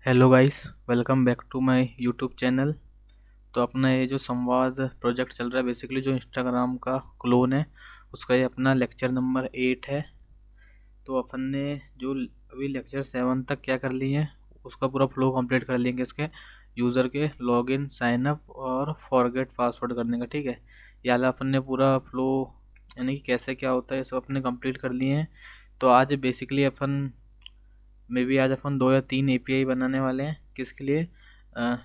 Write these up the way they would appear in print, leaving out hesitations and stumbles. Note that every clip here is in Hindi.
Hello guys, welcome back to my YouTube channel. तो अपना ये जो संवाद प्रोजेक्ट चल रहा है, बेसिकली जो इंस्टाग्राम का क्लोन है उसका ये अपना लेक्चर नंबर 8 है। तो अपन ने जो अभी लेक्चर 7 तक क्या कर लिए हैं उसका पूरा फ्लो कंप्लीट कर लेंगे। इसके यूज़र के लॉगिन, साइन अप और फॉरगेट पासवर्ड करने का, ठीक है। ये वाला अपन ने पूरा फ्लो यानी कि कैसे क्या होता है ये सब अपने कंप्लीट कर लिए हैं। तो आज बेसिकली अपन मे बी आज अपन 2 या 3 एपीआई बनाने वाले हैं। किसके लिए?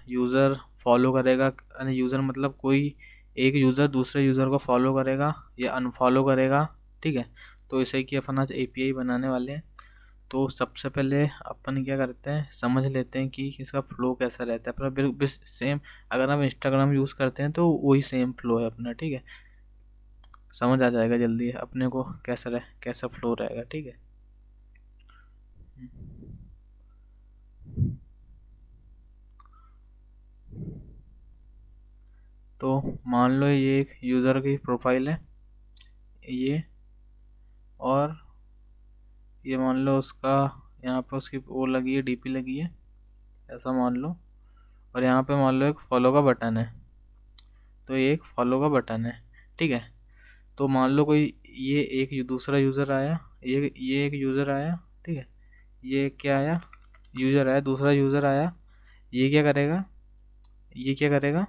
यूज़र फॉलो करेगा, यानी यूज़र मतलब कोई एक यूज़र दूसरे यूज़र को फॉलो करेगा या अनफॉलो करेगा, ठीक है। तो इसे कि अपन आज एपीआई बनाने वाले हैं। तो सबसे पहले अपन क्या करते हैं, समझ लेते हैं कि इसका फ्लो कैसा रहता है अपना। बिल्कुल सेम, अगर हम इंस्टाग्राम यूज़ करते हैं तो वही सेम फ्लो है अपना, ठीक है। समझ आ जाएगा जल्दी अपने को कैसा फ्लो रहेगा, ठीक है। तो मान लो ये एक यूज़र की प्रोफाइल है ये, और ये मान लो उसका यहाँ पे उसकी वो लगी है, डीपी लगी है, ऐसा मान लो। और यहाँ पे मान लो एक फॉलो का बटन है, तो ये एक फॉलो का बटन है, ठीक है। तो मान लो कोई ये एक दूसरा यूज़र आया, ये एक यूज़र आया, ठीक है। ये क्या आया, यूज़र आया, दूसरा यूज़र आया। ये क्या करेगा, ये क्या करेगा,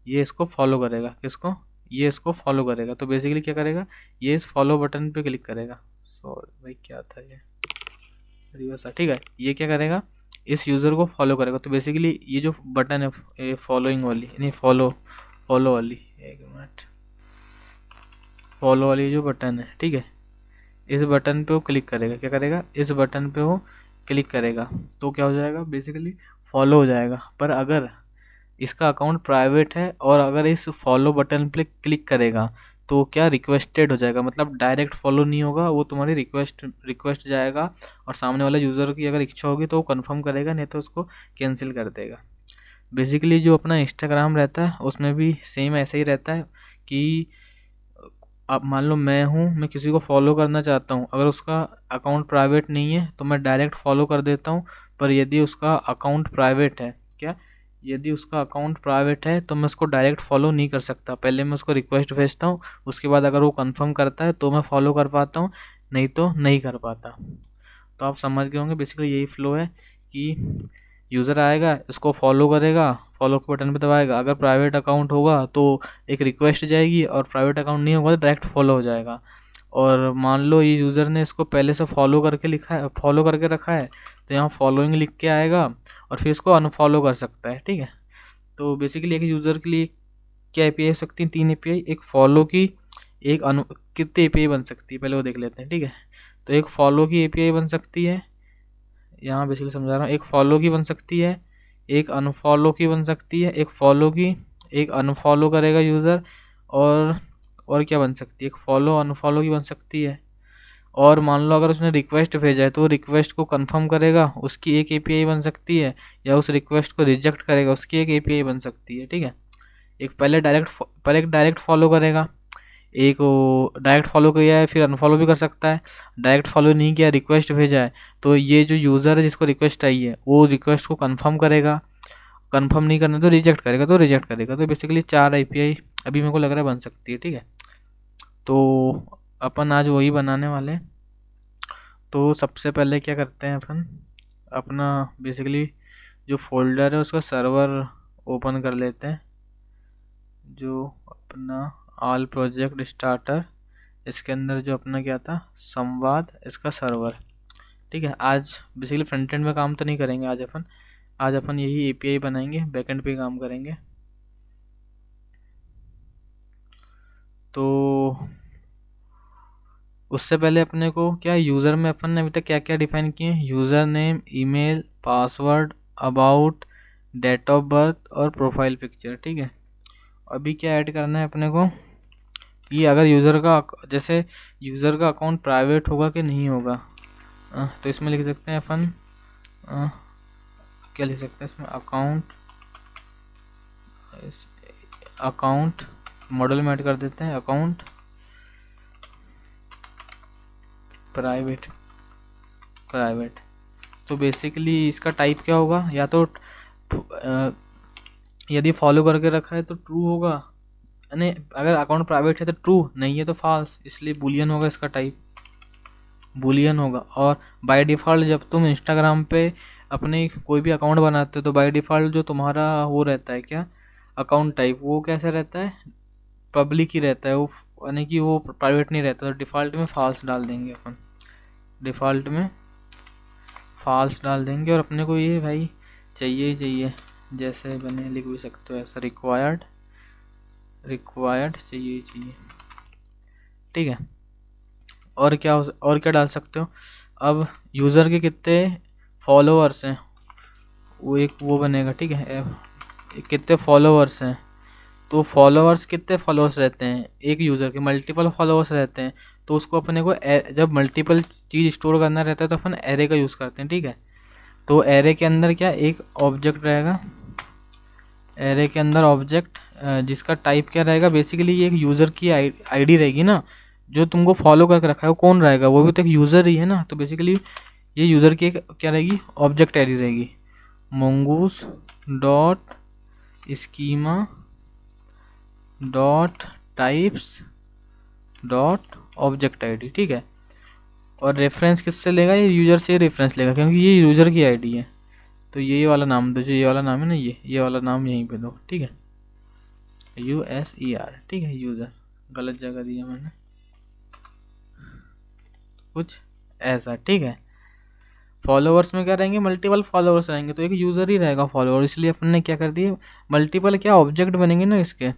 ये इसको फॉलो करेगा। किसको? ये इसको फॉलो करेगा। तो बेसिकली क्या करेगा, ये इस फॉलो बटन पे क्लिक करेगा। सॉरी भाई, क्या था ये, रिवर्स, ठीक है। ये क्या करेगा, इस यूज़र को फॉलो करेगा। तो बेसिकली ये जो बटन है, ये फॉलोइंग वाली, नहीं फॉलो वाली, एक मिनट, फॉलो वाली जो बटन है, ठीक है, इस बटन पे वो क्लिक करेगा। क्या करेगा, इस बटन पे वो क्लिक करेगा। तो क्या हो जाएगा, बेसिकली फॉलो हो जाएगा। पर अगर इसका अकाउंट प्राइवेट है और अगर इस फॉलो बटन पे क्लिक करेगा तो क्या रिक्वेस्टेड हो जाएगा, मतलब डायरेक्ट फॉलो नहीं होगा, वो तुम्हारी रिक्वेस्ट जाएगा। और सामने वाला यूज़र की अगर इच्छा होगी तो वो कंफर्म करेगा, नहीं तो उसको कैंसिल कर देगा। बेसिकली जो अपना इंस्टाग्राम रहता है उसमें भी सेम ऐसा ही रहता है कि अब मान लो मैं किसी को फॉलो करना चाहता हूँ, अगर उसका अकाउंट प्राइवेट नहीं है तो मैं डायरेक्ट फॉलो कर देता हूँ। पर यदि उसका अकाउंट प्राइवेट है, क्या, यदि उसका अकाउंट प्राइवेट है तो मैं उसको डायरेक्ट फॉलो नहीं कर सकता। पहले मैं उसको रिक्वेस्ट भेजता हूँ, उसके बाद अगर वो कंफर्म करता है तो मैं फॉलो कर पाता हूँ, नहीं तो नहीं कर पाता। तो आप समझ गए होंगे, बेसिकली यही फ्लो है कि यूज़र आएगा, इसको फॉलो करेगा, फॉलो के बटन पे दबाएगा। अगर प्राइवेट अकाउंट होगा तो एक रिक्वेस्ट जाएगी, और प्राइवेट अकाउंट नहीं होगा तो डायरेक्ट फॉलो हो जाएगा। और मान लो ये यूज़र ने इसको पहले से फॉलो करके लिखा है, फॉलो करके रखा है, तो यहाँ फॉलोइंग लिख के आएगा और फिर इसको अनफॉलो कर सकता है, ठीक है। तो बेसिकली एक यूज़र के लिए क्या एपीआई हो सकती है, 3 एपीआई। एक फॉलो की, एक कितनी एपीआई बन सकती है पहले वो देख लेते हैं, ठीक है। तो एक फॉलो की एपीआई बन सकती है, यहाँ बेसिकली समझा रहा हूँ, एक फॉलो की बन सकती है, एक अनफॉलो की बन सकती है, एक फॉलो की, एक अनफॉलो करेगा यूज़र, और क्या बन सकती है, एक फॉलो अनफॉलो की बन सकती है। और मान लो अगर उसने रिक्वेस्ट भेजा है तो वो रिक्वेस्ट को कंफर्म करेगा, उसकी एक एपीआई बन सकती है, या उस रिक्वेस्ट को रिजेक्ट करेगा, उसकी एक एपीआई बन सकती है, ठीक है। एक पहले एक डायरेक्ट फॉलो करेगा, एक वो डायरेक्ट फॉलो किया है फिर अनफॉलो भी कर सकता है। डायरेक्ट फॉलो नहीं किया, रिक्वेस्ट भेजा है, तो ये जो यूज़र है जिसको रिक्वेस्ट आई है वो रिक्वेस्ट को कंफर्म करेगा, कंफर्म नहीं करना तो रिजेक्ट करेगा, तो रिजेक्ट करेगा। तो बेसिकली 4 एपीआई अभी मेरे को लग रहा है बन सकती है, ठीक है। तो अपन आज वही बनाने वाले हैं। तो सबसे पहले क्या करते हैं अपन, अपना बेसिकली जो फोल्डर है उसका सर्वर ओपन कर लेते हैं, जो अपना ऑल प्रोजेक्ट स्टार्टर, इसके अंदर जो अपना क्या था, संवाद, इसका सर्वर, ठीक है। आज बेसिकली फ्रंट एंड में काम तो नहीं करेंगे आज अपन यही एपीआई बनाएंगे, बैकएंड पे काम करेंगे। तो उससे पहले अपने को क्या, यूज़र में अपन ने अभी तक क्या क्या डिफाइन किए, user name, email, password, about, date of birth और प्रोफाइल पिक्चर, ठीक है। अभी क्या ऐड करना है अपने को, ये अगर यूज़र का जैसे यूज़र का अकाउंट प्राइवेट होगा कि नहीं होगा, तो इसमें लिख सकते हैं अपन, क्या लिख सकते हैं इसमें, अकाउंट मॉडल में ऐड कर देते हैं, अकाउंट प्राइवेट, तो बेसिकली इसका टाइप क्या होगा, या तो यदि फॉलो करके रखा है तो ट्रू होगा, यानी अगर अकाउंट प्राइवेट है तो ट्रू, नहीं है तो फॉल्स, इसलिए बुलियन होगा इसका टाइप, बुलियन होगा। और बाय डिफ़ॉल्ट जब तुम इंस्टाग्राम पे अपने कोई भी अकाउंट बनाते हो तो बाय डिफ़ॉल्ट जो तुम्हारा वो रहता है क्या, अकाउंट टाइप, वो कैसे रहता है, पब्लिक ही रहता है वो, यानी कि वो प्राइवेट नहीं रहता। तो डिफ़ॉल्ट में फॉल्स डाल देंगे अपन, डिफ़ॉल्ट में फॉल्स डाल देंगे। और अपने को ये भाई चाहिए ही चाहिए, जैसे बने लिख भी सकते हो ऐसा, रिक्वायर्ड चाहिए ही चाहिए, ठीक है। और क्या डाल सकते हो, अब यूज़र के कितने फॉलोअर्स हैं, वो एक वो बनेगा, ठीक है, कितने फॉलोअर्स हैं, तो फॉलोअर्स कितने फॉलोअर्स रहते हैं एक यूज़र के, मल्टीपल फॉलोअर्स रहते हैं, तो उसको अपने को जब मल्टीपल चीज़ स्टोर करना रहता है तो अपन एरे का यूज़ करते हैं, ठीक है। तो एरे के अंदर क्या, एक ऑब्जेक्ट रहेगा, एरे के अंदर ऑब्जेक्ट जिसका टाइप क्या रहेगा, बेसिकली ये एक यूज़र की आईडी रहेगी ना, जो तुमको फॉलो करके रखा है वो कौन रहेगा, वो भी तो एक यूज़र ही है ना। तो बेसिकली ये यूज़र की एक क्या रहेगी, ऑब्जेक्ट आईडी रहेगी, mongoose dot schema dot types dot object ID, ठीक है। और रेफरेंस किससे लेगा, ये यूज़र से रेफरेंस लेगा, क्योंकि ये यूज़र की आईडी है। तो ये वाला नाम दो, जो ये वाला नाम है ना, ये वाला नाम यहीं पे दो, ठीक है, USER, ठीक है, यूज़र, गलत जगह दिया मैंने, कुछ ऐसा, ठीक है। फॉलोअर्स में क्या रहेंगे, मल्टीपल फॉलोअर्स रहेंगे, तो एक यूज़र ही रहेगा फॉलोअर, इसलिए अपन ने क्या कर दिया, मल्टीपल क्या ऑब्जेक्ट बनेंगे ना इसके,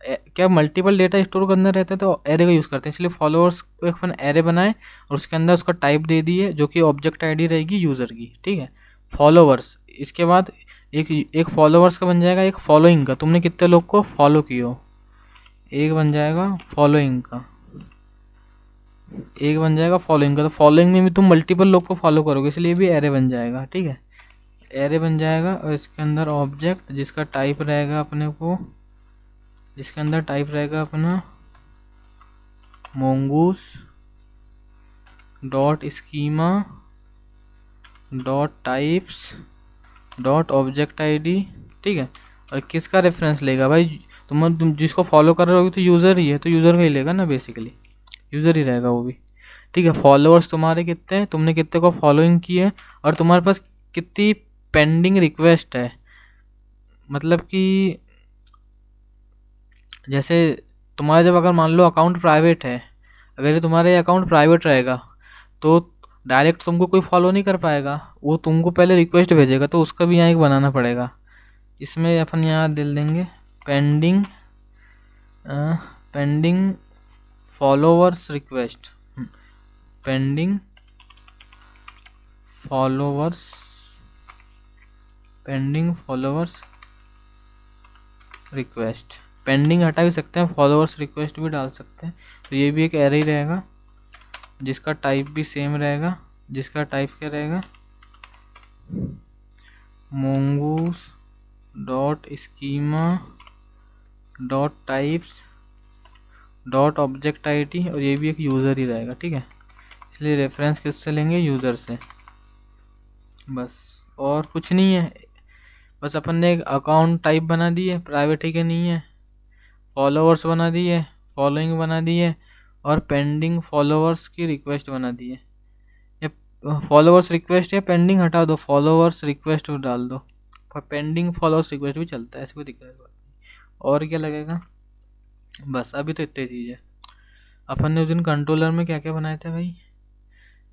क्या मल्टीपल डेटा स्टोर करना रहता है तो एरे का यूज़ करते हैं, इसलिए फॉलोअर्स को एक अपन एरे बनाए और उसके अंदर उसका टाइप दे दिए जो कि ऑब्जेक्ट आईडी रहेगी यूज़र की, ठीक है। फॉलोअर्स, इसके बाद एक फॉलोअर्स का बन जाएगा एक फॉलोइंग का, तुमने कितने लोग को फॉलो किए हो, एक बन जाएगा फॉलोइंग का, एक बन जाएगा फॉलोइंग का। तो फॉलोइंग में भी तुम मल्टीपल लोग को फॉलो करोगे, इसलिए भी एरे बन जाएगा, ठीक है, एरे बन जाएगा। और इसके अंदर ऑब्जेक्ट जिसका टाइप रहेगा अपने को, जिसके अंदर टाइप रहेगा अपना mongoose dot schema dot types dot object ID, ठीक है। और किसका रेफरेंस लेगा भाई, तुम जिसको फॉलो कर रहे हो तो यूज़र ही है, तो यूज़र का ही लेगा ना, बेसिकली यूज़र ही रहेगा वो भी, ठीक है। फॉलोअर्स तुम्हारे कितने हैं, तुमने कितने को फॉलोइंग की है, और तुम्हारे पास कितनी पेंडिंग रिक्वेस्ट है, मतलब कि जैसे तुम्हारा जब अगर मान लो अकाउंट प्राइवेट है, अगर ये तुम्हारे अकाउंट प्राइवेट रहेगा तो डायरेक्ट तुमको कोई फॉलो नहीं कर पाएगा, वो तुमको पहले रिक्वेस्ट भेजेगा, तो उसका भी यहाँ एक बनाना पड़ेगा। इसमें अपन यहाँ दिल देंगे pending pending followers request, pending followers request, pending हटा भी सकते हैं, फॉलोअर्स रिक्वेस्ट भी डाल सकते हैं। तो ये भी एक एरे ही रहेगा जिसका टाइप भी सेम रहेगा, जिसका टाइप क्या रहेगा, mongoose dot schema dot types dot object ID, और ये भी एक यूज़र ही रहेगा, ठीक है। इसलिए रेफरेंस किससे लेंगे, यूज़र से, बस और कुछ नहीं है। बस अपन ने एक अकाउंट टाइप बना दी है, प्राइवेट है कि नहीं है, फॉलोअर्स बना दी है, फॉलोइंग बना दी है, और पेंडिंग फॉलोअर्स की रिक्वेस्ट बना दी है। ये फॉलोअर्स रिक्वेस्ट या पेंडिंग हटा दो, फॉलोअर्स रिक्वेस्ट डाल दो, पर पेंडिंग फॉलोअर्स रिक्वेस्ट भी चलता है, ऐसे कोई दिक्कत नहीं। और क्या लगेगा, बस अभी तो इतनी चीज़ है। अपन ने उस दिन कंट्रोलर में क्या क्या बनाए थे भाई,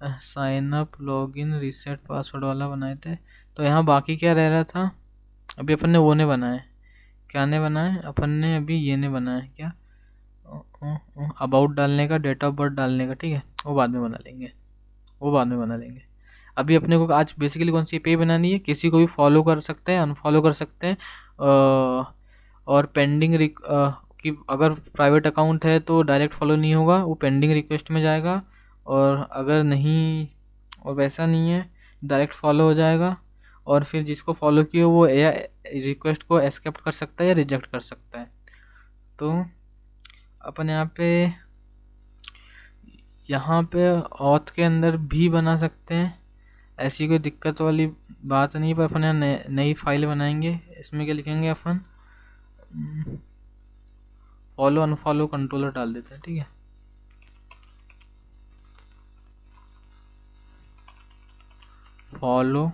sign up, login, reset password वाला बनाए थे। तो यहाँ बाकी क्या रह रहा था, अभी अपन ने वो ने बनाए, क्या ने बनाए, अपन ने अभी ये ने बनाया क्या, अबाउट डालने का, डेट ऑफ बर्थ डालने का, ठीक है, वो बाद में बना लेंगे, अभी अपने को आज बेसिकली कौन सी पे बनानी है, किसी को भी फॉलो कर सकते हैं, अनफॉलो कर सकते हैं, और पेंडिंग कि अगर प्राइवेट अकाउंट है तो डायरेक्ट फॉलो नहीं होगा, वो पेंडिंग रिक्वेस्ट में जाएगा, और अगर नहीं, और वैसा नहीं है डायरेक्ट फॉलो हो जाएगा, और फिर जिसको फॉलो किया वो या रिक्वेस्ट को एक्सेप्ट कर सकता है या रिजेक्ट कर सकता है। तो अपन यहाँ पे ऑथ के अंदर भी बना सकते हैं, ऐसी कोई दिक्कत वाली बात नहीं, पर अपन यहाँ नई फाइल बनाएंगे। इसमें क्या लिखेंगे अपन, फॉलो अनफॉलो कंट्रोलर डाल देते हैं, ठीक है। फॉलो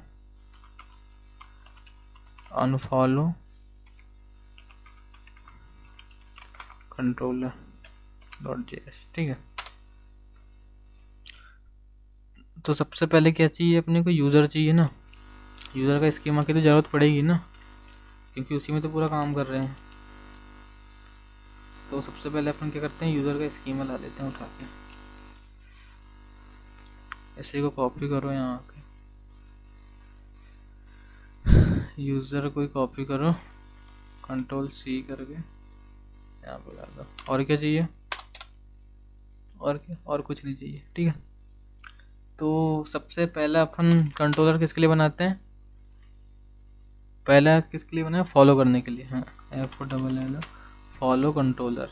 अनफॉलो कंट्रोलर .js, ठीक है। तो सबसे पहले क्या चाहिए अपने को, यूज़र चाहिए ना। यूज़र का स्कीमा की तो ज़रूरत पड़ेगी ना, क्योंकि उसी में तो पूरा काम कर रहे हैं। तो सबसे पहले अपन क्या करते हैं, यूज़र का स्कीमा ला लेते हैं उठा के। ऐसे को कॉपी करो यहाँ आके, यूज़र को कॉपी करो, Ctrl+C करके यहाँ पर डाल दो। और क्या चाहिए, और क्या, और कुछ नहीं चाहिए, ठीक है। तो सबसे पहला अपन कंट्रोलर किसके लिए बनाते हैं, पहला किसके लिए बनाया, फॉलो करने के लिए। हाँ, F follow controller.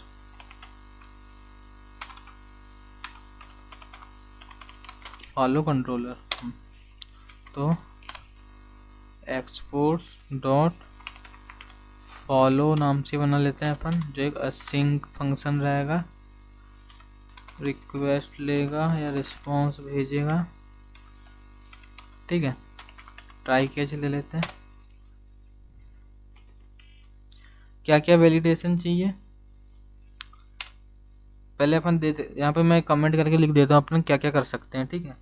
Follow controller तो एक्सपोर्ट्स डॉट फॉलो नाम से बना लेते हैं अपन, जो एक असिंक फंक्शन रहेगा, रिक्वेस्ट लेगा या रिस्पॉन्स भेजेगा, ठीक है। ट्राई कैच ले लेते हैं। क्या क्या वैलिडेशन चाहिए पहले अपन देते, यहाँ पे मैं कमेंट करके लिख देता हूँ अपन क्या क्या कर सकते हैं, ठीक है।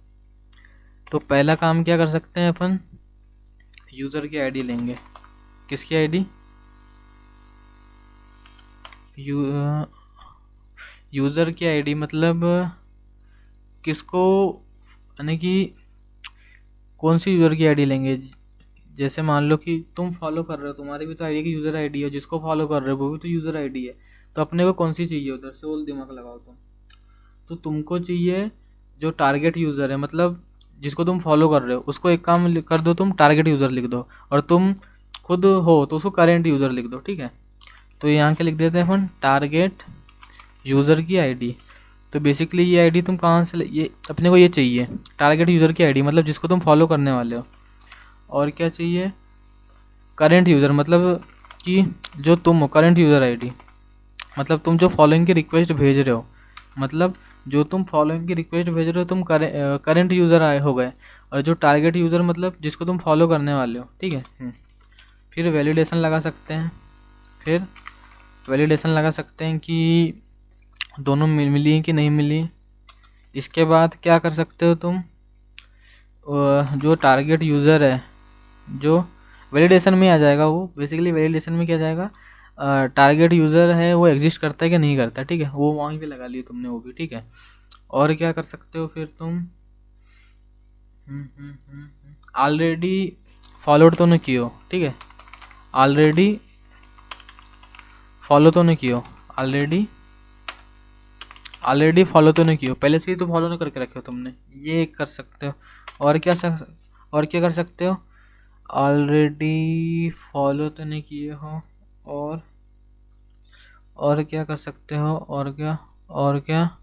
तो पहला काम क्या कर सकते हैं अपन, यूज़र की आईडी लेंगे। किसकी आईडी, यूज़र की आईडी मतलब किसको, यानी कि कौन सी यूज़र की आईडी लेंगे। जैसे मान लो कि तुम फॉलो कर रहे हो, तुम्हारी भी तो आईडी की यूज़र आईडी है, जिसको फॉलो कर रहे हो वो भी तो यूज़र आईडी है। तो अपने को कौन सी चाहिए, उधर से और दिमाग लगाओ तुम। तो तुमको चाहिए जो टारगेट यूज़र है, मतलब जिसको तुम फॉलो कर रहे हो, उसको एक काम कर दो, तुम टारगेट यूज़र लिख दो, और तुम खुद हो तो उसको करेंट यूज़र लिख दो, ठीक है। तो यहाँ के लिख देते हैं अपन टारगेट यूज़र की आईडी। तो बेसिकली ये आईडी तुम कहाँ से ये अपने को ये चाहिए टारगेट यूज़र की आईडी, मतलब जिसको तुम फॉलो करने वाले हो। और क्या चाहिए, करेंट यूज़र, मतलब कि जो तुम हो, करेंट यूज़र आईडी मतलब तुम जो फॉलोइंग की रिक्वेस्ट भेज रहे हो, मतलब जो तुम फॉलोइंग की रिक्वेस्ट भेज रहे हो तुम करेंट यूज़र आए हो गए। और जो टारगेट यूज़र मतलब जिसको तुम फॉलो करने वाले हो, ठीक है। फिर वैलिडेशन लगा सकते हैं, फिर वैलिडेशन लगा सकते हैं कि दोनों मिली कि नहीं मिली। इसके बाद क्या कर सकते हो तुम, जो टारगेट यूज़र है, जो वैलिडेशन में आ जाएगा, वो बेसिकली वैलिडेशन में क्या जाएगा, टारगेट यूज़र है वो एग्जिस्ट करता है कि नहीं करता, ठीक है। वो वहीं पे लगा लिए तुमने वो भी, ठीक है। और क्या कर सकते हो फिर तुम, ऑलरेडी फॉलोड तो नहीं कियो, ठीक है। ऑलरेडी फॉलो तो नहीं कियो, ऑलरेडी फॉलो तो नहीं कियो, पहले से ही तो फॉलो नहीं करके रखे हो तुमने, ये कर सकते हो। और क्या कर सकते हो, ऑलरेडी फॉलो तो नहीं किए हो, और क्या कर सकते हो, और क्या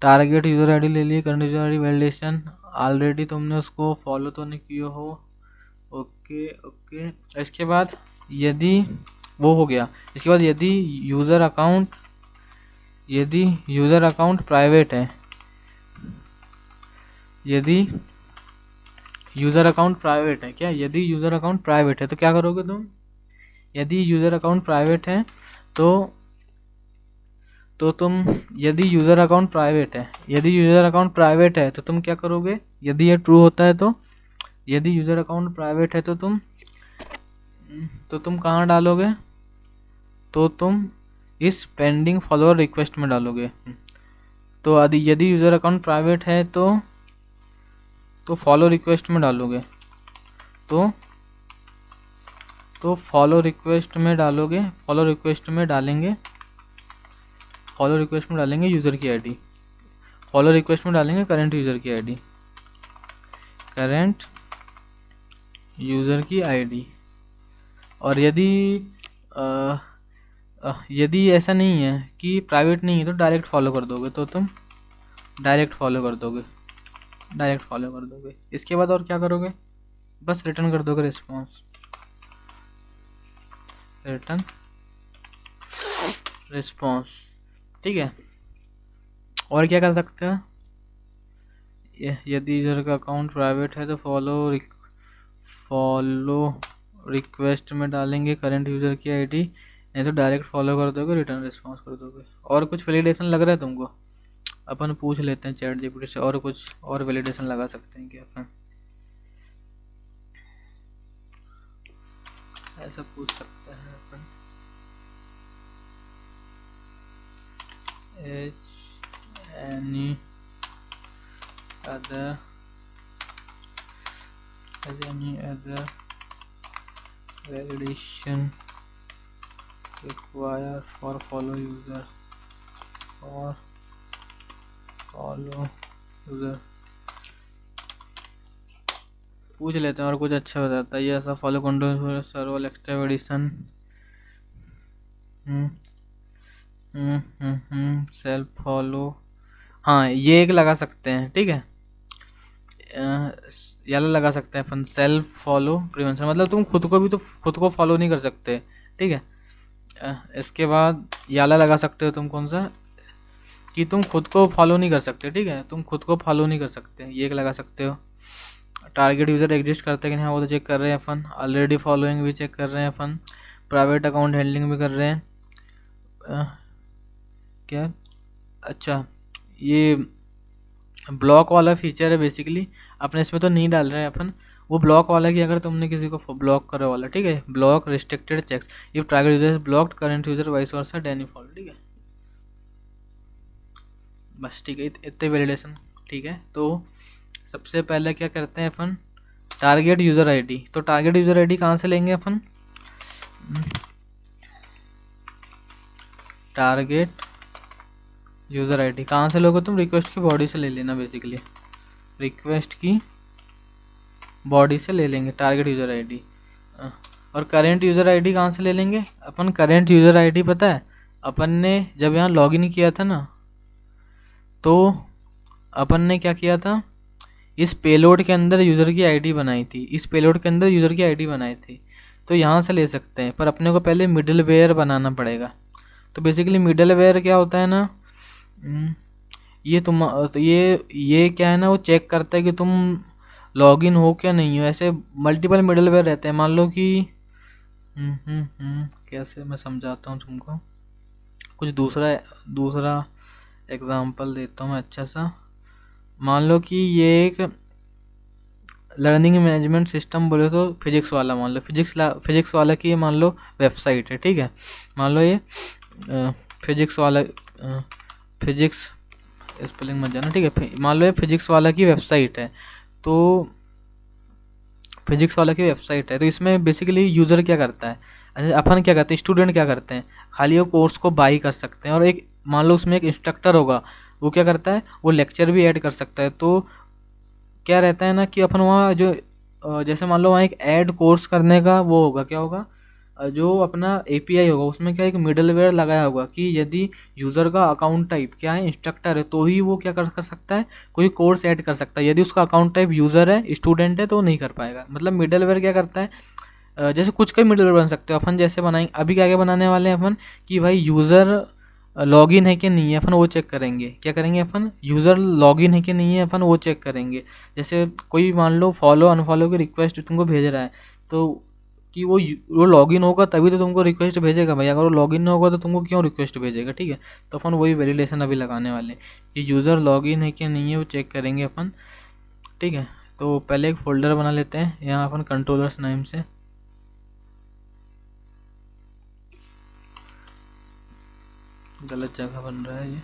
टारगेट यूज़र आईडी ले लिए, current user ID validation, already तुमने उसको फॉलो तो नहीं किए हो, ओके। इसके बाद यदि वो हो गया, इसके बाद यदि यूज़र अकाउंट प्राइवेट है, यदि यूज़र अकाउंट प्राइवेट है, क्या यदि यूज़र अकाउंट प्राइवेट है तो क्या करोगे तुम, यदि यूज़र अकाउंट प्राइवेट है तो तुम, यदि यूज़र अकाउंट प्राइवेट है तो तुम क्या करोगे, यदि ये ट्रू होता है तो, यदि यूज़र अकाउंट प्राइवेट है तो तुम कहाँ डालोगे, तो तुम इस पेंडिंग फॉलोअर रिक्वेस्ट में डालोगे। तो यदि यूज़र अकाउंट प्राइवेट है तो फॉलो रिक्वेस्ट में डालोगे, तो फॉलो रिक्वेस्ट में डालेंगे, फॉलो रिक्वेस्ट में डालेंगे यूज़र की आईडी, फॉलो रिक्वेस्ट में डालेंगे करंट यूज़र की आईडी, और यदि ऐसा नहीं है कि प्राइवेट नहीं है तो डायरेक्ट फॉलो कर दोगे, तो तुम डायरेक्ट फॉलो कर दोगे, डायरेक्ट फॉलो कर दोगे। इसके बाद और क्या करोगे, बस रिटर्न कर दोगे रिस्पॉन्स, रिटर्न रिस्पॉन्स। ठीक है, और क्या कर सकते हैं, यदि यूजर का अकाउंट प्राइवेट है तो फॉलो रिक्वेस्ट में डालेंगे करंट यूजर की आईडी, नहीं तो डायरेक्ट फॉलो कर दोगे, रिटर्न रिस्पॉन्स कर दोगे। और कुछ वैलिडेशन लग रहा है तुमको, अपन पूछ लेते हैं चैट जीपीटी से, और कुछ और वैलिडेशन लगा सकते हैं क्या अपन, ऐसा पूछ सकते हैं अपन, any other validation required for follow user or follow user, पूछ लेते हैं और कुछ अच्छा बताता है ये, ऐसा follow control सर्वल extra addition, self follow, हाँ ये एक लगा सकते हैं। ठीक है, याला लगा सकते हैं अपन, सेल्फ फॉलो प्रिवेंशन, मतलब तुम खुद को भी तो खुद को फॉलो नहीं कर सकते। ठीक है, इसके बाद याला लगा सकते हो तुम, कौन सा, कि तुम खुद को फॉलो नहीं कर सकते। ठीक है, तुम खुद को फॉलो नहीं कर सकते, ये एक लगा सकते हो। टारगेट यूज़र एग्जिस्ट करते हैं कि नहीं, वो तो चेक कर रहे हैं अपन। ऑलरेडी फॉलोइंग भी चेक कर रहे हैं अपन। प्राइवेट अकाउंट हैंडलिंग भी कर रहे हैं। क्या, अच्छा ये ब्लॉक वाला फीचर है बेसिकली, अपने इसमें तो नहीं डाल रहे हैं अपन, वो ब्लॉक वाला कि अगर तुमने किसी को ब्लॉक करा वाला। ठीक है, block restricted checks if target user is blocked current user vice versa deny fall. ठीक है, बस ठीक है, इतने वैलिडेशन। ठीक है, तो सबसे पहले क्या करते हैं अपन, टारगेट यूजर आईडी। तो टारगेट यूजर आईडी कहाँ से लेंगे अपन, टारगेट यूज़र आईडी कहाँ से लोगे तुम, रिक्वेस्ट की बॉडी से ले लेना बेसिकली, रिक्वेस्ट की बॉडी से ले लेंगे टारगेट यूज़र आईडी। और करेंट यूज़र आईडी कहाँ से ले लेंगे अपन, करेंट यूज़र आईडी पता है अपन ने जब यहाँ लॉगिन किया था ना, तो अपन ने क्या किया था, इस पेलोड के अंदर यूज़र की आईडी बनाई थी, इस पेलोड के अंदर यूज़र की आईडी बनाई थी, तो यहाँ से ले सकते हैं। पर अपने को पहले मिडल वेयर बनाना पड़ेगा। तो बेसिकली मिडल वेयर क्या होता है ना, ये तुम तो ये क्या है ना, वो चेक करता है कि तुम लॉगिन हो क्या नहीं हो। ऐसे मल्टीपल मिडलवेयर रहते हैं, मान लो कि कैसे मैं समझाता हूँ तुमको, कुछ दूसरा एग्जांपल देता हूँ मैं अच्छा सा। मान लो कि ये एक लर्निंग मैनेजमेंट सिस्टम बोले तो फिजिक्स वाला, मान लो फिजिक्स वाला की मान लो वेबसाइट है। ठीक है, मान लो ये फिजिक्स वाला, फिजिक्स स्पेलिंग मत जाना। ठीक है, मान लो ये फिजिक्स वाला की वेबसाइट है, तो फिजिक्स वाला की वेबसाइट है, तो इसमें बेसिकली यूज़र क्या करता है, अपन क्या करते हैं, स्टूडेंट क्या करते हैं, खाली वो कोर्स को बाई कर सकते हैं। और एक मान लो उसमें एक इंस्ट्रक्टर होगा, वो क्या करता है, वो लेक्चर भी ऐड कर सकता है। तो क्या रहता है ना कि अपन वहाँ जो जैसे मान लो वहाँ एक ऐड कोर्स करने का वो होगा, क्या होगा, जो अपना एपीआई होगा, उसमें क्या एक मिडलवेयर लगाया होगा कि यदि यूज़र का अकाउंट टाइप क्या है, इंस्ट्रक्टर है, तो ही वो क्या कर सकता है, कोई कोर्स ऐड कर सकता है। यदि उसका अकाउंट टाइप यूज़र है, स्टूडेंट है, तो नहीं कर पाएगा। मतलब मिडलवेयर क्या करता है, जैसे कुछ का मिडलवेयर बन सकते हो अपन, जैसे बनाएंगे अभी क्या क्या बनाने वाले हैं अपन, कि भाई यूज़र लॉगिन है कि नहीं है, अपन वो चेक करेंगे। क्या करेंगे अपन, यूज़र लॉगिन है कि नहीं है, अपन वो चेक करेंगे। जैसे कोई मान लो फॉलो अनफॉलो की रिक्वेस्ट तुमको भेज रहा है, तो कि वो लॉगिन होगा तभी तो तुमको रिक्वेस्ट भेजेगा भाई, अगर वो लॉगिन नहीं होगा तो तुमको क्यों रिक्वेस्ट भेजेगा। ठीक है, तो अपन वही वैलिडेशन अभी लगाने वाले हैं कि यूज़र लॉगिन है कि नहीं है, वो चेक करेंगे अपन। ठीक है, तो पहले एक फ़ोल्डर बना लेते हैं यहाँ अपन कंट्रोलर्स नाम से, गलत जगह बन रहा है ये,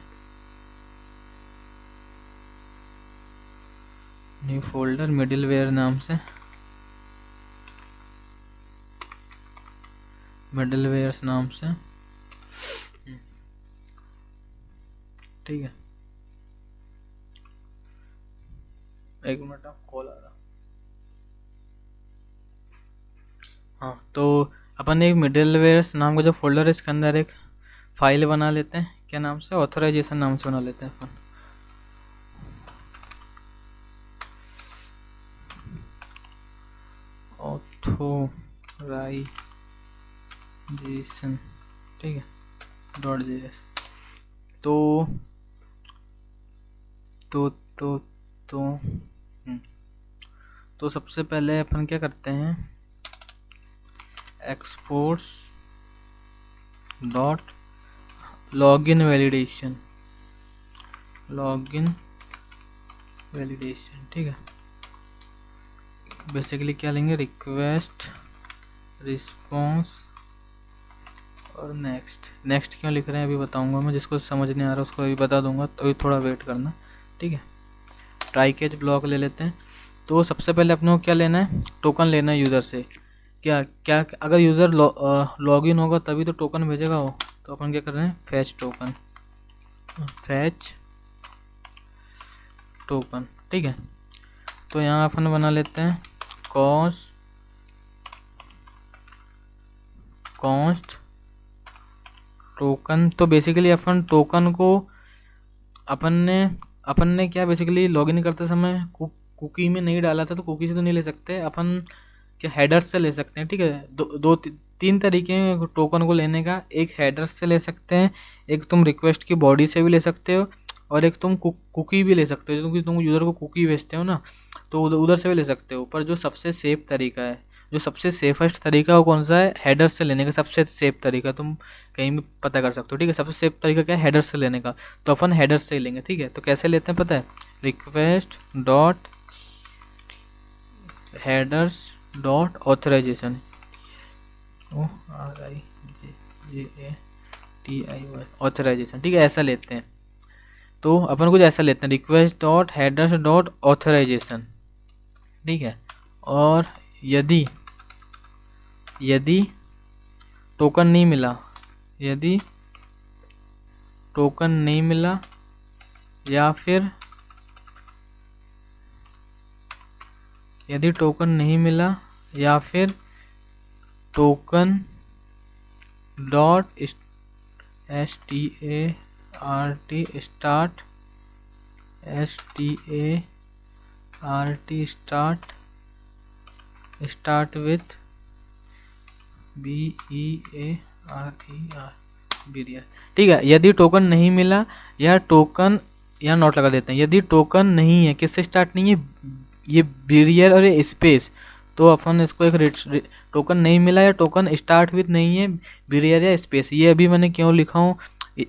न्यू फोल्डर मिडिलवेयर नाम से, मिडिलवेयर्स नाम से। ठीक है, एक मिनट कॉल आ रहा। हाँ, तो अपन एक मिडिलवेयर्स नाम का जो फोल्डर है, इसके अंदर एक फाइल बना लेते हैं, क्या नाम से, ऑथराइजेशन नाम से बना लेते हैं अपन। ऑथोराइजेशन, ठीक है, .js। तो तो तो तो हम्म, तो सबसे पहले अपन क्या करते हैं, एक्सपोर्ट्स डॉट लॉगिन वैलिडेशन, ठीक है। बेसिकली क्या लेंगे, रिक्वेस्ट, रिस्पॉन्स और नेक्स्ट क्यों लिख रहे हैं अभी बताऊंगा मैं, जिसको समझ नहीं आ रहा उसको अभी बता दूंगा, तो अभी थोड़ा वेट करना, ठीक है। ट्राई कैच ब्लॉक ले लेते हैं। तो सबसे पहले अपने को क्या लेना है, टोकन लेना है यूज़र से। क्या क्या अगर यूज़र लॉगिन होगा तभी तो टोकन भेजेगा वो, तो अपन क्या कर रहे हैं, फैच टोकन, ठीक है। तो यहाँ अपन बना लेते हैं कॉस्ट टोकन। तो बेसिकली अपन टोकन को अपन ने क्या बेसिकली लॉगिन करते समय कुकी में नहीं डाला था, तो कुकी से तो नहीं ले सकते अपन, क्या हेडर्स से ले सकते हैं, ठीक है। तीन तरीके हैं टोकन को लेने का, एक हेडर्स से ले सकते हैं, एक तुम रिक्वेस्ट की बॉडी से भी ले सकते हो, और एक तुम कुकी भी ले सकते हो, क्योंकि तुम यूज़र को कुकी भेजते हो ना, तो उधर से भी ले सकते हो। पर जो सबसे सेफ तरीका है, जो सबसे सेफेस्ट तरीका वो कौन सा है, हेडर से लेने का सबसे सेफ तरीका, तुम कहीं भी पता कर सकते हो, ठीक है। सबसे सेफ तरीका क्या है, हेडर से लेने का, तो अपन हेडर से ही लेंगे, ठीक है। तो कैसे लेते हैं पता है, request dot headers dot authorization, authorization, ठीक है, ऐसा लेते हैं। तो अपन कुछ ऐसा लेते हैं, request dot headers dot authorization, ठीक है। और यदि टोकन नहीं मिला, या फिर token dot start with BEARER, ठीक है। यदि टोकन नहीं मिला, या टोकन, या नोट लगा देते हैं, यदि टोकन नहीं है, किससे स्टार्ट नहीं है, ये BEARER और ये स्पेस, तो अपन इसको एक टोकन नहीं मिला या टोकन स्टार्ट विथ नहीं है, BEARER या स्पेस। ये अभी मैंने क्यों लिखा हूँ,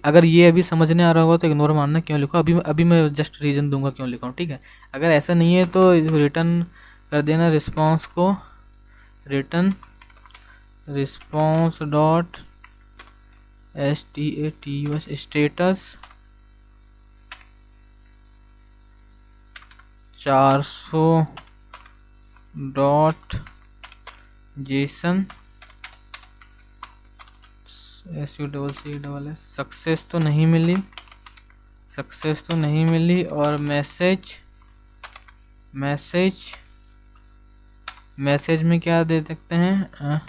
अगर ये अभी समझ नहीं आ रहा होगा तो इग्नोर मानना क्यों लिखा, अभी मैं जस्ट रीज़न दूंगा क्यों लिखा हूँ, ठीक है। अगर ऐसा नहीं है तो रिटर्न कर देना रिस्पॉन्स को, return response dot status 400 dot Jason SUCCS, success तो नहीं मिली, और मैसेज में क्या दे सकते हैं,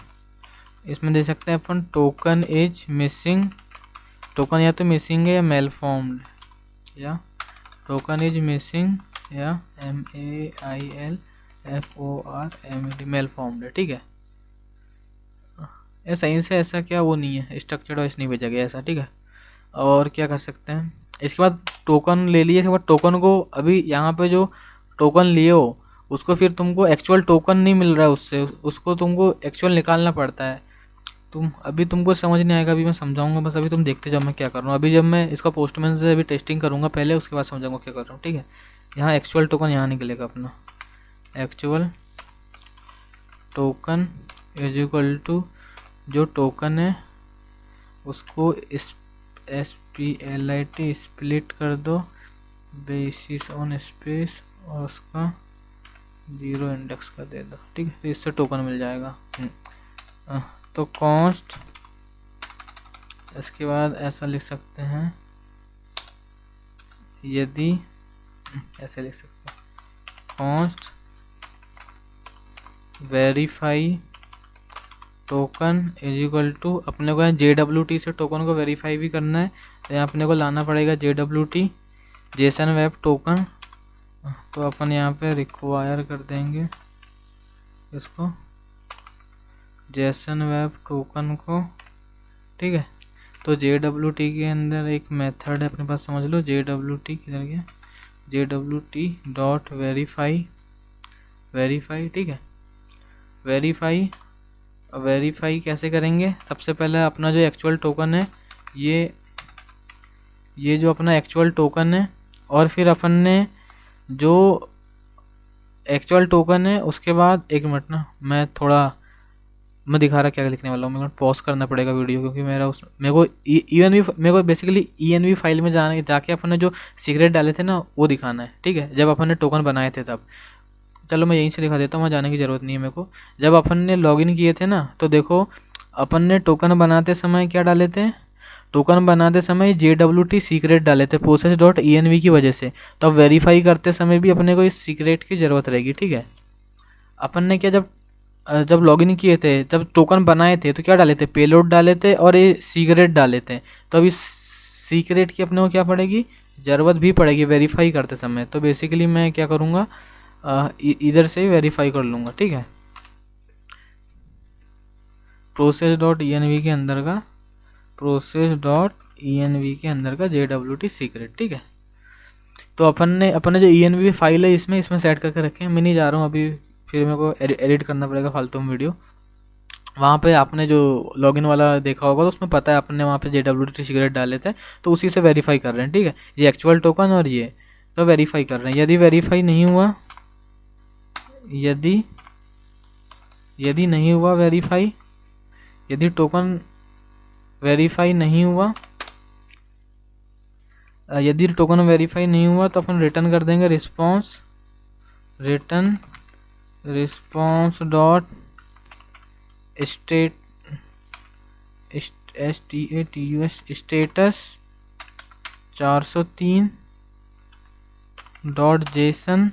इसमें दे सकते हैं अपन टोकन इज मिसिंग, टोकन या तो मिसिंग है या मेल फॉर्म्ड, या टोकन इज मिसिंग या MAILFORMED मेल फॉर्म्ड है, ठीक है। सही से ऐसा क्या वो नहीं है, स्ट्रक्चर्ड वाइज नहीं भेजा गया ऐसा, ठीक है। और क्या कर सकते हैं, इसके बाद टोकन ले लिए, इसके बाद टोकन को अभी यहाँ पे जो टोकन लिए हो उसको फिर तुमको एक्चुअल टोकन नहीं मिल रहा है उससे, उसको तुमको एक्चुअल निकालना पड़ता है। तुमको समझ नहीं आएगा, अभी मैं समझाऊंगा, बस अभी तुम देखते जाओ मैं क्या कर रहा हूँ। अभी जब मैं इसका पोस्टमैन से अभी टेस्टिंग करूँगा पहले, उसके बाद समझाऊंगा क्या कर रहा हूँ, ठीक है। यहाँ एक्चुअल टोकन यहाँ निकलेगा अपना, actual token is equal to जो टोकन है उसको SPLIT स्प्लिट कर दो बेसिस ऑन स्पेस, और उसका 0 इंडेक्स का दे दो, ठीक है। तो इससे टोकन मिल जाएगा। तो कॉस्ट, इसके बाद ऐसा लिख सकते हैं, यदि ऐसे लिख सकते हैं, const verify token is equal to, अपने को JWT से टोकन को वेरीफाई भी करना है, तो यहाँ अपने को लाना पड़ेगा JWT जेसन वेब टोकन। तो अपन यहाँ पे रिक्वायर कर देंगे इसको जेसन वेब टोकन को, ठीक है। तो JWT के अंदर एक मेथड है अपने पास, समझ लो। JWT किधर गया, JWT डॉट वेरीफाई, ठीक है। वेरीफाई कैसे करेंगे, सबसे पहले अपना जो एक्चुअल टोकन है, ये जो अपना एक्चुअल टोकन है, और फिर अपन ने जो एक्चुअल टोकन है उसके बाद, एक मिनट ना, मैं दिखा रहा क्या लिखने वाला हूँ। मेरे को पॉज करना पड़ेगा वीडियो, क्योंकि मेरे को बेसिकली ENV फाइल में जाके अपन ने जो सीक्रेट डाले थे ना वो दिखाना है, ठीक है, जब अपन ने टोकन बनाए थे तब। चलो मैं यहीं से दिखा देता हूँ, वहाँ जाने की ज़रूरत नहीं है मेरे को। जब अपन ने लॉगिन किए थे ना, तो देखो अपन ने टोकन बनाते समय क्या डाले थे, टोकन बनाते समय JWT सीक्रेट डाले थे process.env की वजह से। तो अब वेरीफाई करते समय भी अपने को इस सीक्रेट की ज़रूरत रहेगी, ठीक है। अपन ने क्या, जब लॉगिन किए थे, जब टोकन बनाए थे, तो क्या डाले थे, पेलोड डाले थे और ये सीक्रेट डाले थे। तो अब इस सीक्रेट की अपने को क्या पड़ेगी, ज़रूरत भी पड़ेगी वेरीफाई करते समय। तो बेसिकली मैं क्या करूँगा, इधर से ही वेरीफाई कर लूँगा, ठीक है। process.env के अंदर का JWT सीक्रेट, ठीक है। तो अपन ने जो ENV फाइल है इसमें सेट करके रखे हैं। मैं नहीं जा रहा हूँ अभी, फिर मेरे को एडिट करना पड़ेगा फालतू में वीडियो। वहाँ पे आपने जो लॉगिन वाला देखा होगा तो उसमें पता है अपन ने वहाँ पे JWT सीक्रेट डाले थे, तो उसी से वेरीफाई कर रहे हैं, ठीक है। ये एक्चुअल टोकन और ये तो वेरीफाई कर रहे हैं। यदि वेरीफाई नहीं हुआ, यदि नहीं हुआ वेरीफाई, यदि टोकन वेरीफाई नहीं हुआ, यदि टोकन वेरीफाई नहीं हुआ तो अपन रिटर्न कर देंगे response dot status 403 dot JSON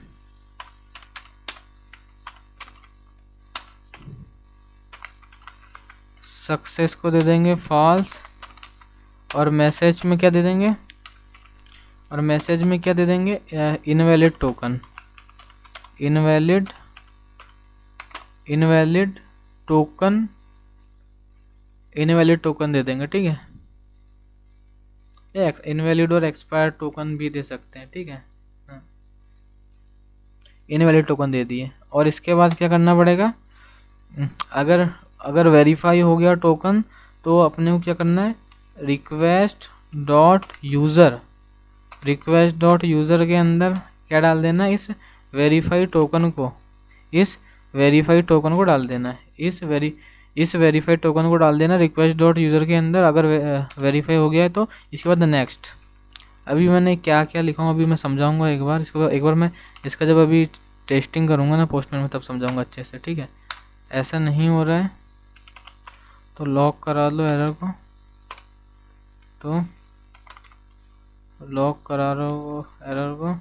success को दे देंगे फॉल्स, और मैसेज में क्या दे देंगे, इनवैलिड टोकन दे देंगे, ठीक है। इनवैलिड और एक्सपायर टोकन भी दे सकते हैं, ठीक है। इनवैलिड टोकन दे दिए, और इसके बाद क्या करना पड़ेगा, अगर वेरीफाई हो गया टोकन तो अपने को क्या करना है, रिक्वेस्ट डॉट यूज़र के अंदर क्या डाल देना है, इस वेरीफाई टोकन को डाल देना है, इस वेरीफाई टोकन को डाल देना रिक्वेस्ट डॉट यूज़र के अंदर। अगर वेरीफाई हो गया है तो इसके बाद नेक्स्ट। अभी मैंने क्या क्या लिखा हूँ अभी मैं समझाऊंगा एक बार, इसको एक बार मैं इसका जब अभी टेस्टिंग करूँगा ना पोस्टमैन में, तब समझाऊंगा अच्छे से, ठीक है। ऐसा नहीं हो रहा है तो लॉक करा लो एरर को, तो लॉक करा लो एरर को,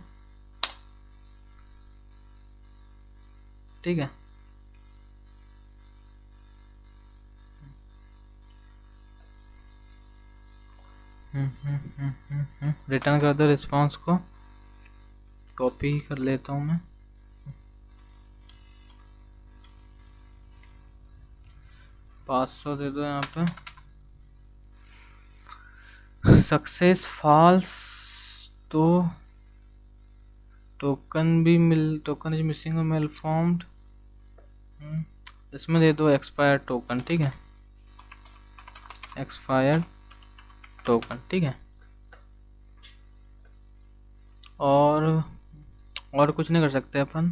ठीक है। रिटर्न कर दो रिस्पांस को, कॉपी कर लेता हूँ मैं, 500 दे दो यहाँ पे। सक्सेस फॉल्स, तो टोकन इज मिसिंग और मेलफॉर्म्ड, इसमें दे दो एक्सपायर टोकन, ठीक है, एक्सपायर टोकन, ठीक है। और कुछ नहीं कर सकते अपन,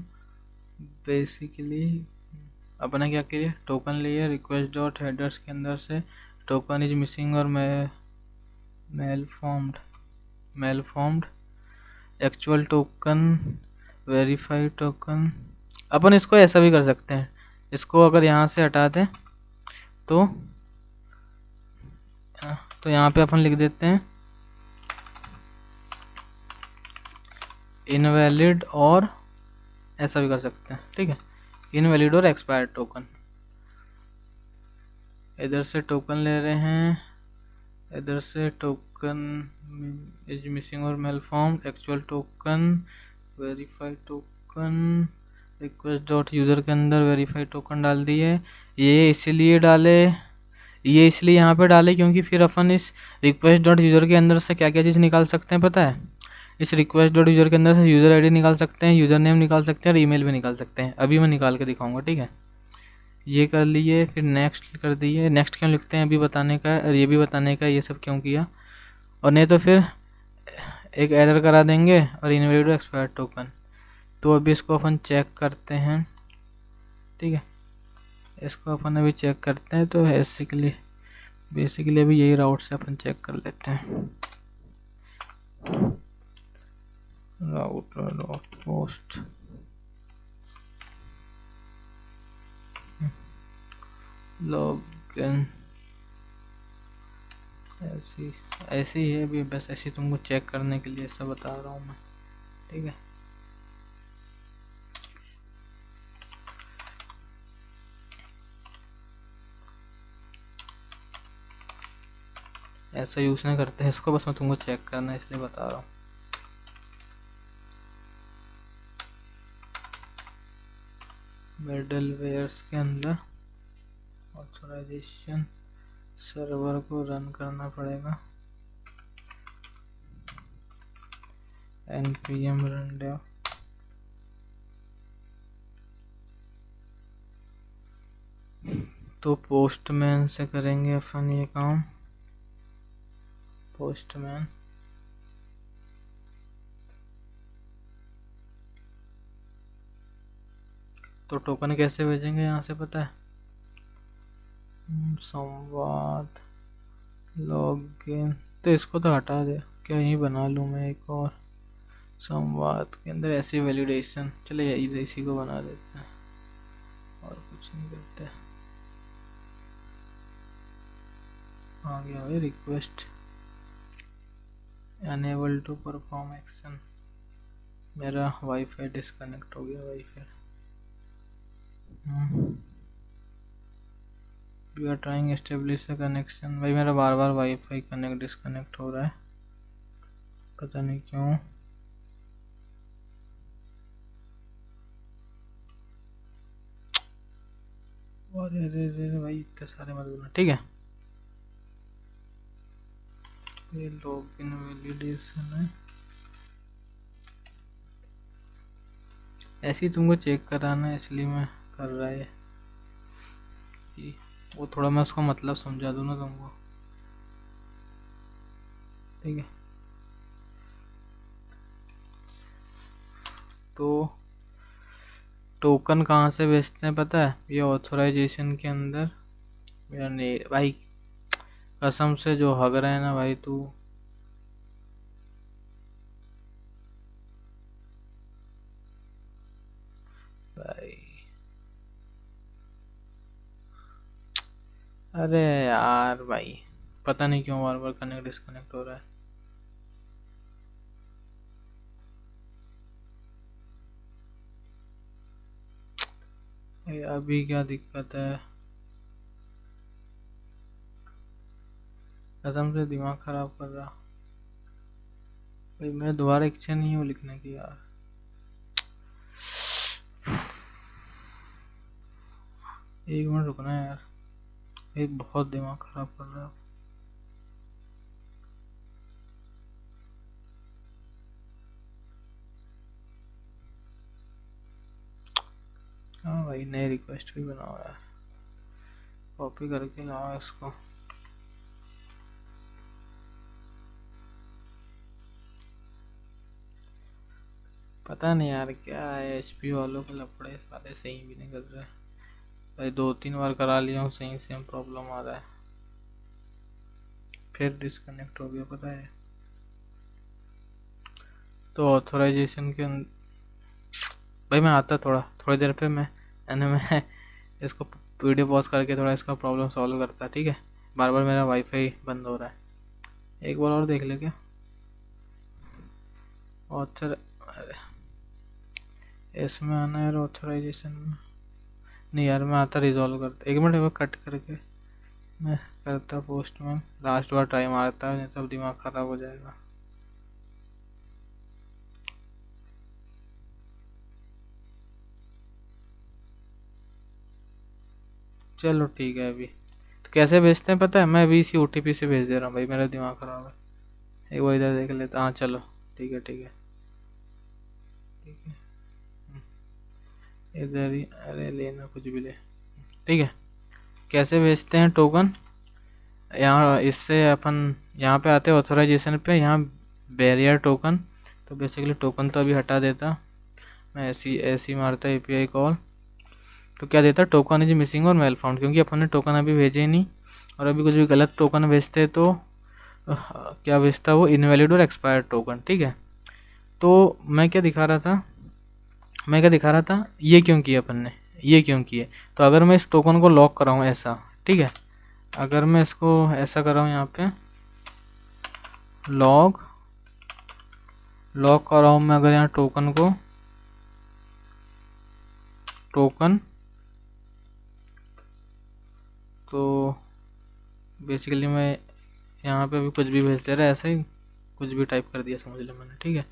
बेसिकली अपने क्या किए, टोकन लिए रिक्वेस्ट डॉट हेडर्स के अंदर से, टोकन इज मिसिंग और malformed actual token, verify token. अपन इसको ऐसा भी कर सकते हैं, इसको अगर यहाँ से हटा दें तो यहाँ पे अपन लिख देते हैं इनवैलिड, और ऐसा भी कर सकते हैं, ठीक है, इनवैलिड और एक्सपायर्ड टोकन। इधर से टोकन ले रहे हैं, इधर से टोकन इज मिसिंग और malformed actual token, verify token, request dot user के अंदर वेरीफाई टोकन डाल दिए। ये इसलिए डाले, ये इसलिए यहाँ पे डाले क्योंकि फिर अपन इस रिक्वेस्ट डॉट यूज़र के अंदर से क्या क्या चीज़ निकाल सकते हैं पता है? इस रिक्वेस्ट डॉट यूज़र के अंदर से यूज़र आईडी निकाल सकते हैं, यूज़र नेम निकाल सकते हैं और ईमेल भी निकाल सकते हैं। अभी मैं निकाल के दिखाऊंगा, ठीक है। ये कर लिए, फिर नेक्स्ट कर दिए। नेक्स्ट क्यों लिखते हैं अभी बताने का है, और ये भी बताने का है ये सब क्यों किया, और नहीं तो फिर एक एरर करा देंगे और इनवैलिड एक्सपायर टोकन। तो अभी इसको अपन चेक करते हैं, ठीक है। इसको अपन अभी चेक करते हैं। तो बेसिकली अभी यही राउट से अपन चेक कर लेते हैं। राउटर डॉट पोस्ट लॉगिन ऐसी है अभी, बस ऐसी तुमको चेक करने के लिए ऐसा बता रहा हूँ मैं, ठीक है। ऐसा यूज़ नहीं करते हैं इसको, बस मैं तुमको चेक करना है इसलिए बता रहा हूँ। मिडलवेयर्स के अंदर ऑथराइजेशन सर्वर को रन करना पड़ेगा, npm rundev। तो पोस्टमैन से करेंगे अपन ये काम। पोस्टमैन तो टोकन कैसे भेजेंगे यहाँ से पता है? संवाद लॉगिन, तो इसको तो हटा दे, क्या यही बना लूँ मैं एक और। संवाद के अंदर ऐसी वैलिडेशन, चले इसी को बना देते हैं और कुछ नहीं करते। आ गया भाई request unable to perform action. मेरा वाईफाई डिस्कनेक्ट हो गया wifi. We are trying establish a connection. भाई मेरा बार बार वाईफाई कनेक्ट डिस्कनेक्ट हो रहा है, पता नहीं क्यों। अरे भाई इतने सारे मत बोलना, ठीक है। ये लॉगिन वैलिडेशन है, ऐसे ही तुमको चेक कराना है इसलिए मैं कर रहा है कि वो थोड़ा मैं उसका मतलब समझा दूँ ना तुमको, ठीक है। तो टोकन कहाँ से बेचते हैं पता है? ये ऑथराइजेशन के अंदर। यार नहीं भाई, कसम से जो हग रहा है ना भाई तू। भाई अरे यार भाई, पता नहीं क्यों बार बार कनेक्ट डिस्कनेक्ट हो रहा है। भाई अभी क्या दिक्कत है, कसम से दिमाग खराब कर रहा भाई। मैं दोबारा इच्छा नहीं हूँ लिखने की यार। एक मिनट रुकना है यार, ये बहुत दिमाग खराब कर रहा है। हाँ भाई, नई रिक्वेस्ट भी बनाओ यार, कॉपी करके लाओ इसको। पता नहीं यार क्या है, एचपी वालों के लफड़े सारे सही भी नहीं कर रहे भाई। 2-3 बार करा लिया हूँ, सही सेम प्रॉब्लम आ रहा है, फिर डिस्कनेक्ट हो गया पता है। तो ऑथराइजेशन के भाई मैं आता थोड़ी देर पे मैं इसको वीडियो पॉज करके थोड़ा इसका प्रॉब्लम सॉल्व करता, ठीक है। बार बार मेरा वाईफाई बंद हो रहा है, एक बार और देख ले क्या। ऑथर इसमें आना है ऑथराइजेशन में, नहीं यार मैं आता रिजॉल्व करता। एक मिनट कट करके मैं करता पोस्ट में, लास्ट बार ट्राई मारता है, नहीं तब दिमाग ख़राब हो जाएगा। चलो ठीक है। अभी तो कैसे भेजते हैं पता है, मैं अभी इसी OTP से भेज दे रहा हूँ भाई, मेरा दिमाग खराब है। एक वो इधर देख लेता, हाँ चलो ठीक है ठीक है ठीक है। इधर ही, अरे लेना कुछ भी ले, ठीक है। कैसे भेजते हैं टोकन, यहाँ इससे अपन यहाँ पे आते हैं ऑथोराइजेशन पे, यहाँ बैरियर टोकन। तो बेसिकली टोकन तो अभी हटा देता मैं, ऐसी ऐसी मारता API कॉल, तो क्या देता, टोकन इज मिसिंग और मेल फाउंड, क्योंकि अपन ने टोकन अभी भेजे ही नहीं। और अभी कुछ भी गलत टोकन भेजते तो क्या भेजता वो, इनवैलिड और एक्सपायर्ड टोकन, ठीक है। तो मैं क्या दिखा रहा था, ये क्यों किया अपन ने, ये क्यों किए। तो अगर मैं इस टोकन को लॉक कराऊँ ऐसा, ठीक है, अगर मैं इसको ऐसा कर रहा हूँ, यहाँ पे लॉक कर रहा हूँ मैं, अगर यहाँ टोकन को, टोकन, तो बेसिकली मैं यहाँ पे अभी कुछ भी भेज दे रहा है, ऐसे ही कुछ भी टाइप कर दिया समझ लो मैंने, ठीक है।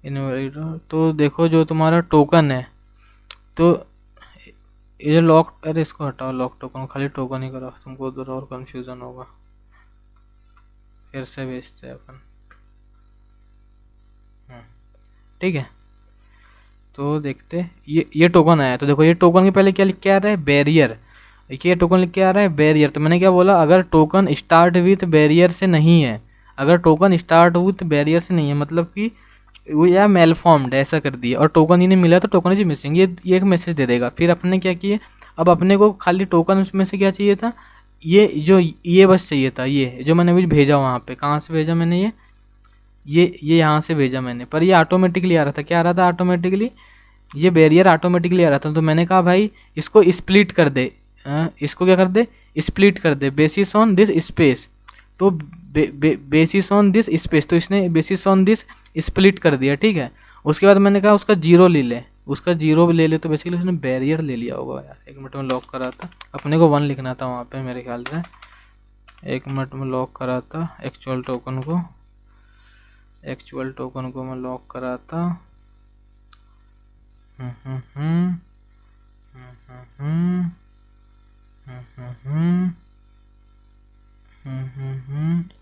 इनवैलिड, तो देखो जो तुम्हारा टोकन है, तो ये जो लॉक, अरे इसको हटाओ, लॉक टोकन, खाली टोकन ही करो, तुमको उधर और कंफ्यूजन होगा। फिर से भेजते हैं अपन, ठीक है। तो देखते, ये टोकन आया, तो देखो ये टोकन के पहले क्या लिख के आ रहा है, बैरियर। देखिए ये टोकन लिख के आ रहा है बैरियर, तो मैंने क्या बोला, अगर टोकन स्टार्ट विथ बैरियर से नहीं है, अगर टोकन स्टार्ट विथ बैरियर से नहीं है, मतलब कि वो या मेल फॉर्म्ड ऐसा कर दिया, और टोकन ही नहीं मिला तो टोकन इज मिसिंग, ये एक मैसेज दे देगा। फिर अपने क्या किए, अब अपने को खाली टोकन में से क्या चाहिए था, ये बस चाहिए था, ये जो मैंने अभी भेजा वहाँ पे, कहाँ से भेजा मैंने, ये यहाँ से भेजा मैंने, पर ये ऑटोमेटिकली आ रहा था, क्या आ रहा था ऑटोमेटिकली, ये बैरियर ऑटोमेटिकली आ रहा था। तो मैंने कहा भाई इसको स्प्लिट कर दे, इसको क्या कर दे, स्प्लिट कर दे, बेसिस ऑन दिस स्पेस। तो बेसिस ऑन दिस स्पेस, तो इसने बेसिस ऑन दिस स्प्लिट कर दिया, ठीक है। उसके बाद मैंने कहा उसका जीरो ले ले, उसका जीरो ले ले, तो बेसिकली उसने बैरियर ले लिया होगा यार। एक मिनट में लॉक करा था, अपने को 1 लिखना था वहाँ पे मेरे ख्याल से। एक मिनट में लॉक करा था एक्चुअल टोकन को, मैं लॉक करा था।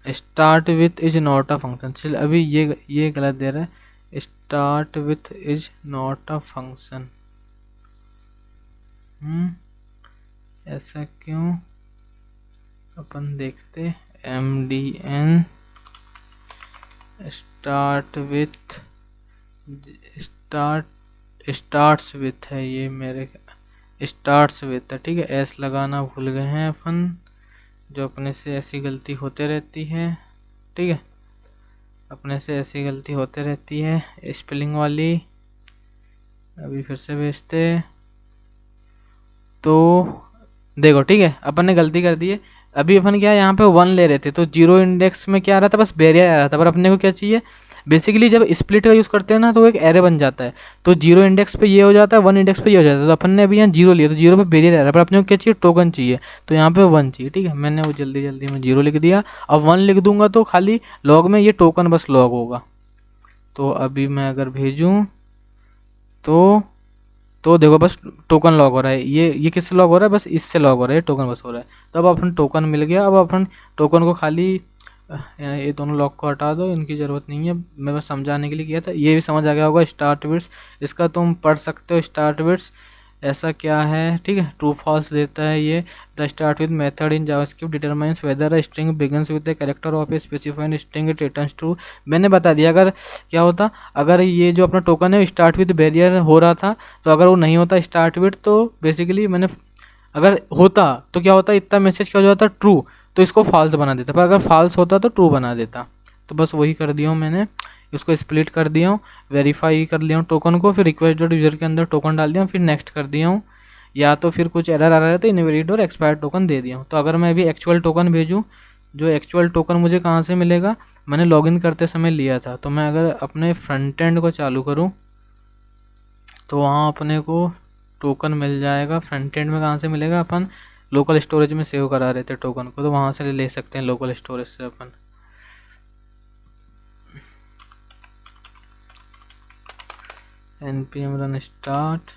Start with is not a function, चल अभी ये गलत दे रहा है, start with is not a function. ऐसा क्यों, अपन देखते, MDN start with, starts with है ये मेरे, स्टार्ट्स विथ है, ठीक है। एस लगाना भूल गए हैं अपन, जो अपने से ऐसी गलती होते रहती है, ठीक है, अपने से ऐसी गलती होते रहती है स्पेलिंग वाली। अभी फिर से भेजते, तो देखो ठीक है, अपन ने गलती कर दी है। अभी अपन क्या यहाँ पे 1 ले रहे थे, तो जीरो इंडेक्स में क्या आ रहा था, बस बैरियर आ रहा था, पर अपने को क्या चाहिए, बेसिकली जब स्प्लिट का यूज़ करते हैं ना, तो एक एरे बन जाता है। तो जीरो इंडेक्स पे ये हो जाता है, 1 इंडेक्स पे ये हो जाता है। तो अपन ने अभी यहाँ जीरो लिया, तो जीरो पे बैरियर आ रहा है, पर अपने को क्या चाहिए, टोकन चाहिए। तो यहाँ पे 1 चाहिए, ठीक है। मैंने वो जल्दी जल्दी में जीरो लिख दिया, अब 1 लिख दूंगा तो खाली लॉग में ये टोकन बस लॉग होगा। तो अभी मैं अगर भेजूँ, तो देखो बस टोकन लॉग हो रहा है, ये किससे लॉग हो रहा है, बस इससे लॉग हो रहा है, टोकन बस हो रहा है। तो अब अपन टोकन मिल गया, अब अपन टोकन को खाली ये दोनों लॉक को हटा दो, इनकी ज़रूरत नहीं है, मैं बस समझाने के लिए किया था। ये भी समझ आ गया होगा, स्टार्ट बिट्स, इसका तुम पढ़ सकते हो, स्टार्ट बिट्स ऐसा क्या है, ठीक है। ट्रू फॉल्स देता है ये, the start with method in JavaScript determines weather a string begins with the character of a specified string, it returns true. मैंने बता दिया, अगर क्या होता, अगर ये जो अपना टोकन है स्टार्ट विद बैरियर हो रहा था, तो अगर वो नहीं होता स्टार्ट विद, तो बेसिकली मैंने, अगर होता तो क्या होता, इतना मैसेज क्या हो जाता, ट्रू, तो इसको फॉल्स बना देता, पर अगर फॉल्स होता तो ट्रू बना देता। तो बस वही कर दिया हूँ मैंने, इसको स्प्लिट कर दिया हूँ, वेरीफाई कर लिया हूँ टोकन को, फिर रिक्वेस्ट डॉट यूजर के अंदर टोकन डाल दिया हूँ, फिर नेक्स्ट कर दिया हूँ। या तो फिर कुछ एरर आ रहा है तो इनवैलिड और एक्सपायर्ड टोकन दे दिया हूँ। तो अगर मैं अभी एक्चुअल टोकन भेजूँ, जो एक्चुअल टोकन मुझे कहाँ से मिलेगा, मैंने लॉगिन करते समय लिया था। तो मैं अगर अपने फ्रंट एंड को चालू करूँ, तो वहाँ अपने को टोकन मिल जाएगा। फ्रंट एंड में कहाँ से मिलेगा, अपन लोकल स्टोरेज में सेव करा रहे थे टोकन को, तो वहाँ से ले सकते हैं लोकल स्टोरेज से अपन। npm run start,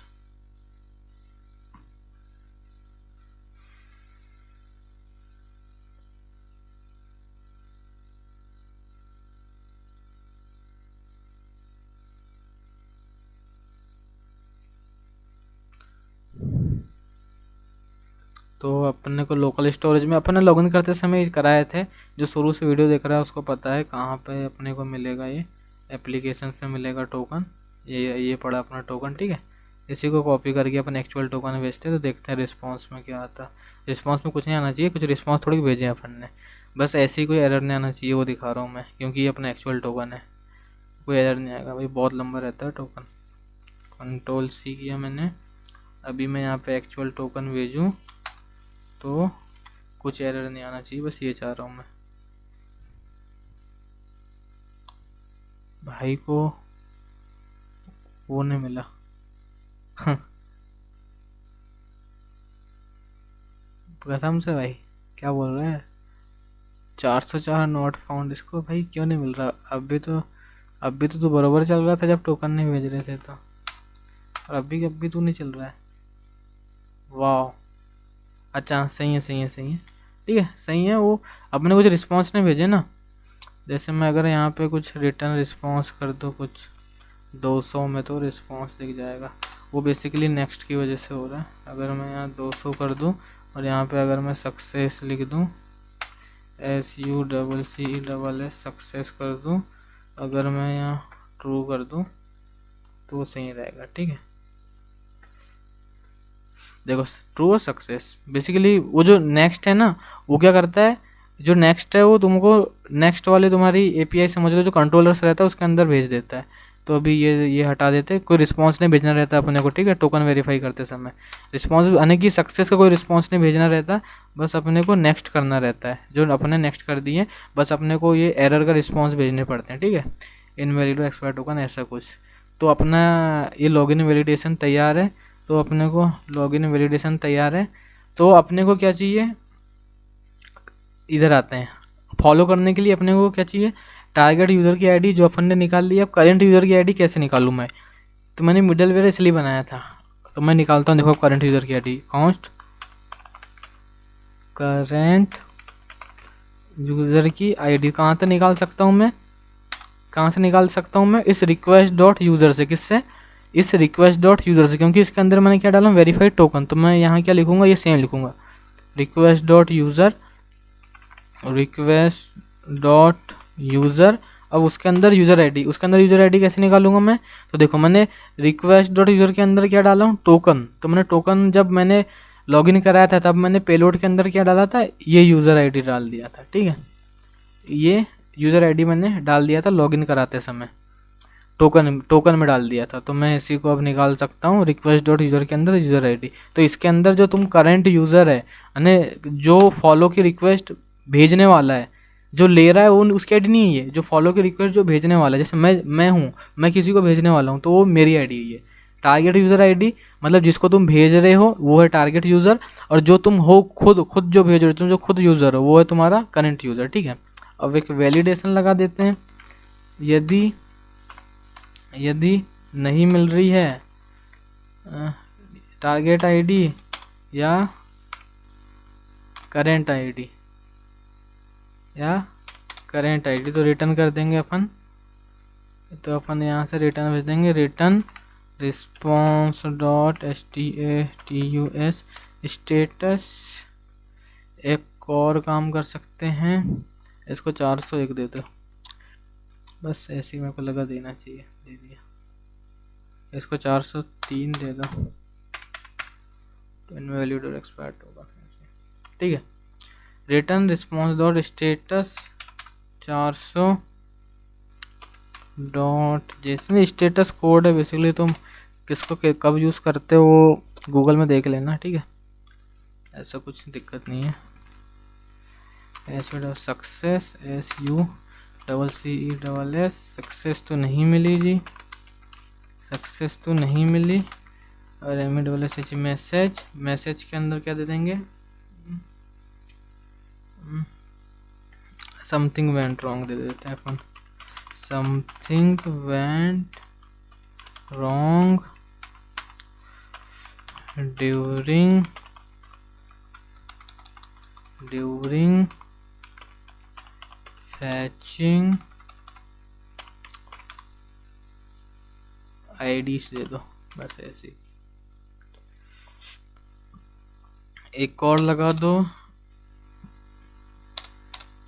तो अपने को लोकल स्टोरेज में अपन ने लॉगिन करते समय कराए थे, जो शुरू से वीडियो देख रहा है उसको पता है कहाँ पे अपने को मिलेगा, ये एप्लीकेशन में मिलेगा टोकन, ये पड़ा अपना टोकन, ठीक है। इसी को कॉपी करके अपन एक्चुअल टोकन भेजते हैं, तो देखते हैं रिस्पॉन्स में क्या आता है। रिस्पॉन्स में कुछ नहीं आना चाहिए, कुछ रिस्पॉन्स थोड़ी भेजे हैं अपन ने, बस ऐसी कोई एरर नहीं आना चाहिए, वो दिखा रहा हूँ मैं, क्योंकि ये अपना एक्चुअल टोकन है, कोई एरर नहीं आएगा भाई, बहुत लंबा रहता है टोकन। कंट्रोल सी किया मैंने, अभी मैं यहाँ पे एक्चुअल टोकन भेजूँ तो कुछ एरर नहीं आना चाहिए, बस ये चाह रहा हूँ मैं। भाई को वो नहीं मिला कसम से भाई, क्या बोल रहा है, 404 नॉट फाउंड, इसको भाई क्यों नहीं मिल रहा? अभी तो तू बरोबर चल रहा था जब टोकन नहीं भेज रहे थे तो, और अभी तू नहीं चल रहा है। वाह, अच्छा सही है, सही है, सही है, ठीक है, सही है। वो अपने कुछ रिस्पॉन्स नहीं भेजे ना, जैसे मैं अगर यहाँ पे कुछ रिटर्न रिस्पॉन्स कर दूँ कुछ 200 में, तो रिस्पॉन्स दिख जाएगा, वो बेसिकली नेक्स्ट की वजह से हो रहा है। अगर मैं यहाँ 200 कर दूँ और यहाँ पे अगर मैं सक्सेस लिख दूँ, SUCCESS सक्सेस कर दूँ, अगर मैं यहाँ ट्रू कर दूँ तो वो सही रहेगा, ठीक है। देखो ट्रू और सक्सेस, बेसिकली वो जो नेक्स्ट है ना, वो क्या करता है, जो नेक्स्ट है वो तुमको नेक्स्ट वाले तुम्हारी API समझ लो, जो कंट्रोलर्स रहता है उसके अंदर भेज देता है। तो अभी ये हटा देते, कोई रिस्पांस नहीं भेजना रहता अपने को, ठीक है, टोकन वेरीफाई करते समय रिस्पांस आने की, सक्सेस का कोई रिस्पांस नहीं भेजना रहता, बस अपने को नेक्स्ट करना रहता है, जो अपने नेक्स्ट कर दिए, बस अपने को ये एरर का रिस्पॉन्स भेजने पड़ते हैं, ठीक है। इनवैलिड एक्सपायर टोकन ऐसा कुछ, तो अपना ये लॉगिन वैलिडेशन तैयार है, तो अपने को लॉगिन वैलिडेशन तैयार है, तो अपने को क्या चाहिए, इधर आते हैं, फॉलो करने के लिए अपने को क्या चाहिए, टारगेट यूज़र की आईडी जो अपन ने निकाल ली। अब करंट यूज़र की आईडी कैसे निकालूँ मैं, तो मैंने मिडलवेयर इसलिए बनाया था, तो मैं निकालता हूँ, देखो करंट यूज़र की आईडी, कॉन्स्ट करंट यूज़र की आईडी कहाँ से निकाल सकता हूँ मैं, कहाँ से निकाल सकता हूँ मैं, इस रिक्वेस्ट डॉट यूज़र से, किससे, इस रिक्वेस्ट डॉट यूज़र से, क्योंकि इसके अंदर मैंने क्या डाला, वेरीफाइड टोकन, तो मैं यहाँ क्या लिखूँगा, ये सेम लिखूँगा, request dot user, request dot user. अब उसके अंदर यूज़र आईडी, उसके अंदर यूज़र आईडी कैसे निकालूंगा मैं, तो देखो मैंने रिक्वेस्ट डॉट यूज़र के अंदर क्या डाला हूँ, टोकन, तो मैंने टोकन जब मैंने लॉगिन कराया था तब मैंने पेलोड के अंदर क्या डाला था, ये यूज़र आईडी डाल दिया था, ठीक है, ये यूज़र आईडी मैंने डाल दिया था लॉगिन कराते समय, टोकन में डाल दिया था, तो मैं इसी को अब निकाल सकता हूँ, रिक्वेस्ट डॉट यूज़र के अंदर यूज़र आईडी। तो इसके अंदर जो तुम करंट यूज़र है, यानी जो फॉलो की रिक्वेस्ट भेजने वाला है, जो ले रहा है वो उसकी आईडी नहीं है, ये जो फॉलो की रिक्वेस्ट जो भेजने वाला है, जैसे मैं हूँ, मैं किसी को भेजने वाला हूँ, तो वो मेरी आईडी है ये, टारगेट यूज़र आईडी, मतलब जिसको तुम भेज रहे हो वो है टारगेट यूज़र, और जो तुम हो खुद जो भेज रहे हो, तुम जो खुद यूज़र हो वो है तुम्हारा करंट यूज़र, ठीक है। अब एक वैलिडेशन लगा देते हैं, यदि नहीं मिल रही है टारगेट आईडी या करंट आईडी तो रिटर्न कर देंगे अपन, तो अपन यहाँ से रिटर्न भेज देंगे, return response dot status status. एक और काम कर सकते हैं, इसको 401 दे दो, बस ऐसे ही मेरे को लगा देना चाहिए, दे दिया, इसको 403 दे दो, तो इनवैलिड और एक्सपायर्ड होगा, ठीक है। Return response dot status 400 dot जैसे स्टेटस कोड है, बेसिकली तुम किसको कब यूज़ करते हो वो गूगल में देख लेना, ठीक है, ऐसा कुछ दिक्कत नहीं है। सक्सेस SUCCESS सक्सेस तो नहीं मिली जी, सक्सेस तो नहीं मिली, और MESSH मैसेज के अंदर क्या दे देंगे, समथिंग वेंट रॉन्ग दे देते हैं अपन, something went wrong during fetching IDs दे दो, बस ऐसे, एक और लगा दो,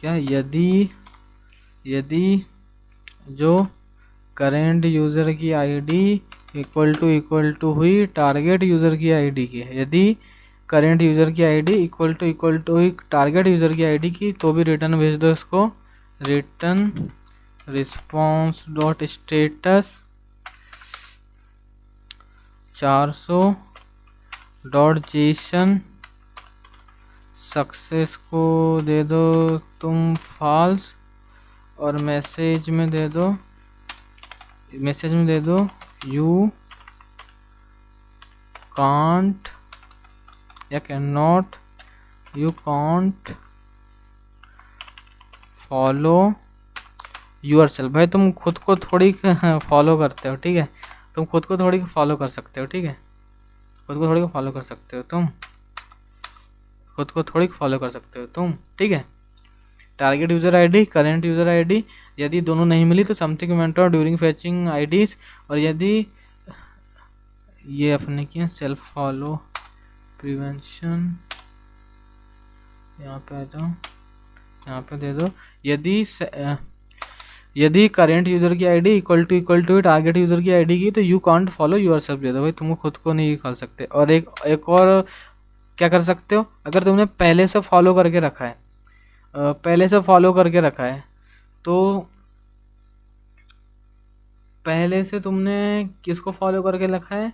क्या, यदि जो करेंट यूज़र की आईडी इक्वल टू हुई टारगेट यूज़र की आईडी की, यदि करेंट यूज़र की आईडी इक्वल टू हुई टारगेट यूज़र की आईडी की, तो भी रिटर्न भेज दो इसको, return response dot status 400 dot JSON, success को दे दो तुम फॉल्स, और मैसेज में दे दो यू कांट या can not, you can't follow yourself. भाई तुम खुद को थोड़ी फॉलो करते हो, ठीक है, तुम खुद को थोड़ी फॉलो कर सकते हो, ठीक है, खुद को थोड़ी फॉलो कर सकते हो तुम, खुद को थोड़ी फॉलो कर सकते हो तुम, ठीक है। Target user ID, current user ID, यदि दोनों नहीं मिली तो something mentor during fetching IDs, और यदि ये अपने किया सेल्फ फॉलो प्रिवेंशन, यहाँ पे आ जाओ, यहाँ पे दे दो, यदि करेंट यूज़र की ID equal to target user की आईडी की, तो यू कांट फॉलो योरसेल्फ दे दो, भाई तुम खुद को नहीं कर सकते। और एक और क्या कर सकते हो, अगर तुमने पहले से फॉलो करके रखा है, तो पहले से तुमने किसको फॉलो करके रखा है,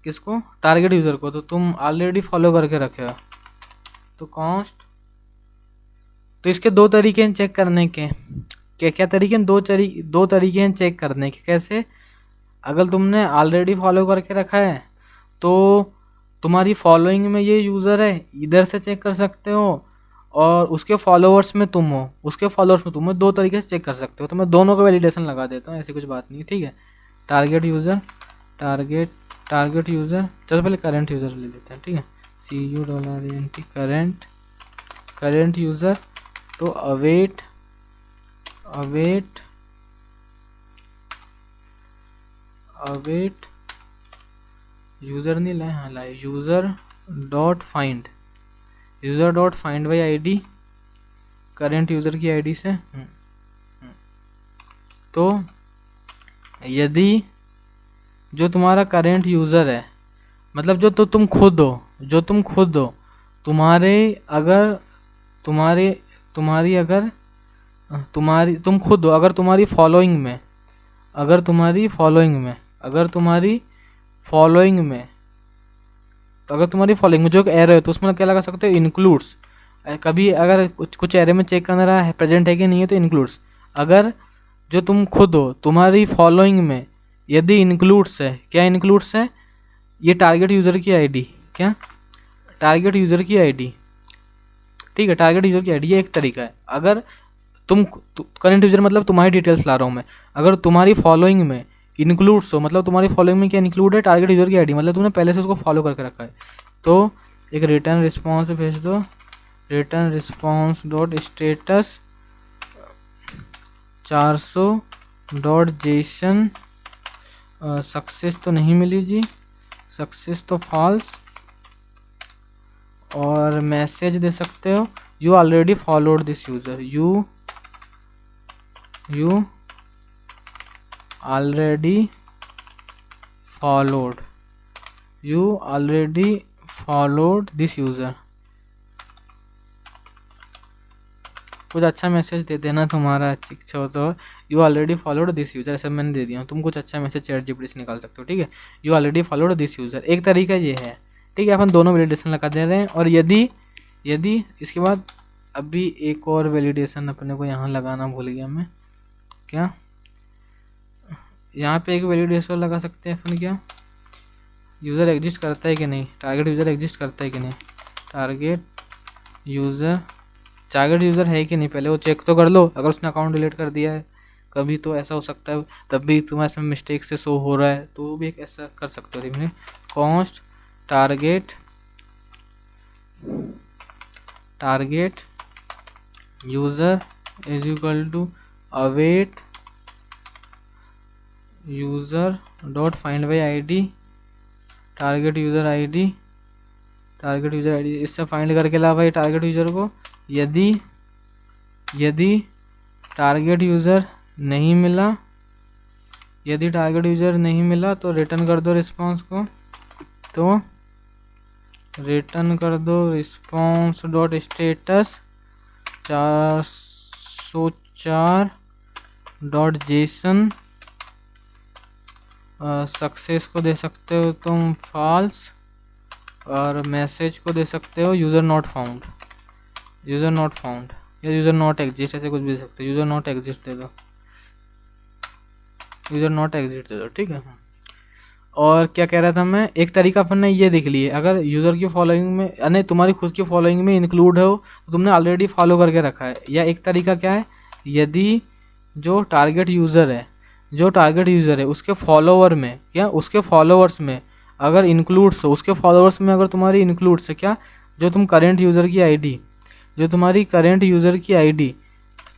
किसको, टारगेट यूज़र को, तो तुम ऑलरेडी फॉलो करके रखे हो, तो कॉस्ट, तो इसके दो तरीके हैं चेक करने के, क्या तरीके हैं, दो तरीके हैं चेक करने के। कैसे, अगर तुमने ऑलरेडी फॉलो करके रखा है तो तुम्हारी फॉलोइंग में ये यूज़र है, इधर से चेक कर सकते हो, और उसके फॉलोअर्स में तुम हो, दो तरीके से चेक कर सकते हो। तो मैं दोनों का वैलिडेशन लगा देता हूँ, ऐसी कुछ बात नहीं है, ठीक है। टारगेट यूज़र, चलो पहले करंट यूज़र ले लेते हैं, ठीक है, CU$ENT करंट यूज़र, तो अवेट यूज़र नहीं लाए, हाँ लाए, user dot find by ID, current user की आईडी से। तो यदि जो तुम्हारा करेंट यूज़र है, मतलब जो तुम खुद हो, तुम खुद हो, अगर तुम्हारी फॉलोइंग में जो एक एरे है, तो उसमें क्या लगा सकते हो, इंक्लूड्स। कभी अगर कुछ एरे में चेक करना रहा है प्रेजेंट है कि नहीं है, तो इंक्लूड्स। अगर जो तुम खुद हो, तुम्हारी फॉलोइंग में यदि इंक्लूड्स है, क्या इंक्लूड्स है, ये टारगेट यूज़र की आईडी, क्या, टारगेट यूज़र की आईडी, ठीक है, टारगेट यूज़र की आईडी, ये एक तरीका है। अगर तुम करंट यूज़र मतलब तुम्हारी डिटेल्स ला रहा हूँ मैं, अगर तुम्हारी फॉलोइंग में इंक्लूड्स हो, मतलब तुम्हारी फॉलोइंग में क्या इंक्लूड है, टारगेट यूज़र की आईडी, मतलब तुमने पहले से उसको फॉलो करके रखा है, तो एक रिटर्न रिस्पॉन्स भेज दो, return response dot status 400 dot JSON, success तो नहीं मिली जी, सक्सेस तो फॉल्स, और मैसेज दे सकते हो, you already followed this user, you already followed this user. कुछ अच्छा मैसेज दे देना तुम्हारा इच्छा हो तो, you already followed this user, ऐसा मैंने दे दिया, तुम कुछ अच्छा मैसेज चैट जीपीटी से निकाल सकते हो, ठीक है, you already followed this user, एक तरीका ये है, ठीक है। अपन दोनों वैलिडेशन लगा दे रहे हैं, और यदि इसके बाद अभी एक और वैलिडेशन अपने को यहाँ लगाना भूल गया मैं, क्या, यहाँ पे एक वैलिडेशन लगा सकते हैं अपन, क्या, यूज़र एग्जिस्ट करता है कि नहीं, टारगेट यूज़र एग्जिस्ट करता है कि नहीं, टारगेट यूज़र है कि नहीं, पहले वो चेक तो कर लो। अगर उसने अकाउंट डिलीट कर दिया है कभी, तो ऐसा हो सकता है, तब भी तुम्हारे इसमें मिस्टेक से शो हो रहा है, तो भी एक ऐसा कर सकते हो, देखने const target user is equal to await user dot find by ID, target user ID target user ID, इससे फाइंड करके ला भाई टारगेट यूजर को। यदि टारगेट यूजर नहीं मिला, यदि टारगेट यूजर नहीं मिला तो रिटर्न कर दो रिस्पॉन्स को। तो रिटर्न कर दो response dot status 404 dot JSON. Success को दे सकते हो तुम फॉल्स, और मैसेज को दे सकते हो user not found, user not found या यूज़र नॉट एग्जिस्ट, ऐसे कुछ भी दे सकते हो। यूज़र नॉट एग्जिस्ट दे दो, यूज़र नॉट एग्जिस्ट दे दो, ठीक है। और क्या कह रहा था मैं, एक तरीका अपन ने ये देख लिए, अगर यूज़र की फॉलोइंग में यानी तुम्हारी खुद की फॉलोइंग में इंक्लूड हो तो तुमने ऑलरेडी फॉलो करके रखा है। या एक तरीका क्या है, यदि जो टारगेट यूज़र है उसके फॉलोवर में या उसके फॉलोअर्स में अगर इंक्लूड्स हो, उसके फॉलोअर्स में अगर तुम्हारी इंक्लूड्स है क्या, जो तुम करेंट यूज़र की आईडी, जो तुम्हारी करेंट यूज़र की आईडी,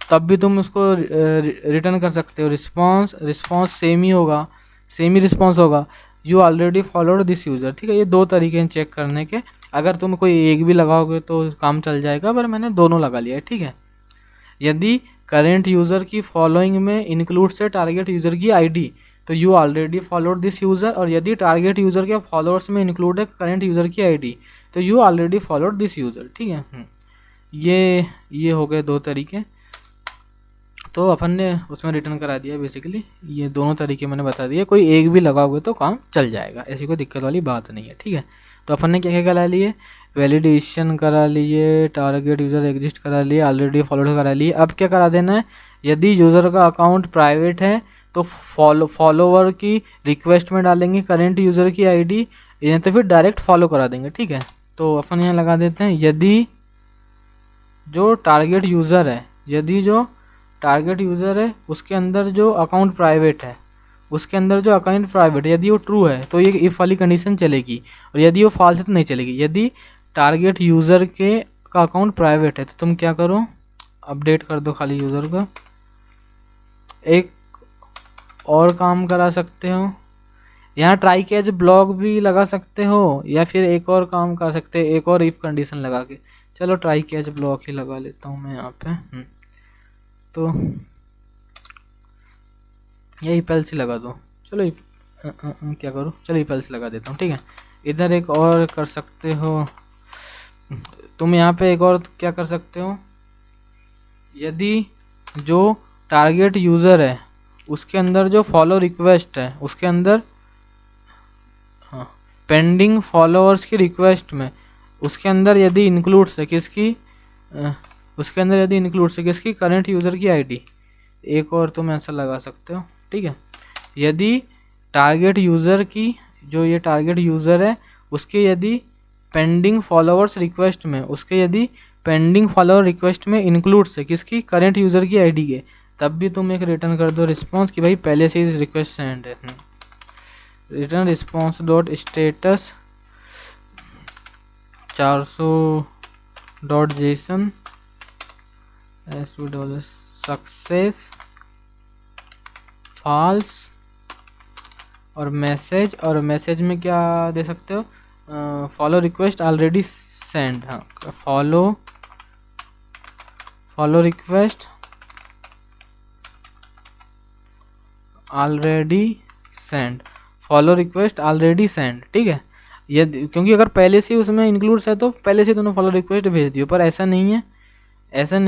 तब भी तुम उसको रिटर्न कर सकते हो। रिस्पॉन्स सेम ही होगा, सेम ही रिस्पॉन्स होगा, you already followed this user, ठीक है। ये दो तरीके हैं चेक करने के, अगर तुम कोई एक भी लगाओगे तो काम चल जाएगा, पर मैंने दोनों लगा लिया है, ठीक है। यदि करेंट यूज़र की फॉलोइंग में इंक्लूड से टारगेट यूज़र की आईडी, तो you already followed this user, और यदि टारगेट यूज़र के फॉलोअर्स में इंक्लूड है करेंट यूज़र की आईडी, तो you already followed this user, ठीक है। ये हो गए दो तरीके, तो अपन ने उसमें रिटर्न करा दिया बेसिकली। ये दोनों तरीके मैंने बता दिए, कोई एक भी लगाओगे तो काम चल जाएगा, ऐसी कोई दिक्कत वाली बात नहीं है, ठीक है। तो अपन ने क्या क्या करा लिए, वैलिडेशन करा लिए, टारगेट यूज़र एग्जिस्ट करा लिए, ऑलरेडी फॉलोड करा लिए। अब क्या करा देना है, यदि यूज़र का अकाउंट प्राइवेट है तो फॉलोवर की रिक्वेस्ट में डालेंगे करेंट यूज़र की आईडी, या तो फिर डायरेक्ट फॉलो करा देंगे, ठीक है। तो अपन यहाँ लगा देते हैं, यदि जो टारगेट यूज़र है, यदि जो टारगेट यूज़र है उसके अंदर जो अकाउंट प्राइवेट है, उसके अंदर जो अकाउंट प्राइवेट है, यदि वो ट्रू है तो ये इफ़ वाली कंडीशन चलेगी, और यदि वो फॉल्स है तो नहीं चलेगी। यदि टारगेट यूज़र के का अकाउंट प्राइवेट है तो तुम क्या करो, अपडेट कर दो खाली यूज़र को। एक और काम करा सकते हो, यहाँ ट्राई कैच ब्लॉक भी लगा सकते हो, या फिर एक और काम कर सकते हो, एक और इफ कंडीशन लगा के। चलो ट्राई कैच ब्लॉक ही लगा लेता हूँ मैं यहाँ पे। तो ये इपेल्स लगा दो, चलो क्या करूँ, चलो इपेल्स लगा देता हूँ, ठीक है। इधर एक और कर सकते हो तुम, यहाँ पे एक और क्या कर सकते हो, यदि जो टारगेट यूज़र है उसके अंदर जो फॉलो रिक्वेस्ट है, उसके अंदर पेंडिंग फॉलोअर्स की रिक्वेस्ट में, उसके अंदर यदि इंक्लूड्स है किसकी, उसके अंदर यदि इंक्लूड्स है किसकी, करंट यूज़र की आईडी। एक और तुम ऐसा लगा सकते हो, ठीक है। यदि टारगेट यूज़र की, जो ये टारगेट यूज़र है उसके यदि पेंडिंग फॉलोअर्स रिक्वेस्ट में, उसके यदि पेंडिंग फॉलोअर रिक्वेस्ट में इंक्लूड्स है किसकी, करंट यूज़र की आईडी के, तब भी तुम एक रिटर्न कर दो रिस्पॉन्स कि भाई पहले से ही रिक्वेस्ट सेंड है। Return response dot status 400 dot JSON success false, और मैसेज में क्या दे सकते हो, फॉलो रिक्वेस्ट ऑलरेडी सेंड, हाँ follow request already send, follow request already send, ठीक है। यदि क्योंकि अगर पहले से उसमें इंक्लूड्स है तो पहले से तुमने फॉलो रिक्वेस्ट भेज दियो, पर ऐसा नहीं है, ऐसा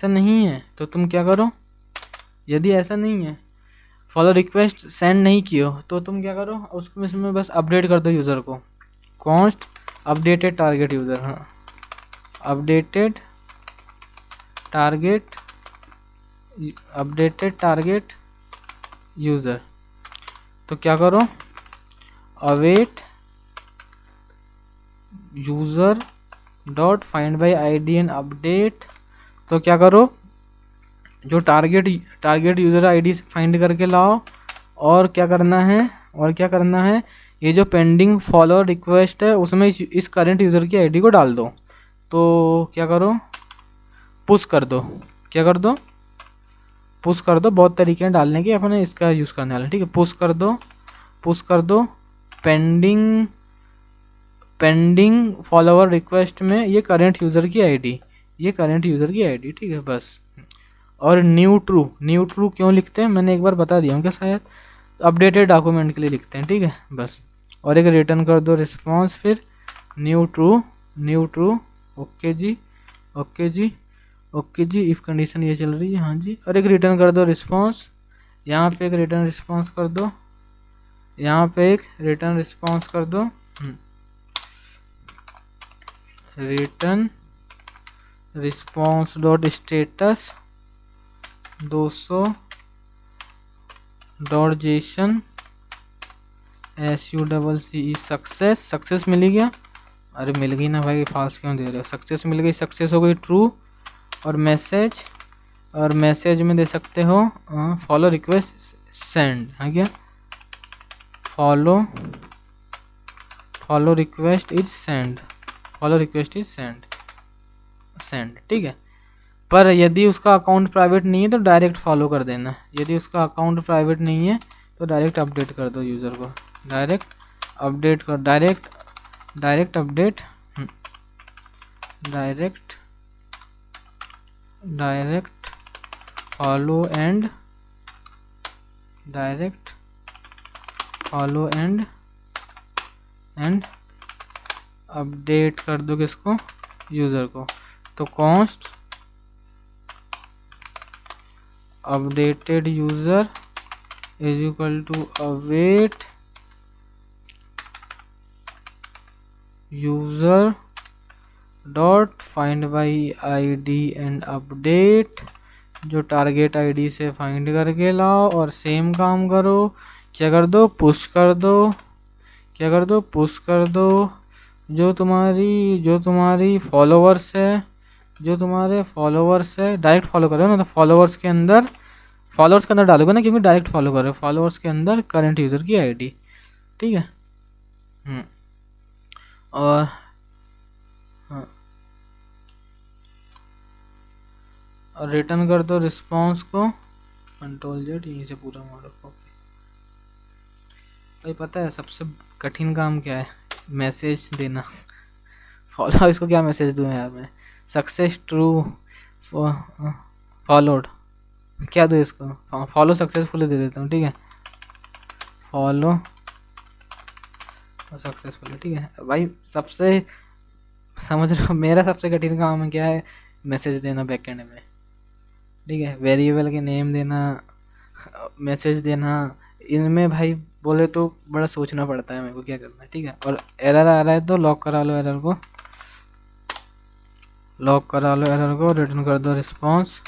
नहीं है तो तुम क्या करो, यदि ऐसा नहीं है, फॉलो रिक्वेस्ट सेंड नहीं कियो तो तुम क्या करो, उसको इसमें बस अपडेट कर दो यूज़र को, कॉन्स्ट अपडेटेड टारगेट यूज़र, हाँ अपडेटेड टारगेट यूज़र। तो क्या करो, await user dot find by ID and update. तो क्या करो, जो टारगेट यूज़र आईडी फाइंड करके लाओ, और क्या करना है, ये जो पेंडिंग फॉलो रिक्वेस्ट है उसमें इस करंट यूज़र की आईडी को डाल दो। तो क्या करो, पुश कर दो, पुश कर दो, बहुत तरीके हैं डालने के, अपने इसका यूज़ करने वाला, ठीक है। पुश कर दो पेंडिंग फॉलोवर रिक्वेस्ट में ये करंट यूज़र की आईडी, ये करंट यूज़र की आईडी, ठीक है बस। और न्यू ट्रू क्यों लिखते हैं मैंने एक बार बता दिया हूँ क्या शायद, अपडेटेड डॉक्यूमेंट के लिए लिखते हैं, ठीक है बस। और एक रिटर्न कर दो रिस्पॉन्स, फिर न्यू ट्रू, ओके जी, ओके जी, ओके जी, इफ़ कंडीशन ये चल रही है, हाँ जी। और एक रिटर्न कर दो रिस्पॉन्स, यहाँ पे एक रिटर्न रिस्पॉन्स कर दो, यहाँ पे एक रिटर्न रिस्पॉन्स कर दो, return response dot status 200 dot JSON SUCCE success मिली क्या? अरे मिल गई ना भाई, फॉल्स क्यों दे रहे हो? सक्सेस मिल गई, सक्सेस हो गई ट्रू। और मैसेज में दे सकते हो फॉलो रिक्वेस्ट सेंड, है क्या? Follow request is send, send, ठीक है। पर यदि उसका अकाउंट प्राइवेट नहीं है तो डायरेक्ट फॉलो कर देना, यदि उसका अकाउंट प्राइवेट नहीं है तो डायरेक्ट अपडेट कर दो यूज़र को, direct update follow and update कर दो किसको? यूज़र को। तो const updated user is equal to await user dot find by ID and update, जो टारगेट आईडी से फाइंड करके लाओ। और सेम काम करो, क्या कर दो? पुश कर दो, जो तुम्हारी फॉलोवर्स है, डायरेक्ट फॉलो करो ना, तो फॉलोवर्स के अंदर डालोगे ना, क्योंकि डायरेक्ट फॉलो करो, फॉलोवर्स के अंदर करंट यूज़र की आईडी, ठीक है। और हाँ, और रिटर्न कर दो रिस्पॉन्स को, Ctrl+Z, यहीं से पूरा मारो कॉपी। भाई पता है सबसे कठिन काम क्या है? मैसेज देना। फॉलो, इसको क्या मैसेज दूँ यार मैं? सक्सेस ट्रू फॉलोड, क्या दूँ इसको? फॉलो सक्सेसफुली दे देता हूँ, ठीक है, फॉलो सक्सेसफुली, ठीक है भाई। सबसे समझ रहे हो, मेरा सबसे कठिन काम है क्या है? मैसेज देना बैकएंड में, ठीक है। वेरिएबल के नेम देना, मैसेज देना, इनमें भाई बोले तो बड़ा सोचना पड़ता है मेरे को क्या करना है, ठीक है। और एरर आ रहा है तो लॉक करा लो एरर को, रिटर्न कर दो रिस्पॉन्स,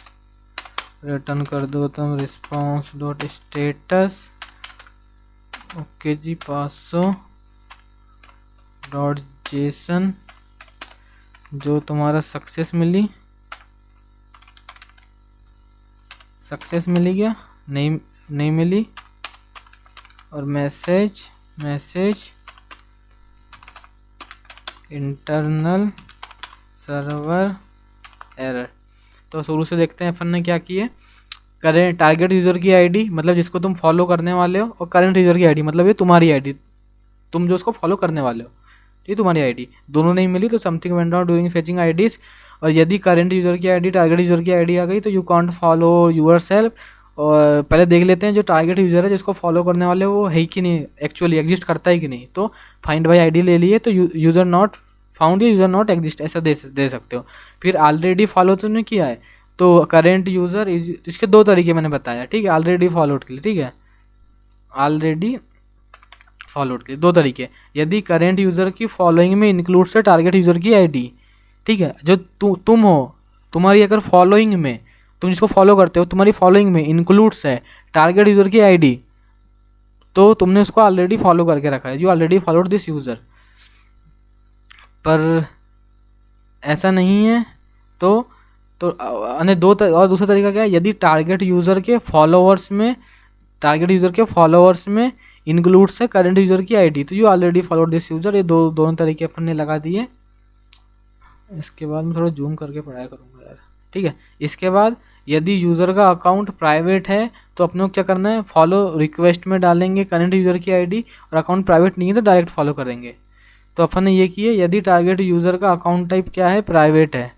रिटर्न कर दो तुम रिस्पॉन्स डॉट स्टेटस, ओके जी, 500 डॉट जेसन, जो तुम्हारा सक्सेस मिली क्या? नहीं मिली। और मैसेज इंटरनल सर्वर एरर। तो शुरू से देखते हैं अपन ने क्या किया। करेंट टारगेट यूज़र की आईडी मतलब जिसको तुम फॉलो करने वाले हो, और करंट यूज़र की आईडी मतलब ये तुम्हारी आईडी, तुम जो उसको फॉलो करने वाले हो, ये तुम्हारी आईडी, दोनों नहीं मिली तो something went on doing fetching IDs. और यदि करंट यूज़र की आईडी टारगेट यूज़र की आईडी आ गई तो यू कांट फॉलो यूअरसेल्फ। और पहले देख लेते हैं जो टारगेट यूज़र है जिसको फॉलो करने वाले वो है कि नहीं, एक्चुअली एग्जिस्ट करता है कि नहीं। तो फाइंड बाई आईडी ले लिए तो यूज़र नॉट फाउंड या यूज़र नॉट एग्जिस्ट ऐसा दे सकते हो। फिर ऑलरेडी फॉलो तुमने किया है तो करेंट यूज़र इसके दो तरीके मैंने बताया, ठीक है, ऑलरेडी फॉलोड के लिए, ठीक है, ऑलरेडी फॉलोड के दो तरीके। यदि करेंट यूज़र की फॉलोइंग में इंक्लूड से टारगेट यूज़र की आईडी, ठीक है, जो तुम हो, तुम्हारी अगर फॉलोइंग में, तुम जिसको फॉलो करते हो तुम्हारी फॉलोइंग में इंक्लूड्स है टारगेट यूज़र की आईडी, तो तुमने उसको ऑलरेडी फॉलो करके रखा है, you already followed this user. पर ऐसा नहीं है तो और दूसरा तरीका क्या है, यदि टारगेट यूज़र के फॉलोअर्स में इंक्लूड्स है करंट यूज़र की आईडी, तो you already followed this user. ये दोनों तरीके अपन ने लगा दिए। इसके बाद मैं थोड़ा जूम करके पढ़ाया करूँगा यार, ठीक है। इसके बाद यदि यूज़र का अकाउंट प्राइवेट है तो अपने को क्या करना है, फॉलो रिक्वेस्ट में डालेंगे करंट यूज़र की आईडी, और अकाउंट प्राइवेट नहीं है तो डायरेक्ट फॉलो करेंगे। तो अपन ने ये किया, यदि टारगेट यूज़र का अकाउंट टाइप क्या है, प्राइवेट है,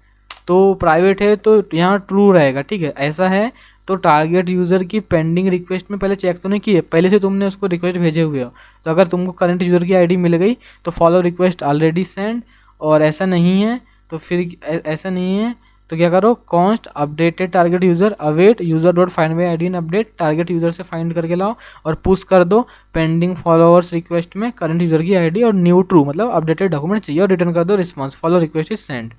तो प्राइवेट है तो यहाँ ट्रू रहेगा, ठीक है। ऐसा है तो टारगेट यूज़र की पेंडिंग रिक्वेस्ट में पहले चेक तो नहीं किए, पहले से तुमने उसको रिक्वेस्ट भेजे हुए हो, तो अगर तुमको करंट यूज़र की आईडी मिल गई तो फॉलो रिक्वेस्ट ऑलरेडी सेंड, और ऐसा नहीं है तो फिर ऐसा नहीं है तो क्या करो, const updated target user await user dot find by ID in update, target user से फाइंड करके लाओ और पुश कर दो पेंडिंग फॉलोअर्स रिक्वेस्ट में करंट यूज़र की आईडी और न्यू ट्रू, मतलब अपडेटेड डॉक्यूमेंट चाहिए, और रिटर्न कर दो response follow request is send.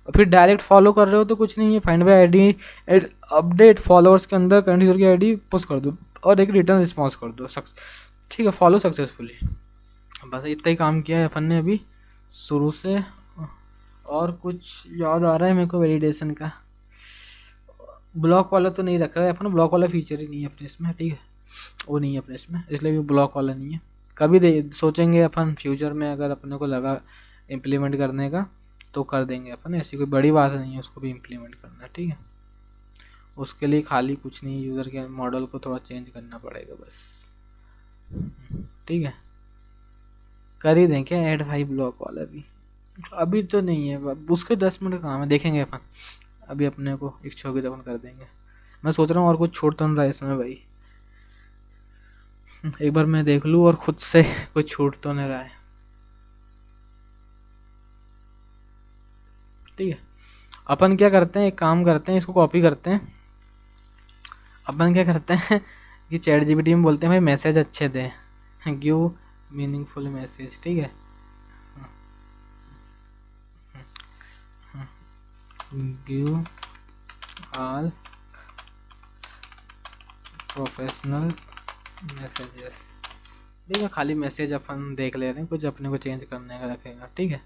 फिर डायरेक्ट फॉलो कर रहे हो तो कुछ नहीं है, find by ID update followers के अंदर करंट यूजर की आईडी पुश कर दो और एक रिटर्न रिस्पॉन्स कर दो, ठीक है, फॉलो सक्सेसफुली। बस इतना ही काम किया है अपन ने अभी शुरू से। और कुछ याद आ रहा है मेरे को वैलिडेशन का? ब्लॉक वाला तो नहीं रख रहा है अपन, ब्लॉक वाला फीचर ही नहीं है अपने इसमें, ठीक है, वो नहीं है अपने इसमें, इसलिए भी ब्लॉक वाला नहीं है। कभी सोचेंगे अपन फ्यूचर में, अगर अपने को लगा इम्प्लीमेंट करने का तो कर देंगे अपन, ऐसी कोई बड़ी बात नहीं है उसको भी इम्प्लीमेंट करना, ठीक है। उसके लिए खाली कुछ नहीं, यूज़र के मॉडल को थोड़ा चेंज करना पड़ेगा बस, ठीक है। कर ही दें क्या ऐड भाई ब्लॉक वाला भी? अभी तो नहीं है, उसके 10 मिनट काम है, देखेंगे अपन। अभी अपने को इच्छा होगी तो अपन कर देंगे। मैं सोच रहा हूँ और कुछ छूट तो नहीं रहा है इसमें भाई, एक बार मैं देख लूँ और खुद से कुछ छूट तो नहीं रहा है, ठीक है। अपन क्या करते हैं, एक काम करते हैं, इसको कॉपी करते हैं। अपन क्या करते हैं कि चैट जीपीटी में बोलते हैं भाई मैसेज अच्छे दें, गिव मीनिंगफुल मैसेज, ठीक है। गिव ऑल प्रोफेशनल मैसेजेस, ठीक है। खाली मैसेज अपन देख ले रहे हैं, कुछ अपने को चेंज करने का रखेगा, ठीक है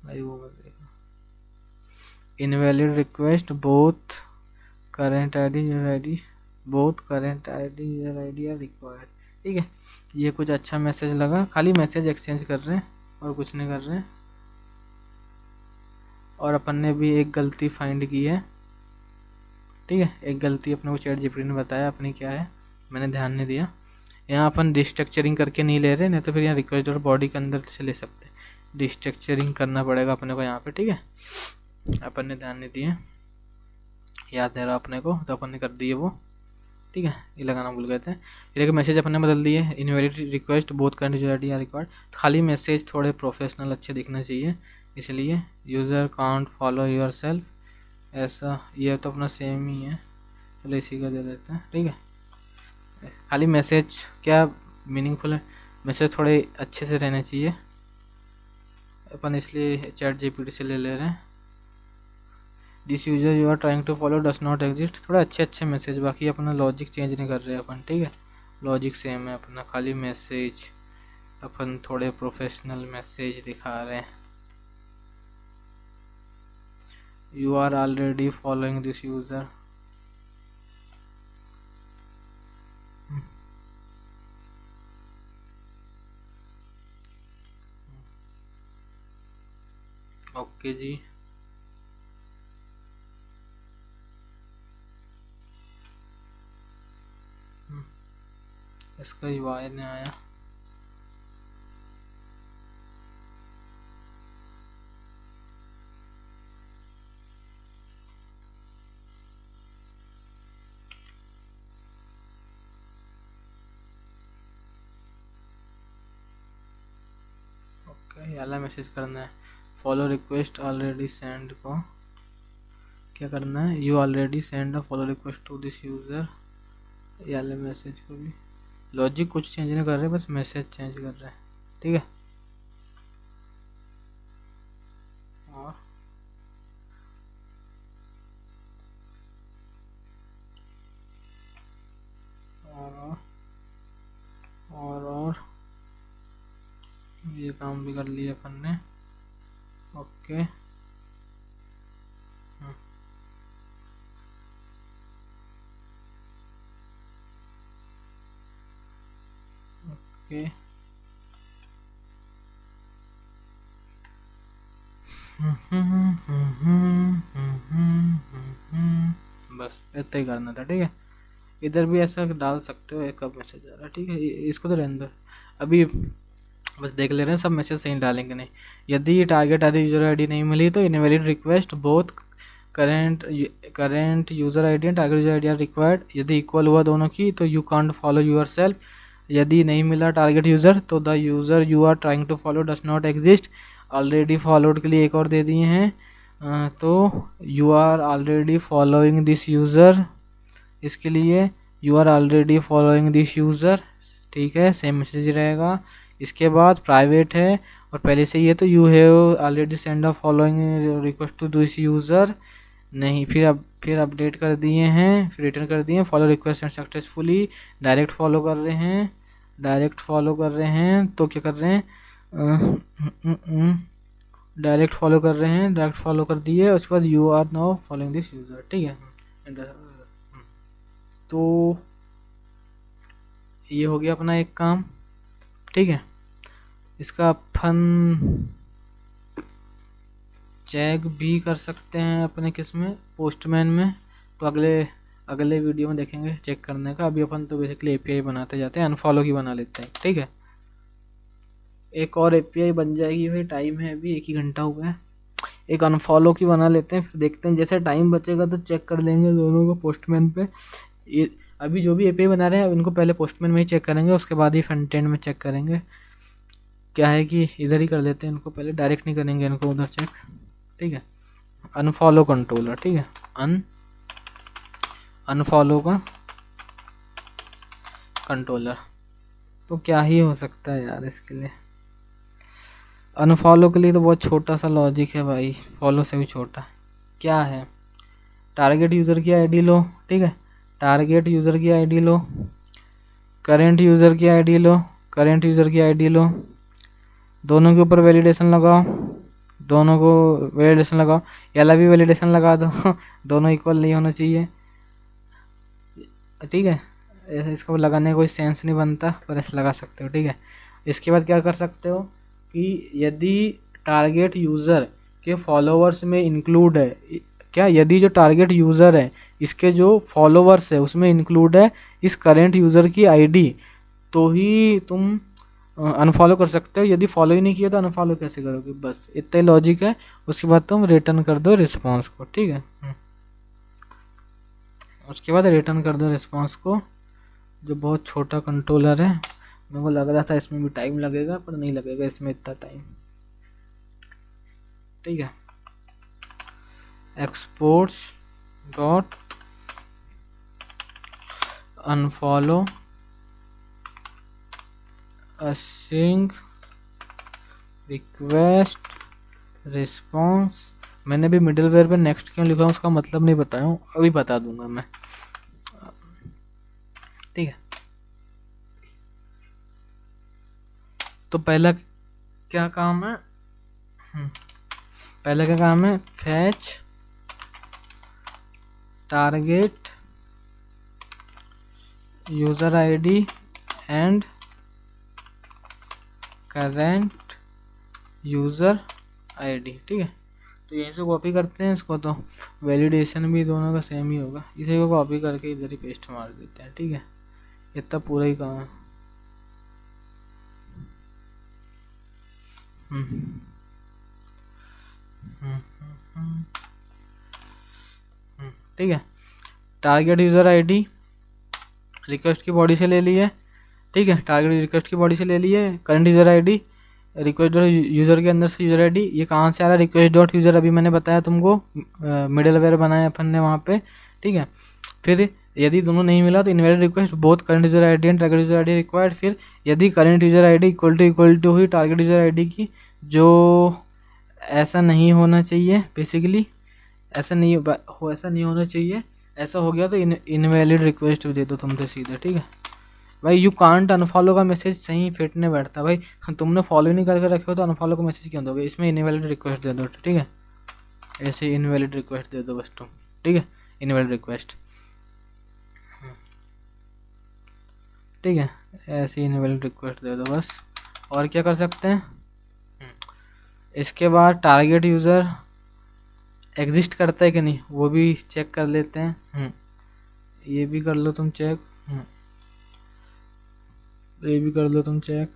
भाई। वो देखो, invalid request both current ID user ID, both current ID user ID are required, ठीक है। ये कुछ अच्छा मैसेज लगा, खाली मैसेज एक्सचेंज कर रहे हैं और कुछ नहीं कर रहे हैं। और अपन ने भी एक गलती फाइंड की है, ठीक है, एक गलती अपने को चैट जीपीटी ने बताया अपनी क्या है, मैंने ध्यान नहीं दिया। यहाँ अपन डिस्ट्रक्चरिंग करके नहीं ले रहे, नहीं तो फिर यहाँ रिक्वेस्ट और बॉडी के अंदर से ले सकते हैं, डिस्ट्रक्चरिंग करना पड़ेगा अपने को यहाँ पे, ठीक है। अपन ने ध्यान नहीं दिया, याद नहीं रहा अपने को, तो अपन ने कर दिए वो, ठीक है। ये लगाना भूल गए थे। फिर एक मैसेज अपन ने बदल दिए, invalid request both current user ID are required, खाली मैसेज थोड़े प्रोफेशनल अच्छे दिखना चाहिए, इसलिए user can't follow your self, ऐसा ये तो अपना सेम ही है, चलो इसी का दे देते हैं, ठीक है। खाली मैसेज क्या मीनिंगफुल है, मैसेज थोड़े अच्छे से रहने चाहिए, अपन इसलिए चैट जीपीटी से ले ले रहे हैं। This user you are trying to follow does not exist, थोड़ा अच्छे अच्छे मैसेज, बाकी अपना लॉजिक चेंज नहीं कर रहे अपन, ठीक है, लॉजिक सेम है अपना, खाली मैसेज अपन थोड़े प्रोफेशनल मैसेज दिखा रहे हैं। You are already following this user, okay जी। इसका यूआई नहीं आया, ओके वाला मैसेज करना है। फॉलो रिक्वेस्ट ऑलरेडी सेंड को क्या करना है, you already send a follow request to this user, ये वाले मैसेज को भी लॉजिक कुछ चेंज नहीं कर रहे, बस मैसेज चेंज कर रहे हैं, ठीक है। और ये काम भी कर लिया अपन ने, ओके। ओके बस इतना ही करना था, ठीक है। इधर भी ऐसा डाल सकते हो, एक कब मैसेज आ रहा है, ठीक है, इसको तो रहने दो अभी, बस देख ले रहे हैं सब मैसेज सही डालेंगे नहीं। यदि टारगेट आदि यूजर आईडी नहीं मिली तो invalid request both current user ID and target user ID are required. यदि इक्वल हुआ दोनों की तो you can't follow yourself. यदि नहीं मिला टारगेट यूजर तो the user you are trying to follow does not exist. Already followed के लिए एक और दे दिए हैं, तो you are already following this user, इसके लिए you are already following this user, ठीक है, सेम मैसेज रहेगा। इसके बाद प्राइवेट है और पहले से ही है तो you have already send a following request to this user, नहीं, फिर अपडेट कर दिए हैं, फिर रिटर्न कर दिए, follow request and successfully, direct follow कर रहे हैं, तो क्या कर रहे हैं, डायरेक्ट फॉलो कर रहे हैं, डायरेक्ट फॉलो कर दिए, उसके बाद you are now following this user, ठीक है। तो ये हो गया अपना एक काम, ठीक है। इसका अपन चेक भी कर सकते हैं अपने किस में, पोस्टमैन में, तो अगले वीडियो में देखेंगे चेक करने का। अभी अपन तो बेसिकली एपीआई बनाते जाते हैं, अनफॉलो की बना लेते हैं, ठीक है। एक और एपीआई बन जाएगी भाई, टाइम है अभी 1 ही घंटा हुआ है, एक अनफॉलो की बना लेते हैं, फिर देखते हैं जैसे टाइम बचेगा तो चेक कर लेंगे दोनों को पोस्टमैन पे। ये अभी जो भी एपीआई बना रहे हैं उनको पहले पोस्टमैन में ही चेक करेंगे, उसके बाद ही फ्रंट एंड में चेक करेंगे। क्या है कि इधर ही कर लेते हैं इनको पहले, डायरेक्ट नहीं करेंगे इनको उधर चेक, ठीक है। अनफॉलो कंट्रोलर, ठीक है, अनफॉलो का कंट्रोलर, तो क्या ही हो सकता है यार इसके लिए। अनफॉलो के लिए तो बहुत छोटा सा लॉजिक है भाई, फॉलो से भी छोटा। क्या है, टारगेट यूज़र की आईडी लो, ठीक है, टारगेट यूज़र की आईडी लो, करेंट यूज़र की आईडी लो, करेंट यूज़र की आईडी लो, दोनों के ऊपर वैलिडेशन लगाओ, दोनों को वैलिडेशन लगाओ, या भी वैलिडेशन लगा दो दोनों इक्वल नहीं होना चाहिए, ठीक है। इसको लगाने का कोई सेंस नहीं बनता, पर ऐसे लगा सकते हो, ठीक है। इसके बाद क्या कर सकते हो कि यदि टारगेट यूज़र के फॉलोवर्स में इंक्लूड है, क्या, यदि जो टारगेट यूज़र है इसके जो फॉलोवर्स है उसमें इंक्लूड है इस करेंट यूज़र की आईडी, तो ही तुम अनफॉलो कर सकते हो। यदि फॉलो ही नहीं किया तो अनफॉलो कैसे करोगे, बस इतना ही लॉजिक है। उसके बाद तुम रिटर्न कर दो रिस्पॉन्स को, ठीक है। उसके बाद रिटर्न कर दो रिस्पॉन्स को, जो बहुत छोटा कंट्रोलर है। मेरे को लग रहा था इसमें भी टाइम लगेगा, पर नहीं लगेगा इसमें इतना टाइम, ठीक है। Exports dot unfollow using request response. मैंने भी मिडिलवेयर पे नेक्स्ट क्यों लिखा उसका मतलब नहीं बताया हूँ, अभी बता दूंगा मैं, ठीक है। तो पहला क्या काम है, fetch target user ID and current user ID, ठीक है। तो यहीं से कॉपी करते हैं इसको, तो वैलिडेशन भी दोनों का सेम ही होगा, इसी को कॉपी करके इधर ही पेस्ट मार देते हैं, ठीक है। इतना पूरा ही काम है। ठीक है, टारगेट यूज़र आईडी रिक्वेस्ट की बॉडी से ले लिए, ठीक है, टारगेट रिक्वेस्ट की बॉडी से ले लिए, current user ID request dot user के अंदर से यूज़र आईडी, ये कहाँ से आ रहा है, रिक्वेस्ट डॉट यूज़र, अभी मैंने बताया तुमको, मिडलवेयर बनाया अपन ने वहाँ पे, ठीक है। फिर यदि दोनों नहीं मिला तो invalid request both current user ID and target user ID required. फिर यदि current user ID equal to हुई टारगेट यूज़र आईडी की, जो ऐसा नहीं होना चाहिए, बेसिकली ऐसा नहीं होना चाहिए। ऐसा हो गया तो इनवैलिड रिक्वेस्ट दे दो तुम तो सीधे, ठीक है भाई। यू कांट अनफॉलो का मैसेज सही फिट नहीं बैठता भाई, तुमने फॉलो नहीं करके रखे हो तो अनफॉलो का मैसेज क्यों दोगे, इसमें इनवैलिड रिक्वेस्ट दे दो, ठीक है। ऐसे इनवैलिड रिक्वेस्ट दे दो बस तुम, ठीक है, इनवैलिड रिक्वेस्ट, ठीक है, ऐसे इनवैलिड रिक्वेस्ट दे दो बस। और क्या कर सकते हैं, इसके बाद टारगेट यूज़र एग्जिस्ट करता है कि नहीं वो भी चेक कर लेते हैं। ये भी कर लो तुम चेक, ये भी कर लो तुम चेक,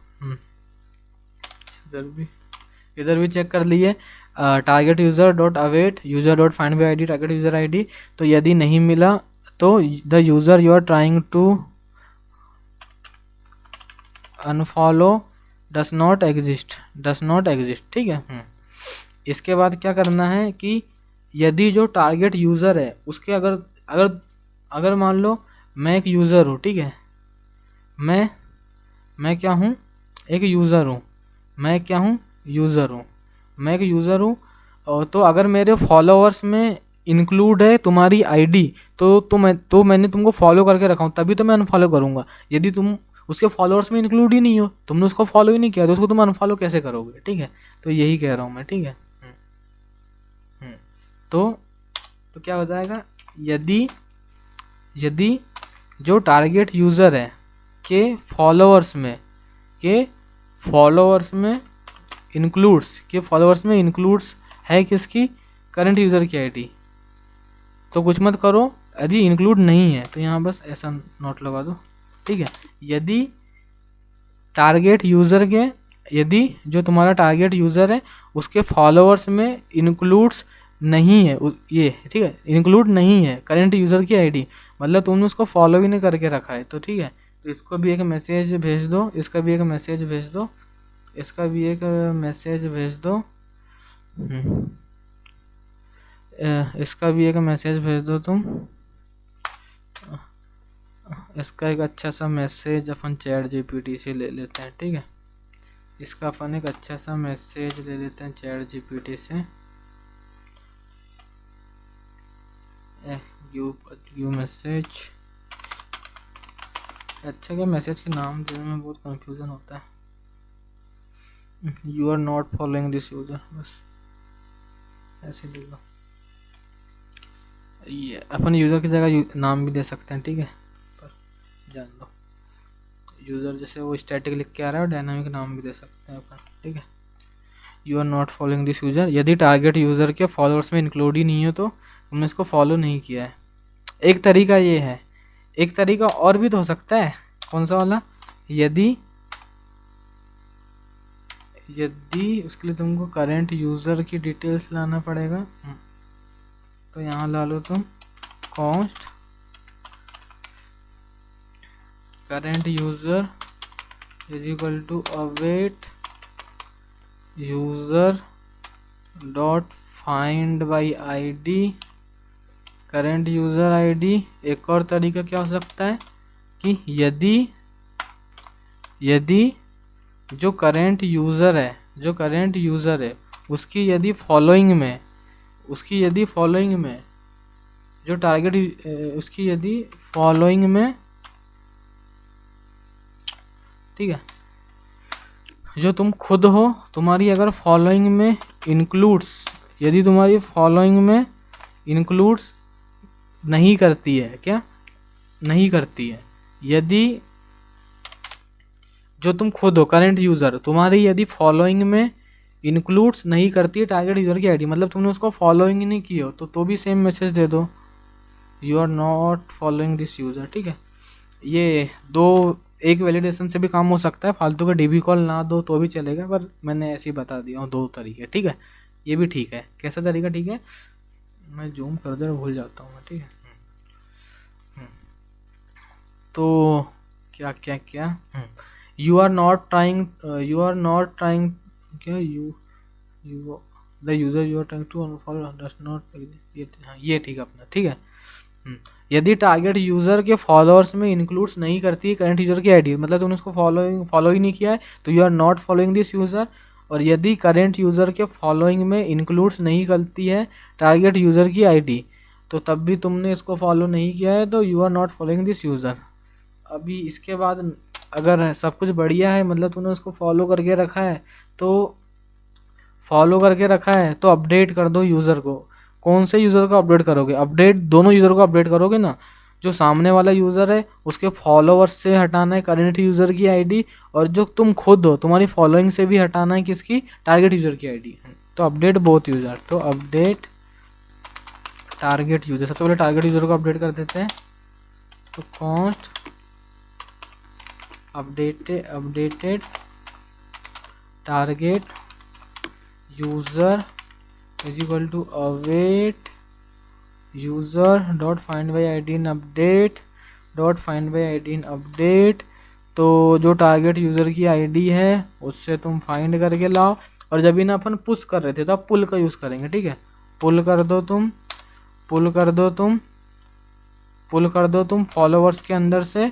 इधर भी चेक कर लिए। Target user dot await user dot find by ID target user ID, तो यदि नहीं मिला तो the user you are trying to unfollow does not exist, ठीक है। इसके बाद क्या करना है कि यदि जो टारगेट यूज़र है उसके अगर अगर अगर मान लो मैं एक यूज़र हूँ, ठीक है, मैं क्या हूँ, एक यूज़र हूँ, मैं क्या हूँ, यूज़र हूँ, मैं एक यूज़र हूँ। और तो अगर मेरे फॉलोअर्स में इंक्लूड है तुम्हारी आईडी, तो मैंने तुमको फॉलो करके रखा हूँ, तभी तो मैं अनफॉलो करूँगा। यदि तुम उसके फॉलोअर्स में इंक्लूड ही नहीं हो, तुमने उसको फॉलो ही नहीं किया, तो उसको तुम अनफॉलो कैसे करोगे, ठीक है। तो यही कह रहा हूँ मैं, ठीक है। तो क्या हो जाएगा, यदि जो टारगेट यूज़र है के फॉलोअर्स में इंक्लूड्स है किसकी, करंट यूज़र की आईडी, तो कुछ मत करो। यदि इंक्लूड नहीं है तो यहाँ बस ऐसा नोट लगा दो, ठीक है। यदि जो तुम्हारा टारगेट यूज़र है उसके फॉलोअर्स में इंक्लूड्स नहीं है ये, ठीक है, इंक्लूड नहीं है करंट यूज़र की आईडी, मतलब तुमने उसको फॉलो ही नहीं करके रखा है, तो ठीक है। तो इसको भी एक मैसेज भेज दो, इसका भी एक मैसेज भेज दो, इसका भी एक मैसेज भेज दो, इसका भी एक मैसेज भेज दो तुम। इसका एक अच्छा सा मैसेज अपन चैट जीपीटी से ले लेते हैं, ठीक है। इसका अपन एक अच्छा सा मैसेज ले लेते हैं चैट जीपीटी से। यू मैसेज, अच्छा क्या मैसेज के नाम देने में बहुत कंफ्यूजन होता है। You are not following this user, बस ऐसे ले लो। ये अपन यूज़र की जगह नाम भी दे सकते हैं, ठीक है, पर जान लो। यूज़र जैसे वो स्टैटिक लिख के आ रहा है, और डायनामिक नाम भी दे सकते हैं अपन, ठीक है। You are not following this user, यदि टारगेट यूज़र के फॉलोअर्स में इंक्लूड ही नहीं हो तो तुमने इसको फॉलो नहीं किया है। एक तरीका ये है, एक तरीका और भी तो हो सकता है। कौन सा वाला, यदि उसके लिए तुमको करंट यूज़र की डिटेल्स लाना पड़ेगा, तो यहाँ ला लो तुम const current user is equal to await user dot find by ID current user ID. एक और तरीका क्या हो सकता है कि यदि जो करंट यूज़र है उसकी यदि फॉलोइंग में जो टारगेट उसकी यदि फॉलोइंग में, ठीक है, जो तुम खुद हो, तुम्हारी अगर फॉलोइंग में इंक्लूड्स, यदि तुम्हारी फॉलोइंग में इंक्लूड्स नहीं करती है, क्या नहीं करती है, यदि जो तुम खुद हो करंट यूज़र, तुम्हारी यदि फॉलोइंग में इंक्लूड्स नहीं करती है टारगेट यूज़र की आईडी, मतलब तुमने उसको फॉलोइंग ही नहीं की हो, तो भी सेम मैसेज दे दो, you are not following this user, ठीक है। ये एक वैलिडेशन से भी काम हो सकता है, फालतू का डीबी कॉल ना दो तो भी चलेगा, पर मैंने ऐसे ही बता दिया हूँ 2 तरीके, ठीक है। ये भी ठीक है, कैसा तरीका ठीक है, मैं जूम कर दे भूल जाता हूँ मैं, ठीक है। तो क्या यू आर नॉट ट्राइंग क्या the user you are trying to unfollow does not, ये ठीक है अपना, ठीक है। यदि टारगेट यूज़र के फॉलोअर्स में इंक्लूड्स नहीं करती है करंट यूज़र की आईडी, मतलब तुमने उसको फॉलो ही नहीं किया है, तो you are not following this user. और यदि करंट यूज़र के फॉलोइंग में इंक्लूड्स नहीं करती है टारगेट यूज़र की आईडी, तो तब भी तुमने इसको फॉलो नहीं किया है, तो you are not following this user. अभी इसके बाद अगर सब कुछ बढ़िया है, मतलब तूने उसको फॉलो करके रखा है, तो अपडेट कर दो यूज़र को। कौन से यूज़र को अपडेट करोगे, दोनों यूज़र को अपडेट करोगे ना। जो सामने वाला यूज़र है उसके फॉलोअर्स से हटाना है करंट यूज़र की आईडी, और जो तुम खुद हो तुम्हारी फॉलोइंग से भी हटाना है किसकी, टारगेट यूज़र की आईडी। तो अपडेट बोथ यूज़र, तो अपडेट टारगेट यूज़र, सबसे पहले टारगेट यूज़र को अपडेट कर देते हैं। तो const updated target user is equal to await user dot find by I D in update dot find by I D in update. तो जो टारगेट यूजर की आईडी है उससे तुम फाइंड करके लाओ। और जब भी ना अपन पुश कर रहे थे तो अब पुल का यूज करेंगे, ठीक है। पुल कर दो तुम फॉलोवर्स के अंदर से,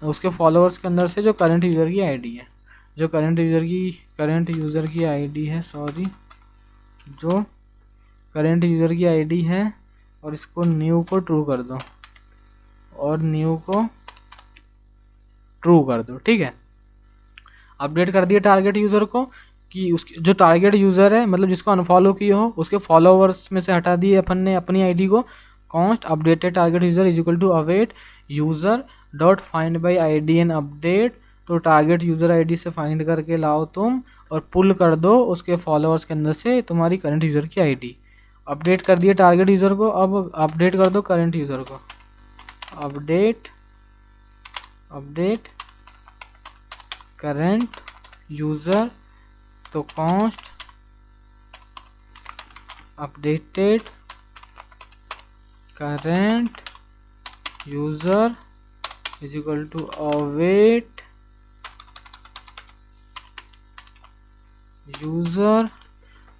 उसके फॉलोवर्स के अंदर से जो करंट यूजर की आईडी है, जो करंट यूजर की आईडी है, सॉरी, जो करंट यूजर की आईडी है, और इसको न्यू को ट्रू कर दो और न्यू को ट्रू कर दो, ठीक है। अपडेट कर दिया टारगेट यूजर को कि उसकी जो टारगेट यूजर है मतलब जिसको अनफॉलो किए हो उसके फॉलोवर्स में से हटा दिए अपन ने अपनी आईडी को। Const updated target user is equal to await user dot find by ID and update. तो टारगेट यूजर आईडी से फाइंड करके लाओ तुम और पुल कर दो उसके फॉलोअर्स के अंदर से तुम्हारी करंट यूजर की आईडी। अपडेट कर दिए टारगेट यूजर को, अब अपडेट कर दो करंट यूजर को। अपडेट करंट यूजर, तो const updated current user is equal to await user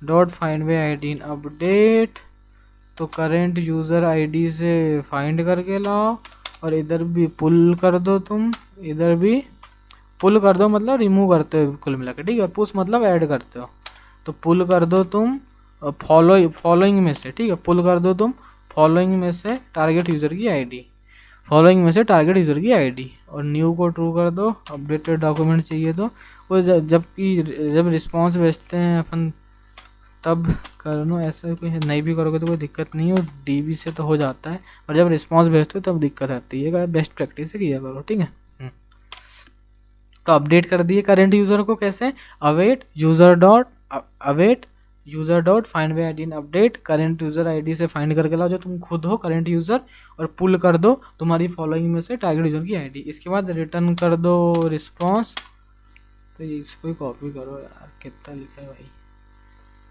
dot find by ID in update. तो करंट यूजर आईडी से फाइंड करके लाओ और इधर भी पुल कर दो तुम, इधर भी पुल कर दो मतलब रिमूव करते हो कुल मिला के, ठीक है। पुश मतलब ऐड करते हो, तो पुल कर दो तुम फॉलोइंग में से, ठीक है। पुल कर दो तुम फॉलोइंग में से टारगेट यूजर की आईडी, और न्यू को ट्रू कर दो। अपडेटेड डॉक्यूमेंट चाहिए तो वो जब रिस्पॉन्स भेजते हैं अपन तब कर लो, ऐसा कोई नहीं भी करोगे तो कोई दिक्कत नहीं है, और डीबी से तो हो जाता है, और जब रिस्पॉन्स भेजते हो तब दिक्कत आती है। बेस्ट प्रैक्टिस से किया करो, ठीक है। तो अपडेट कर दिए करंट यूजर को कैसे, await user dot find by ID in update, current user ID से फाइंड करके लाओ जो तुम खुद हो करंट यूजर, और पुल कर दो तुम्हारी फॉलोइंग में से टारगेट यूजर की आईडी। इसके बाद रिटर्न कर दो रिस्पॉन्स। तो इसको ही कॉपी करो यार, कितना लिखा है भाई,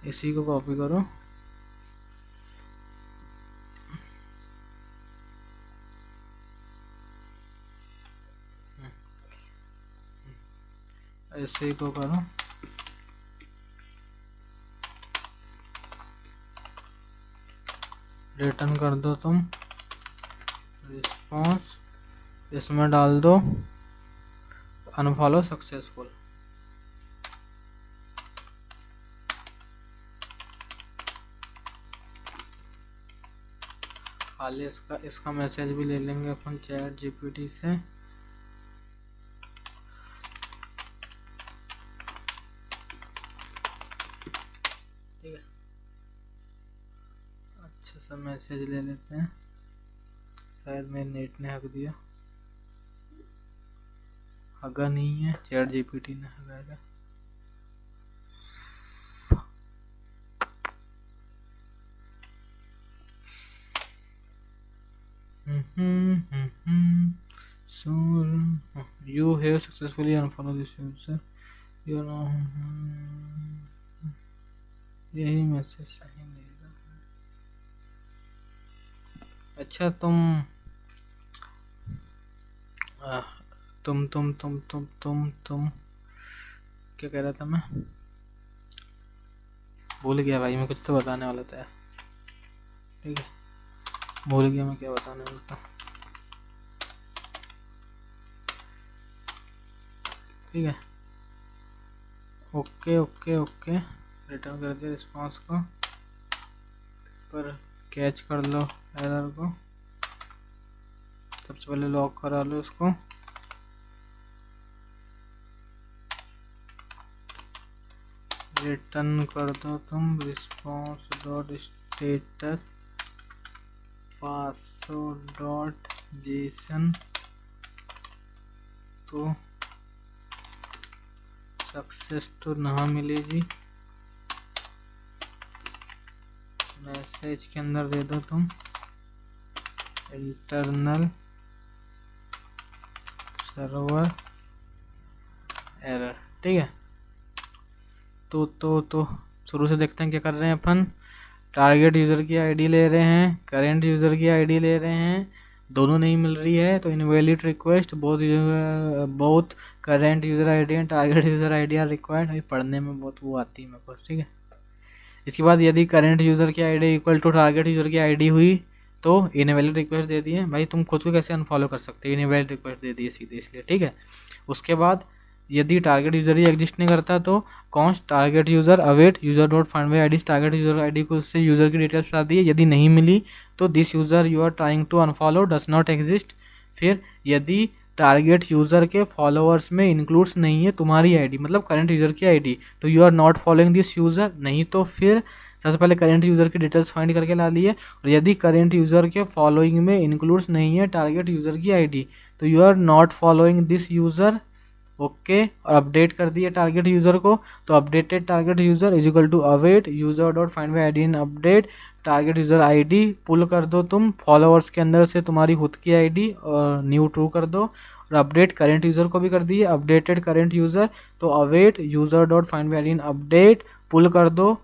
इसी को कॉपी करो, ऐसे ही को करो। रिटर्न कर दो तुम रिस्पॉन्स, इसमें डाल दो अनफॉलो सक्सेसफुल। खाली इसका मैसेज भी ले लेंगे अपन चैट जीपीटी से। ठीक है, अच्छा सा मैसेज ले लेते हैं, शायद मेरे नेट ने हक दिया, हगा नहीं है, चैट जीपीटी ने हगाएगा। You have successfully unfollowed this user. You know, यही मैसेज सही मिलेगा। अच्छा तुम क्या कह रहा था मैं, भूल गया भाई, मैं कुछ तो बताने वाला था यार, ठीक है, भूल गया मैं क्या बताने वाला था। ठीक है, ओके ओके ओके, रिटर्न कर दिया रिस्पॉन्स को, पर कैच कर लो एरर को, सबसे पहले लॉक करा लो इसको। रिटर्न कर दो तुम response dot status password dot JSON. तो सक्सेस तो ना मिलेगी, मैसेज के अंदर दे दो तुम इंटरनल सर्वर एरर। ठीक है, तो शुरू से देखते हैं क्या कर रहे हैं अपन। टारगेट यूज़र की आईडी ले रहे हैं, करेंट यूज़र की आईडी ले रहे हैं, दोनों नहीं मिल रही है तो invalid request both current user ID and target user ID are required. अभी पढ़ने में बहुत वो आती है मेरे को। ठीक है, इसके बाद यदि करेंट यूज़र की ID equal to target user की आईडी हुई तो इनवैलिड रिक्वेस्ट दे दिए। भाई तुम खुद को कैसे अनफॉलो कर सकते हो, इनवैलिड रिक्वेस्ट दे दिए सीधे, इसलिए। ठीक है, उसके बाद यदि टारगेट यूज़र ही एग्जिस्ट नहीं करता तो const target user await user dot find by ID, target user ID को उससे यूज़र की डिटेल्स ला दिए। यदि नहीं मिली तो this user you are trying to unfollow does not exist. फिर यदि टारगेट यूज़र के फॉलोअर्स में इंक्लूड्स नहीं है तुम्हारी आईडी, मतलब करंट यूज़र की आईडी, तो you are not following this user. नहीं तो फिर सबसे पहले करेंट यूज़र की डिटेल्स फाइंड करके ला लिए, और यदि करेंट यूज़र के फॉलोइंग में इंक्लूड्स नहीं है टारगेट यूज़र की आईडी तो you are not following this user. Okay, और अपडेट कर दिए टारगेट यूज़र को, तो updated target user is equal to await user dot find by ID in update target user ID. Pull कर दो तुम फॉलोअर्स के अंदर से तुम्हारी खुद की आईडी और न्यू ट्रू कर दो, और अपडेट करेंट यूज़र को भी कर दिए अपडेटेड करेंट यूज़र, तो await user dot find by ID in update pull कर दो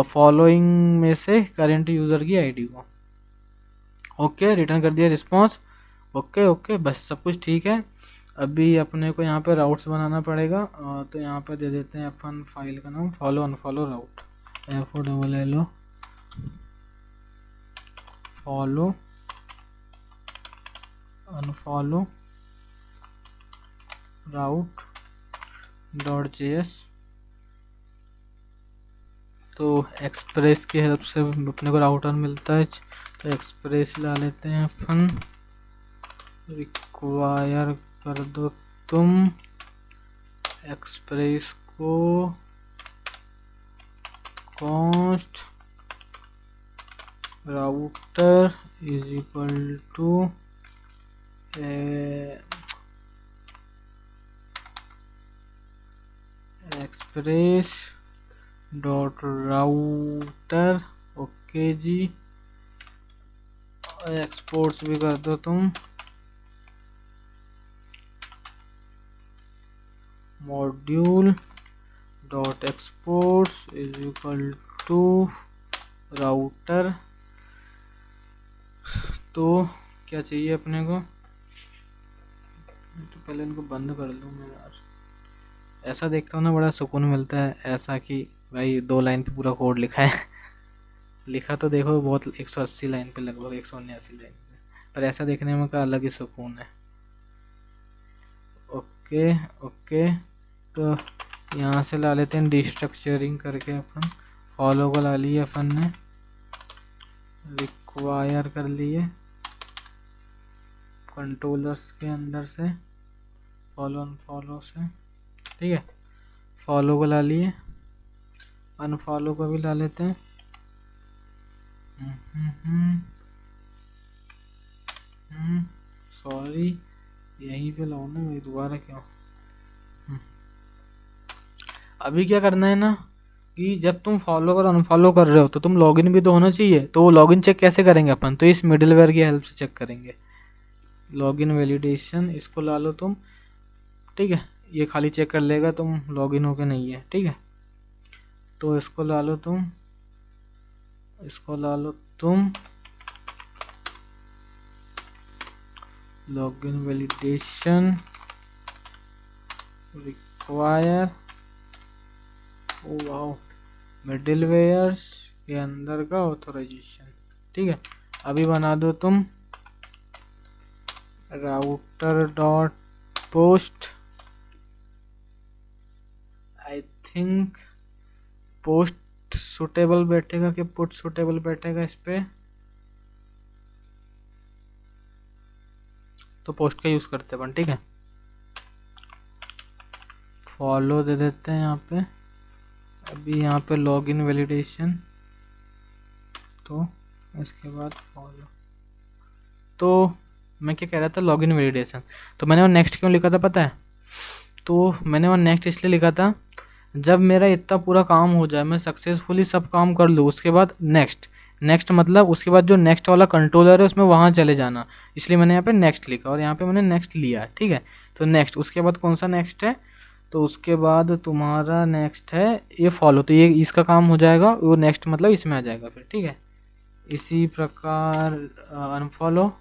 फॉलोइंग में से करेंट यूज़र की आईडी को। ओके, रिटर्न कर दिया रिस्पॉन्स। ओके, बस सब कुछ ठीक है। अभी अपने को यहाँ पे राउट्स बनाना पड़ेगा, तो यहाँ पे दे देते हैं अपन फाइल का नाम फॉलो अनफॉलो राउट, FOLLO फॉलो अनफॉलो राउट .js। तो एक्सप्रेस की हेल्प से अपने को राउटर मिलता है, तो एक्सप्रेस ला लेते हैं अपन। रिक्वायर कर दो तुम एक्सप्रेस को const router is equal to express dot router. Okay जी, एक्सपोर्ट्स भी कर दो तुम module dot exports is equal to router. तो क्या चाहिए अपने को, तो पहले इनको बंद कर लूँ मैं यार। ऐसा देखता हूँ ना बड़ा सुकून मिलता है, ऐसा कि भाई 2 लाइन पे पूरा कोड लिखा है लिखा तो देखो बहुत 180 लाइन पे, लगभग 179 लाइन पे, पर ऐसा देखने में का अलग ही सुकून है। ओके, तो यहाँ से ला लेते हैं डिस्ट्रक्चरिंग करके अपन। फॉलो को ला लिए अपन ने, रिक्वायर कर लिए कंट्रोलर्स के अंदर से फॉलो अनफॉलो से। ठीक है, फॉलो को ला लिए, अनफॉलो को भी ला लेते हैं। सॉरी, यहीं पे लाओ ना, मैं दोबारा क्यों। अभी क्या करना है ना कि जब तुम फॉलो और अनफॉलो कर रहे हो तो तुम लॉगिन भी तो होना चाहिए। तो वो लॉगिन चेक कैसे करेंगे अपन, तो इस मिडिलवेयर की हेल्प से चेक करेंगे। लॉगिन वैलिडेशन इसको ला लो तुम। ठीक है, ये खाली चेक कर लेगा तुम लॉगिन हो के नहीं है। ठीक है, तो इसको ला लो तुम, इसको ला लो तुम login validation require, oh wow, middleware के अंदर का ऑथराइजेशन। ठीक है, अभी बना दो तुम router dot post. I think post suitable बैठेगा कि पुट सुटेबल बैठेगा इस पे, तो पोस्ट का यूज़ करते हैं। ठीक है, फॉलो दे देते हैं यहाँ पे। अभी यहाँ पे लॉगिन वैलिडेशन, तो इसके बाद फॉलो। तो मैं क्या कह रहा था, लॉगिन वैलिडेशन, तो मैंने वो नेक्स्ट क्यों लिखा था पता है? तो मैंने वो नेक्स्ट इसलिए लिखा था, जब मेरा इतना पूरा काम हो जाए, मैं सक्सेसफुली सब काम कर लूँ, उसके बाद नेक्स्ट नेक्स्ट मतलब उसके बाद जो नेक्स्ट वाला कंट्रोलर है उसमें वहाँ चले जाना, इसलिए मैंने यहाँ पे नेक्स्ट लिखा और यहाँ पे मैंने नेक्स्ट लिया, ठीक है। तो नेक्स्ट, उसके बाद कौन सा नेक्स्ट है, तो उसके बाद तुम्हारा नेक्स्ट है ये फॉलो, तो ये इसका काम हो जाएगा, वो नेक्स्ट मतलब इसमें आ जाएगा फिर, ठीक है। इसी प्रकार अनफॉलो,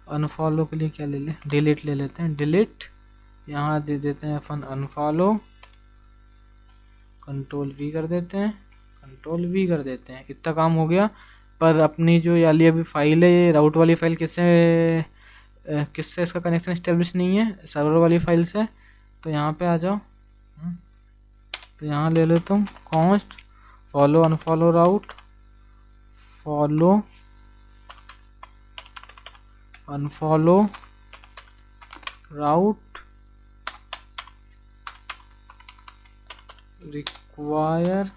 अनफॉलो के लिए क्या ले लें, डिलीट ले लेते हैं, डिलीट, यहाँ दे देते हैं अपन अनफॉलो, कंट्रोल वी कर देते हैं, कंट्रोल वी कर देते हैं, इतना काम हो गया। पर अपनी जो वाली अभी फाइल है, ये राउट वाली फाइल किससे इसका कनेक्शन इस्टेब्लिश नहीं है, सर्वर वाली फाइल से। तो यहाँ पे आ जाओ, तो यहाँ ले लो तुम कॉन्स्ट फॉलो अनफॉलो राउट, फॉलो अनफॉलो राउट रिक्वायर,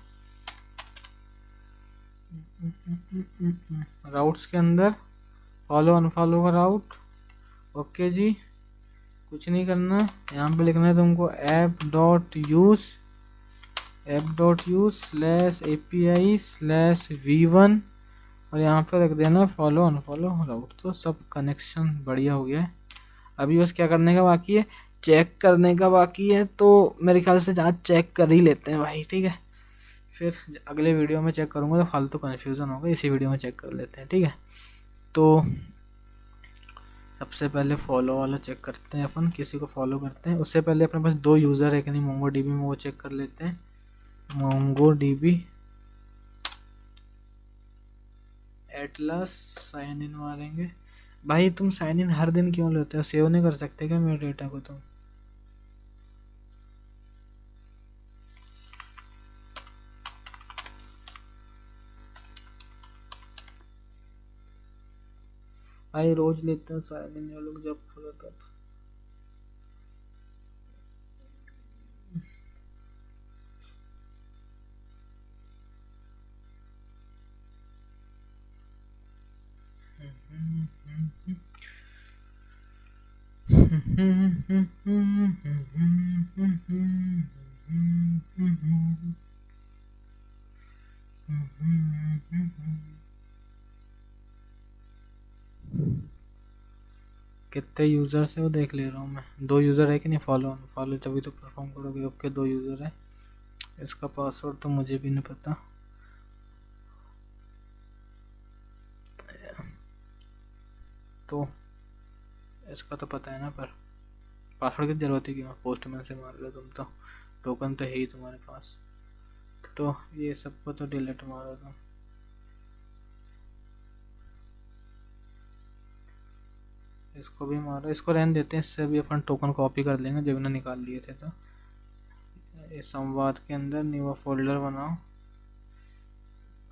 राउट्स के अंदर फॉलो अनफॉलो का राउट, ओके जी। कुछ नहीं करना, यहाँ पे लिखना है तुमको app.use/API/v1 और यहाँ पे रख देना फॉलो अनफॉलो राउट। तो सब कनेक्शन बढ़िया हो गया है। अभी बस क्या करने का बाकी है, चेक करने का बाकी है। तो मेरे ख्याल से आज चेक कर ही लेते हैं भाई, ठीक है। फिर अगले वीडियो में चेक करूँगा तो फालतू कन्फ्यूज़न होगा, इसी वीडियो में चेक कर लेते हैं, ठीक है। तो सबसे पहले फॉलो वाला चेक करते हैं, अपन किसी को फॉलो करते हैं। उससे पहले अपने पास 2 यूज़र है कि नहीं मोंगो डीबी में, वो चेक कर लेते हैं। Mongo DB Atlas sign in मारेंगे। भाई तुम साइन इन हर दिन क्यों लेते हो, सेव नहीं कर सकते क्या मेरे डेटा को तुम? भाई रोज लेते हैं साइन इन ये लोग, जब खोलो तब। कितने यूज़र से वो देख ले रहा हूँ मैं, 2 यूज़र है कि नहीं फॉलो फॉलो, तभी तो परफॉर्म करोगे। ओके 2 यूज़र है, इसका पासवर्ड तो मुझे भी नहीं पता। तो इसका तो पता है ना, पर पासवर्ड की ज़रूरत है कि मैं पोस्टमैन से मार लो, तुम तो टोकन तो है ही तुम्हारे पास। तो ये सबको तो डिलीट मारो तुम। इसको भी मारो, इसको रहने देते हैं, इससे भी अपन टोकन कॉपी कर लेंगे जब इन्हें निकाल लिए थे। तो इस संवाद के अंदर न्यू फोल्डर बनाओ।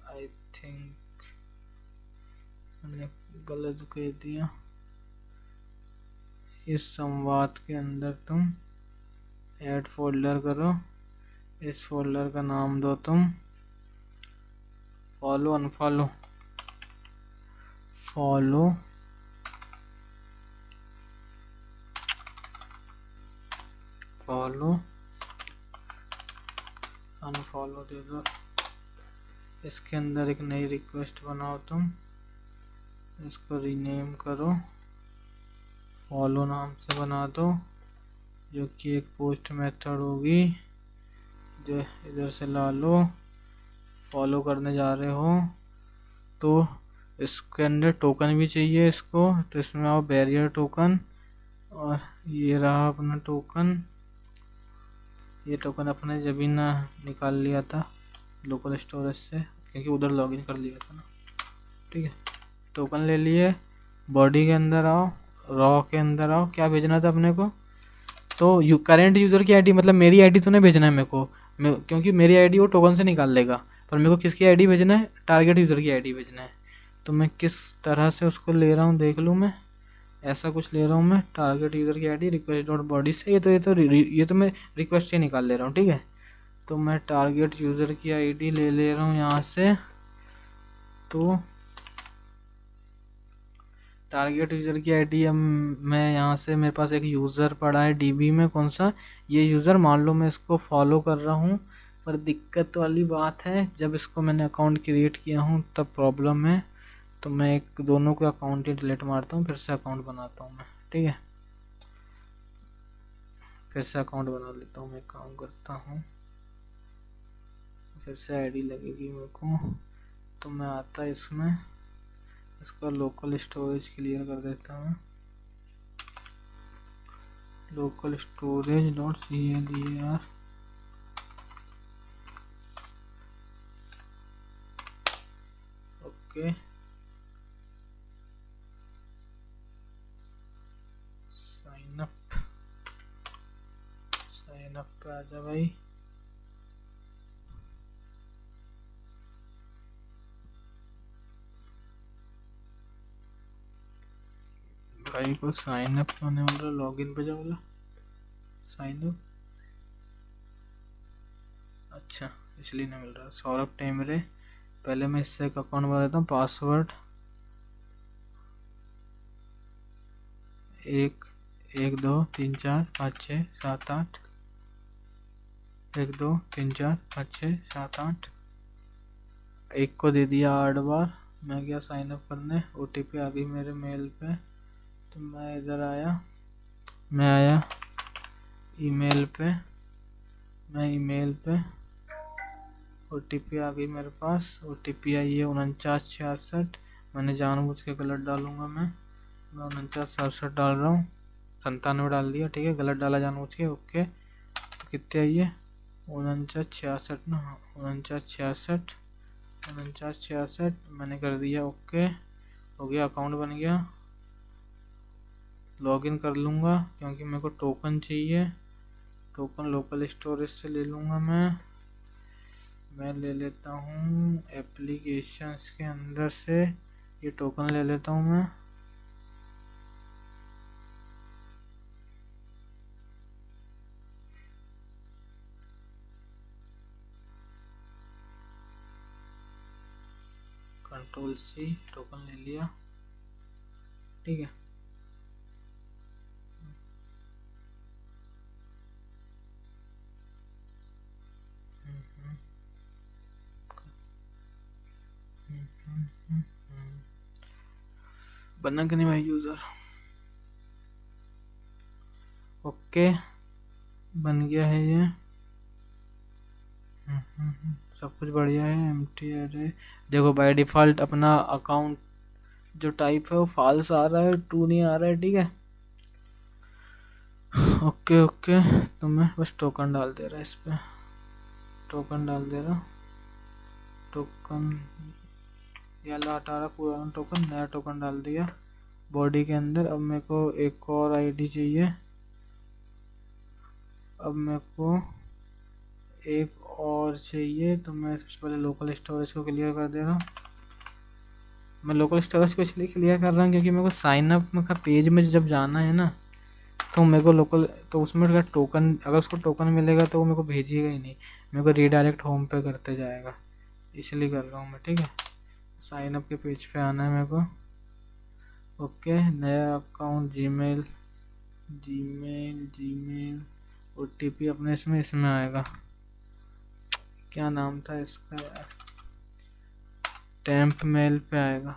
आई थिंक मैंने गलत कह दिया। इस संवाद के अंदर तुम ऐड फोल्डर करो, इस फोल्डर का नाम दो तुम follow unfollow, follow follow unfollow दे दो। इसके अंदर एक नई रिक्वेस्ट बनाओ तुम, इसको रीनेम करो, फॉलो नाम से बना दो, जो कि एक पोस्ट मेथड होगी जो इधर से ला लो। फॉलो करने जा रहे हो तो इसके अंदर टोकन भी चाहिए इसको, तो इसमें आओ बैरियर टोकन, और ये रहा अपना टोकन। ये टोकन अपने जब ही ना निकाल लिया था लोकल स्टोरेज से, क्योंकि उधर लॉगिन कर लिया था ना, ठीक है। टोकन ले लिए, बॉडी के अंदर आओ, रॉ के अंदर आओ, क्या भेजना था अपने को, तो करेंट यूज़र की आईडी, मतलब मेरी आईडी तो नहीं भेजना है मेरे को, क्योंकि मेरी आईडी वो टोकन से निकाल लेगा, पर मेरे को किसकी आईडी भेजना है, टारगेट यूज़र की आईडी भेजना है। तो मैं किस तरह से उसको ले रहा हूँ देख लूँ, मैं ऐसा कुछ ले रहा हूँ, मैं टारगेट यूज़र की आईडी रिक्वेस्ट डॉट बॉडी से, ये तो मैं रिक्वेस्ट से निकाल ले रहा हूँ, ठीक है। तो मैं टारगेट यूज़र की आईडी ले रहा हूँ यहाँ से। तो टारगेट यूज़र की आईडी अब मैं यहाँ से, मेरे पास एक यूज़र पड़ा है डीबी में, कौन सा, ये यूज़र मान लो मैं इसको फॉलो कर रहा हूँ, पर दिक्कत वाली बात है, जब इसको मैंने अकाउंट क्रिएट किया हूँ तब प्रॉब्लम है। तो मैं एक दोनों के अकाउंट ही डिलीट मारता हूँ, फिर से अकाउंट बनाता हूँ मैं, ठीक है। फिर से अकाउंट बना लेता हूँ, मैं काम करता हूँ, फिर से आईडी लगेगी मेरे को। तो मैं आता इसमें, इसका लोकल स्टोरेज क्लियर कर देता हूँ, local storage dot clear। Okay, sign up पे आजा भाई। भाई को साइन अप होने वाला, लॉगिन पे जाओ, साइन अप। अच्छा, इसलिए नहीं मिल रहा। सौरभ टेमरे, पहले मैं इससे एक अकाउंट बना देता हूँ। पासवर्ड 1 1 2 3 4 5 6 7 8, 1 2 3 4 5 6 7 8। एक को दे दिया 8 बार। मैं गया साइन अप करने, OTP आ गई मेरे मेल पे। तो मैं इधर आया, मैं आया ईमेल पे, मैं ईमेल पे OTP आ गई मेरे पास। OTP आई है 4966। मैंने जानबूझ के गलत डालूंगा, मैं 4967 डाल रहा हूँ, 97 डाल दिया, ठीक है, गलत डाला जानबूझ के। ओके, तो कितने आई है? 4966 ना, 4966, 4966 मैंने कर दिया। ओके, हो गया, अकाउंट बन गया। लॉगिन कर लूँगा क्योंकि मेरे को टोकन चाहिए। टोकन लोकल स्टोरेज से ले लूँगा मैं ले लेता हूँ एप्लीकेशंस के अंदर से, ये टोकन ले लेता हूँ मैं। Ctrl+C, टोकन ले लिया, ठीक है। बना कि नहीं भाई यूज़र? ओके, बन गया है ये। सब कुछ बढ़िया है। एम्प्टी अरे, देखो बाय डिफ़ॉल्ट अपना अकाउंट जो टाइप है वो फॉल्स आ रहा है, ट्रू नहीं आ रहा है, ठीक है। ओके ओके, तो मैं बस टोकन डाल दे रहा इस पे, टोकन डाल दे रहा। टोकन ये वाला हटा रहा, पुराना टोकन, नया टोकन डाल दिया बॉडी के अंदर। अब मेरे को एक और आईडी चाहिए। अब मेरे को एक और चाहिए, तो मैं सबसे पहले लोकल स्टोरेज को क्लियर कर दे रहा हूँ। मैं लोकल स्टोरेज को इसलिए क्लियर कर रहा हूँ क्योंकि मेरे को साइन अप का पेज में जब जाना है ना, तो मेरे को लोकल, तो उसमें अगर टोकन, अगर उसको टोकन मिलेगा तो वो मेरे को भेजिएगा ही नहीं, मेरे को रीडायरेक्ट होम पे करते जाएगा, इसलिए कर रहा हूँ मैं, ठीक है। साइन अप के पेज पे आना है मेरे को। ओके, नया अकाउंट, जीमेल OTP अपने इसमें आएगा। क्या नाम था इसका यार, टेम्प मेल पे आएगा।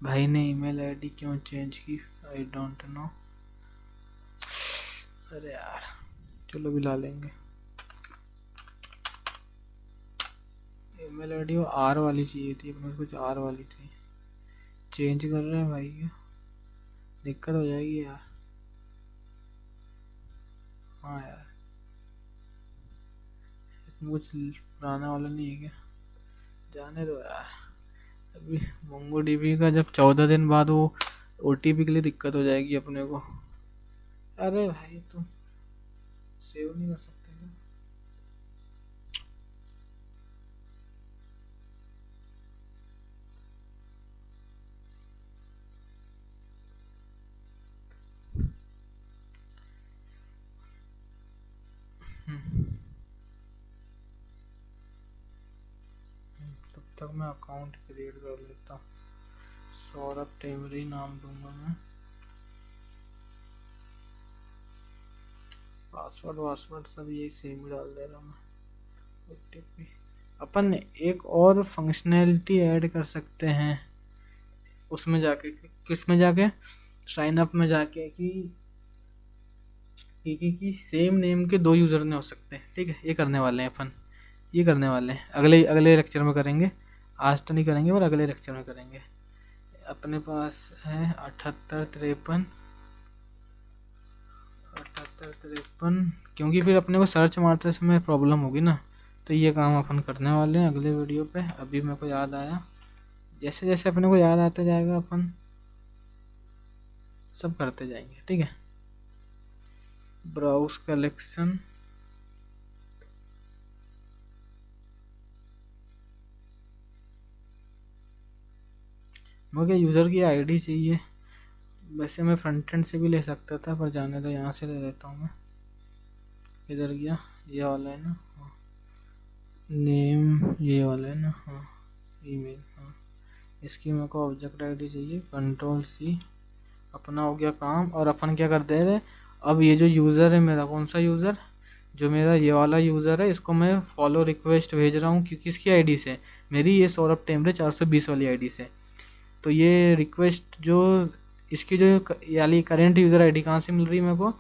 भाई ने ईमेल आईडी क्यों चेंज की, आई डोंट नो। अरे यार, चलो भी ला लेंगे। ईमेल आईडी वो R वाली चाहिए थी, अपने कुछ R वाली थी। चेंज कर रहे हैं भाई, दिक्कत हो जाएगी यार। हाँ यार, इसमें कुछ पुराना वाला नहीं है क्या? जाने दो यार। अभी मोंगो डीबी का जब 14 दिन बाद वो OTP के लिए दिक्कत हो जाएगी अपने को। अरे भाई तुम सेव नहीं कर सकते क्या? तब तक मैं अकाउंट क्रिएट कर लेता हूँ। सौरभ टेमरी नाम दूंगा मैं। पासवर्ड वासवर्ड सब ये सेम ही डाल दे रहा हूँ मैं। OTP अपन एक और फंक्शनैलिटी ऐड कर सकते हैं उसमें जाके, किस में जाके, साइन अप में जाके, कि सेम नेम के दो यूज़र ने हो सकते हैं। ठीक है, ये करने वाले हैं अपन, ये करने वाले हैं, अगले अगले लेक्चर में करेंगे। आज तो नहीं करेंगे पर अगले लेक्चर में करेंगे। अपने पास है 7853, क्योंकि फिर अपने को सर्च मारते समय प्रॉब्लम होगी ना, तो ये काम अपन करने वाले हैं अगले वीडियो पे। अभी मेरे को याद आया, जैसे जैसे अपने को याद आता जाएगा अपन सब करते जाएंगे। ठीक है, ब्राउज कलेक्शन, मुझे यूज़र की आईडी चाहिए। वैसे मैं फ्रंट एंड से भी ले सकता था पर जाने तो यहाँ से ले लेता हूँ मैं। इधर गया, ये वाला है ना, हाँ। नेम ये वाला है ना, हाँ। ईमेल, हाँ। इसकी मेरे को ऑब्जेक्ट आईडी चाहिए, कंट्रोल C। अपना हो गया काम। और अपन क्या करते हैं, अब ये जो यूज़र है मेरा, कौन सा यूज़र, जो मेरा ये वाला यूज़र है, इसको मैं फॉलो रिक्वेस्ट भेज रहा हूँ क्योंकि इसकी आईडी से, मेरी ये सौरभ टेमरे 420 वाली आईडी से। तो ये रिक्वेस्ट जो इसकी जो यानी करेंट यूज़र आईडी कहाँ से मिल रही है मेरे को,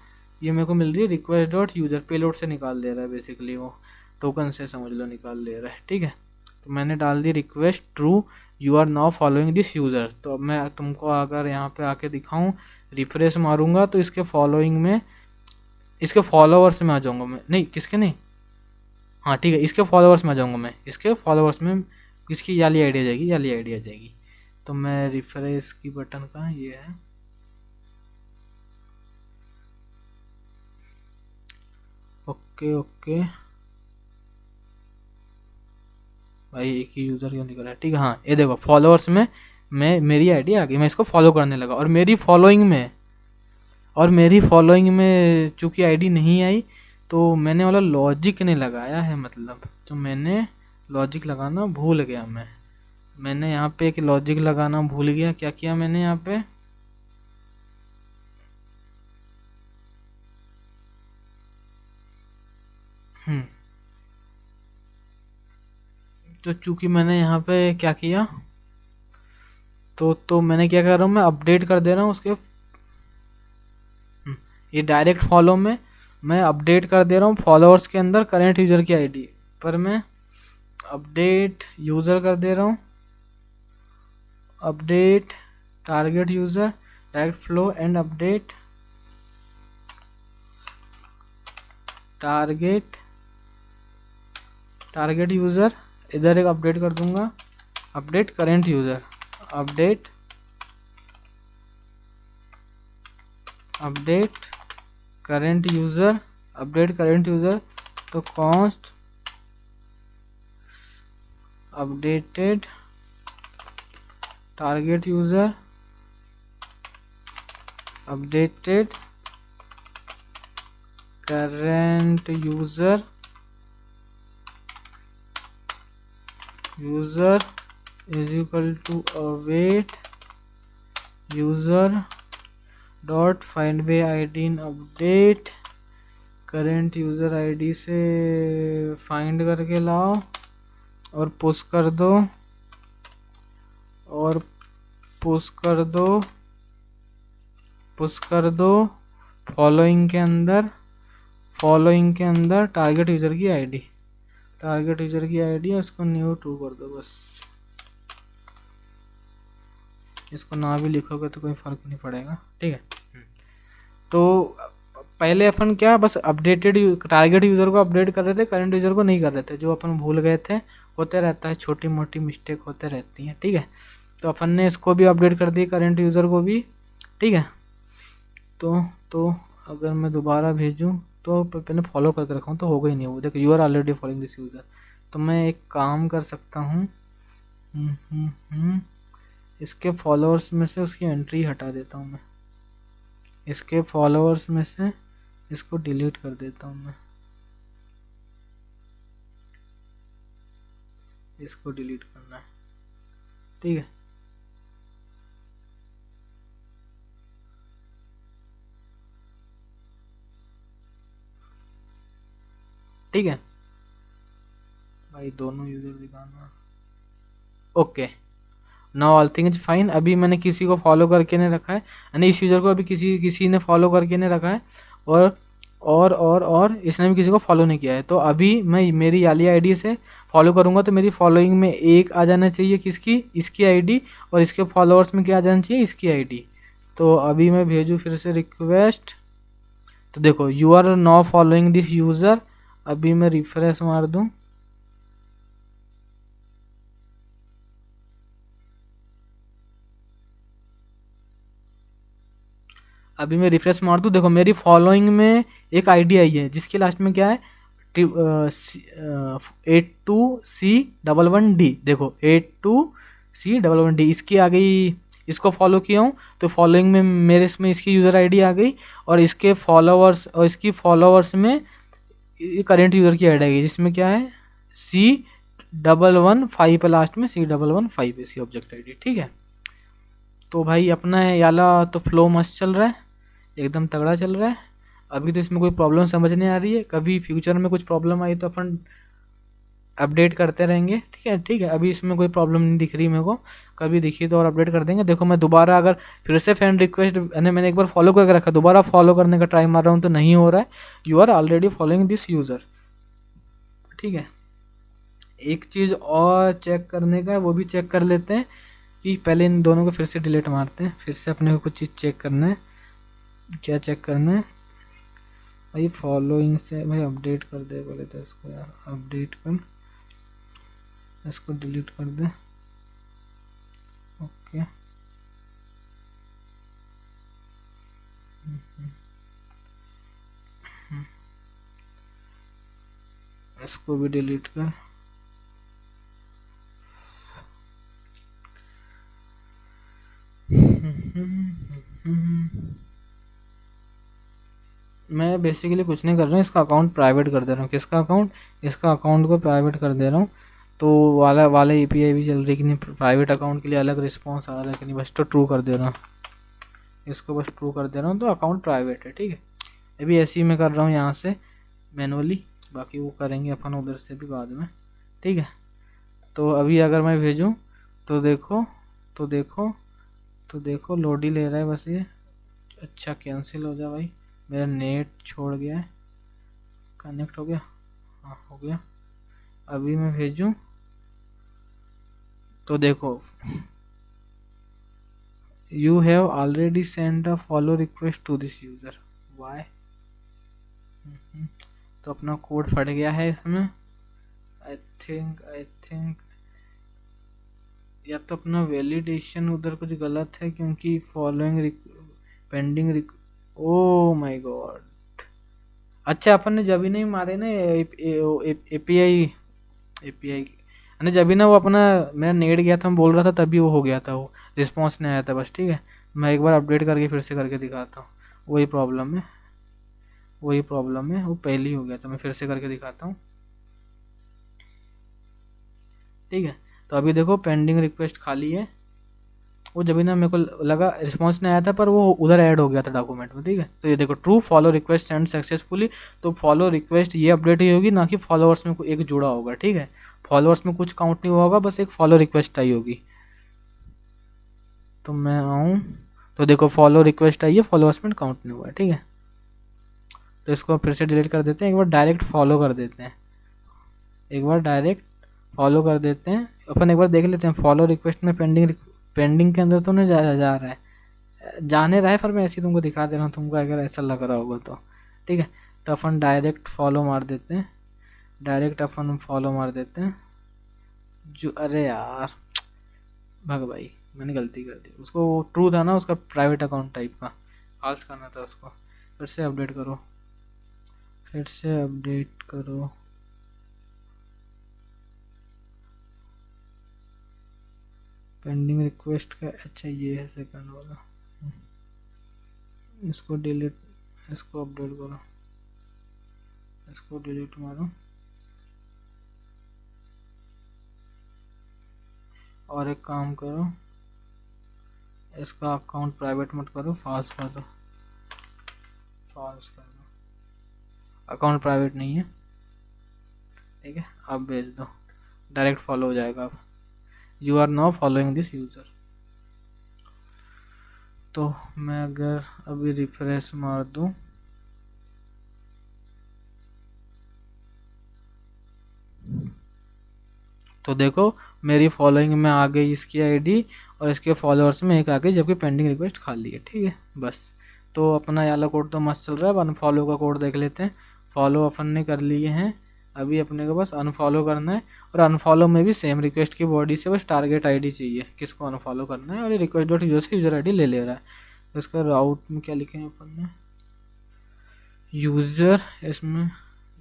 ये मेरे को मिल रही है रिक्वेस्ट डॉट यूज़र, पेलोड से निकाल दे रहा है बेसिकली, वो टोकन से समझ लो निकाल दे रहा है। ठीक है, तो मैंने डाल दी request true, you are now following this user. तो अब मैं तुमको अगर यहाँ पे आके दिखाऊँ, रिफ्रेश मारूंगा तो इसके फॉलोइंग में, इसके फॉलोअर्स में आ जाऊँगा मैं, नहीं किसके नहीं, हाँ ठीक है, इसके फॉलोअर्स में आ जाऊँगा मैं, इसके फॉलोअर्स में इसकी याली आईडी आ जाएगी, याली आईडी आ जाएगी। तो मैं रिफ्रेश की बटन का ये है, ओके ओके भाई, एक ही यूज़र क्यों निकला है। ठीक है, हाँ ये देखो फॉलोअर्स में मैं मेरी आईडी आ गई, मैं इसको फॉलो करने लगा। और मेरी फॉलोइंग में चूँकि आईडी नहीं आई तो मैंने वाला लॉजिक नहीं लगाया है, मतलब तो मैंने लॉजिक लगाना भूल गया। मैंने यहाँ पे एक लॉजिक लगाना भूल गया। क्या किया मैंने यहाँ पे, तो चूंकि मैंने यहाँ पे क्या किया, तो मैंने क्या कर रहा हूँ, मैं अपडेट कर दे रहा हूँ उसके, ये डायरेक्ट फॉलो में मैं अपडेट कर दे रहा हूँ फॉलोअर्स के अंदर करेंट यूज़र की आईडी पर, मैं अपडेट यूज़र कर दे रहा हूँ, update target user, direct flow and update target user. इधर एक अपडेट कर दूंगा, update current user, update current user, तो const updated target user, updated current user is equal to await user dot find by ID in update, current user ID से फाइंड करके लाओ और पुश कर दो, फॉलोइंग के अंदर टारगेट यूज़र की आईडी उसको न्यू टू कर दो बस। इसको ना भी लिखोगे तो कोई फर्क नहीं पड़ेगा। ठीक है, तो पहले अपन क्या बस अपडेटेड टारगेट यूज़र को अपडेट कर रहे थे, करंट यूज़र को नहीं कर रहे थे, जो अपन भूल गए थे, होते रहता है, छोटी मोटी मिस्टेक होते रहती हैं। ठीक है, तो अपन ने इसको भी अपडेट कर दिया, करंट यूज़र को भी। ठीक है, तो अगर मैं दोबारा भेजूँ तो पहले फॉलो करके रखूँ तो होगा ही नहीं वो, देखो you are already following this user. तो मैं एक काम कर सकता हूँ, इसके फॉलोअर्स में से उसकी एंट्री हटा देता हूँ मैं, इसके फॉलोअर्स में से इसको डिलीट कर देता हूँ मैं, इसको डिलीट करना है। ठीक है, ठीक है भाई, दोनों यूजर दिखाना। Okay, now all thing is fine. अभी मैंने किसी को फॉलो करके नहीं रखा है, यानी इस यूजर को अभी किसी किसी ने फॉलो करके नहीं रखा है, और और इसने भी किसी को फॉलो नहीं किया है। तो अभी मैं मेरी याली आईडी से फॉलो करूंगा तो मेरी फॉलोइंग में एक आ जाना चाहिए, किसकी, इसकी आईडी, और इसके फॉलोअर्स में क्या आ जाना चाहिए, इसकी आईडी। तो अभी मैं भेजूँ फिर से रिक्वेस्ट, तो देखो you are now following this user. अभी मैं रिफ्रेश मार दूँ, अभी मैं रिफ्रेश मार दूँ, देखो मेरी फॉलोइंग में एक आईडी आई है जिसके लास्ट में क्या है, 82C11D। देखो 82C11D, इसकी आ गई, इसको फॉलो किया हूँ तो फॉलोइंग में मेरे इसमें इसकी यूज़र आईडी आ गई, और इसके फॉलोअर्स और इसकी फॉलोअर्स में करंट यूज़र की आईडी आ गई, जिसमें क्या है C115 लास्ट में, C115 इसकी ऑब्जेक्ट आईडी। ठीक है, तो भाई अपना याला तो फ्लो मस्त चल रहा है, एकदम तगड़ा चल रहा है। अभी तो इसमें कोई प्रॉब्लम समझ नहीं आ रही है, कभी फ्यूचर में कुछ प्रॉब्लम आई तो अपन अपडेट करते रहेंगे। ठीक है, ठीक है, अभी इसमें कोई प्रॉब्लम नहीं दिख रही मेरे को, कभी दिखी तो और अपडेट कर देंगे। देखो मैं दोबारा अगर फिर से फ्रेंड रिक्वेस्ट, मैंने एक बार फॉलो करके रखा, दोबारा फॉलो करने का ट्राई मार रहा हूँ तो नहीं हो रहा है, you are already following this user. ठीक है, एक चीज़ और चेक करने का है, वो भी चेक कर लेते हैं कि पहले इन दोनों को फिर से डिलीट मारते हैं, फिर से अपने को कुछ चीज़ चेक करना है। क्या चेक करना है भाई, फॉलोइंग से भाई अपडेट कर दे पहले तो इसको, यार अपडेट कर, इसको डिलीट कर दे। ओके, इसको भी डिलीट कर। मैं बेसिकली कुछ नहीं कर रहा हूँ, इसका अकाउंट प्राइवेट कर दे रहा हूँ। किसका अकाउंट, इसका अकाउंट को प्राइवेट कर दे रहा हूँ। तो वाला एपीआई भी चल रही कि नहीं, प्राइवेट अकाउंट के लिए अलग रिस्पॉन्स आ रहा है कि नहीं, बस तो ट्रू कर दे रहा हूँ, इसको बस ट्रू कर दे रहा हूँ, तो अकाउंट प्राइवेट है। ठीक है, अभी ऐसे ही मैं कर रहा हूँ यहाँ से मैनुअली, बाकी वो करेंगे अपन उधर से भी बाद में। ठीक है, तो अभी अगर मैं भेजूँ तो देखो, तो देखो, तो देखो लोड ही ले रहा है बस ये। अच्छा कैंसिल हो जा भाई, मेरा नेट छोड़ गया है, कनेक्ट हो गया, हाँ हो गया। अभी मैं भेजूँ तो देखो, you have already send a follow request to this user, why. तो अपना कोड फट गया है इसमें, आई थिंक या तो अपना वैलिडेशन उधर कुछ गलत है, क्योंकि following pending, oh my God. अच्छा अपन ने जब ही नहीं मारे ना एपीआई, यानी जब भी ना वो अपना, मेरा नेट गया था, मैं बोल रहा था तभी वो हो गया था, वो रिस्पॉन्स नहीं आया था बस। ठीक है, मैं एक बार अपडेट करके फिर से करके दिखाता हूँ, वही प्रॉब्लम है, वही प्रॉब्लम है, वो पहले ही हो गया था, मैं फिर से करके दिखाता हूँ। ठीक है, तो अभी देखो पेंडिंग रिक्वेस्ट खाली है, वो जब भी ना मेरे को लगा रिस्पॉन्स नहीं आया था, पर वो उधर ऐड हो गया था डॉक्यूमेंट में। ठीक है, तो ये देखो true follow request send successfully, तो फॉलो रिक्वेस्ट ये अपडेट ही होगी, ना कि फॉलोअर्स में एक जुड़ा होगा। ठीक है, फॉलोअर्स में कुछ काउंट नहीं हुआ होगा, बस एक फॉलो रिक्वेस्ट आई होगी। तो मैं आऊँ तो देखो फॉलो रिक्वेस्ट आई है, फॉलोअर्स में काउंट नहीं हुआ है। ठीक है, तो इसको फिर से डिलीट कर देते हैं, एक बार डायरेक्ट फॉलो कर देते हैं, एक बार डायरेक्ट फॉलो कर देते हैं। अपन एक बार देख लेते हैं फॉलो रिक्वेस्ट में पेंडिंग के अंदर तो नहीं जा रहा है, जाने रहा है, पर मैं ऐसे ही तुमको दिखा दे रहा हूँ, तुमको अगर ऐसा लग रहा होगा तो। ठीक है, तो अपन डायरेक्ट फॉलो मार देते हैं, डायरेक्ट अपन फॉलो मार देते हैं जो, अरे यार भग भाई, मैंने गलती कर दी, उसको वो ट्रू था ना, उसका प्राइवेट अकाउंट टाइप का फॉल्स करना था उसको। फिर से अपडेट करो, फिर से अपडेट करो, पेंडिंग रिक्वेस्ट का, अच्छा ये है सेकंड वाला, इसको डिलीट, इसको अपडेट करो, इसको डिलीट मारो, और एक काम करो, इसका अकाउंट प्राइवेट मत करो, फॉल्स कर दो, फॉल्स कर दो, अकाउंट प्राइवेट नहीं है। ठीक है, अब भेज दो, डायरेक्ट फॉलो हो जाएगा। अब you are now following this user. तो मैं अगर अभी रिफ्रेश मार दूं, तो देखो मेरी फॉलोइंग में आ गई इसकी आईडी और इसके फॉलोअर्स में एक आ गई, जबकि पेंडिंग रिक्वेस्ट खाली है। ठीक है, बस। तो अपना ये वाला कोड तो मस्त चल रहा है। अब अनफॉलो का कोड देख लेते हैं। फॉलो अपन ने कर लिए हैं, अभी अपने को बस अनफॉलो करना है। और अनफॉलो में भी सेम रिक्वेस्ट की बॉडी से बस टारगेट आईडी चाहिए किसको अनफॉलो करना है, और ये रिक्वेस्ट डॉट यूजर से यूजर आईडी ले रहा है। तो इसका राउट में क्या लिखेंगे अपन ने, यूज़र, इसमें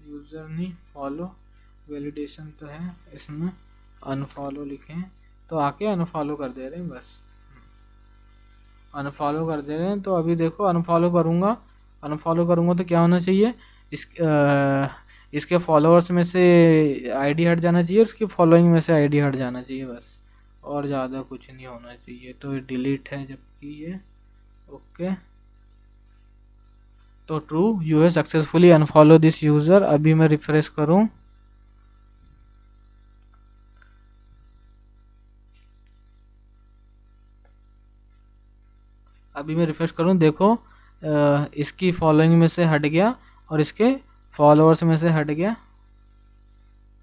यूज़र नहीं, फॉलो वैलिडेशन तो है, इसमें अनफॉलो लिखें तो आके अनफॉलो कर दे रहे हैं, बस अनफॉलो कर दे रहे हैं। तो अभी देखो अनफॉलो करूँगा तो क्या होना चाहिए, इसके फॉलोअर्स में से आईडी हट जाना चाहिए, उसकी फॉलोइंग में से आईडी हट जाना चाहिए, बस, और ज़्यादा कुछ नहीं होना चाहिए। तो ये डिलीट है, जबकि ये ओके। तो true, you have successfully unfollow this user. अभी मैं रिफ्रेश करूँ, देखो इसकी फॉलोइंग में से हट गया और इसके फॉलोअर्स में से हट गया,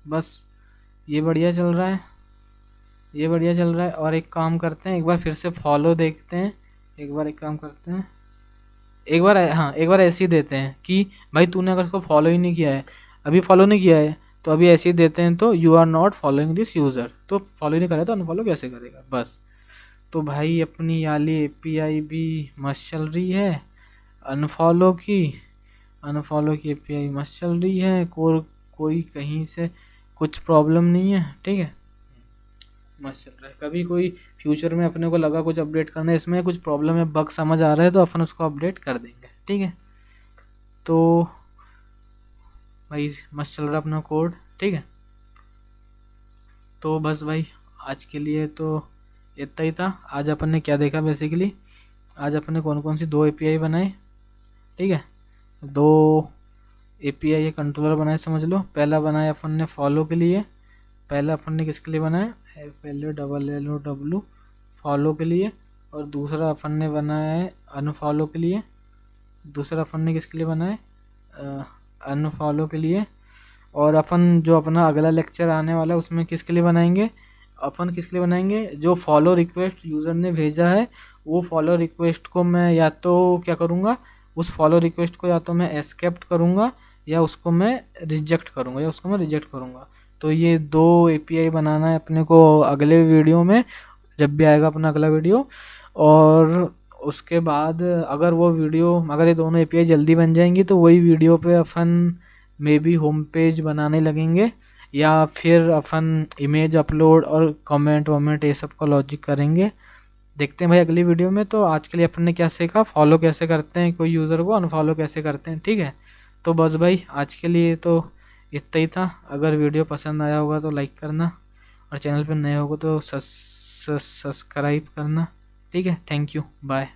बस ये बढ़िया चल रहा है। और एक काम करते हैं, एक बार फिर से फॉलो देखते हैं, एक बार ऐसे ही देते हैं कि भाई तूने अगर इसको फॉलो ही नहीं किया है, अभी फॉलो नहीं किया है, तो अभी ऐसे ही देते हैं। तो you are not following this user, तो फॉलो ही नहीं करेगा तो अनफॉलो कैसे करेगा, बस। तो भाई अपनी वाली एपीआई भी मस्त चल रही है, अनफॉलो की एपीआई मस्त चल रही है, कोई कहीं से कुछ प्रॉब्लम नहीं है। ठीक है, मस्त चल रहा है। कभी कोई फ्यूचर में अपने को लगा कुछ अपडेट करना है, इसमें कुछ प्रॉब्लम है, बग समझ आ रहा है, तो अपन उसको अपडेट कर देंगे। ठीक है, तो भाई मस्त चल रहा है अपना कोड। ठीक है, तो बस भाई आज के लिए तो इतना ही था। आज अपन ने क्या देखा, बेसिकली आज अपन ने कौन कौन सी 2 एपीआई बनाए। ठीक है, 2 एपीआई कंट्रोलर बनाए, समझ लो। पहला बनाया अपन ने फॉलो के लिए, पहला अपन ने किसके लिए बनाया, FLLOW फॉलो के लिए, और दूसरा अपन ने बनाया है अनफॉलो के लिए। किसके लिए बनाया है, अनफॉलो के लिए। और अपन जो अपना अगला लेक्चर आने वाला है उसमें किसके लिए बनाएंगे, जो फॉलो रिक्वेस्ट यूज़र ने भेजा है, वो फॉलो रिक्वेस्ट को मैं या तो क्या करूँगा, उस फॉलो रिक्वेस्ट को या तो मैं एक्सेप्ट करूँगा या उसको मैं रिजेक्ट करूँगा। तो ये 2 एपीआई बनाना है अपने को अगले वीडियो में, जब भी आएगा अपना अगला वीडियो। और उसके बाद अगर ये दोनों एपीआई जल्दी बन जाएंगी तो वही वीडियो पे अपन मे बी होम पेज बनाने लगेंगे, या फिर अपन इमेज अपलोड और कमेंट ये सब का लॉजिक करेंगे। देखते हैं भाई अगली वीडियो में। तो आज के लिए अपन ने क्या सीखा, फॉलो कैसे करते हैं कोई यूज़र को, अनफॉलो कैसे करते हैं। ठीक है, तो बस भाई आज के लिए तो इतना ही था। अगर वीडियो पसंद आया होगा तो लाइक करना, और चैनल पर नए होगा तो सब्सक्राइब करना। ठीक है, थैंक यू, बाय।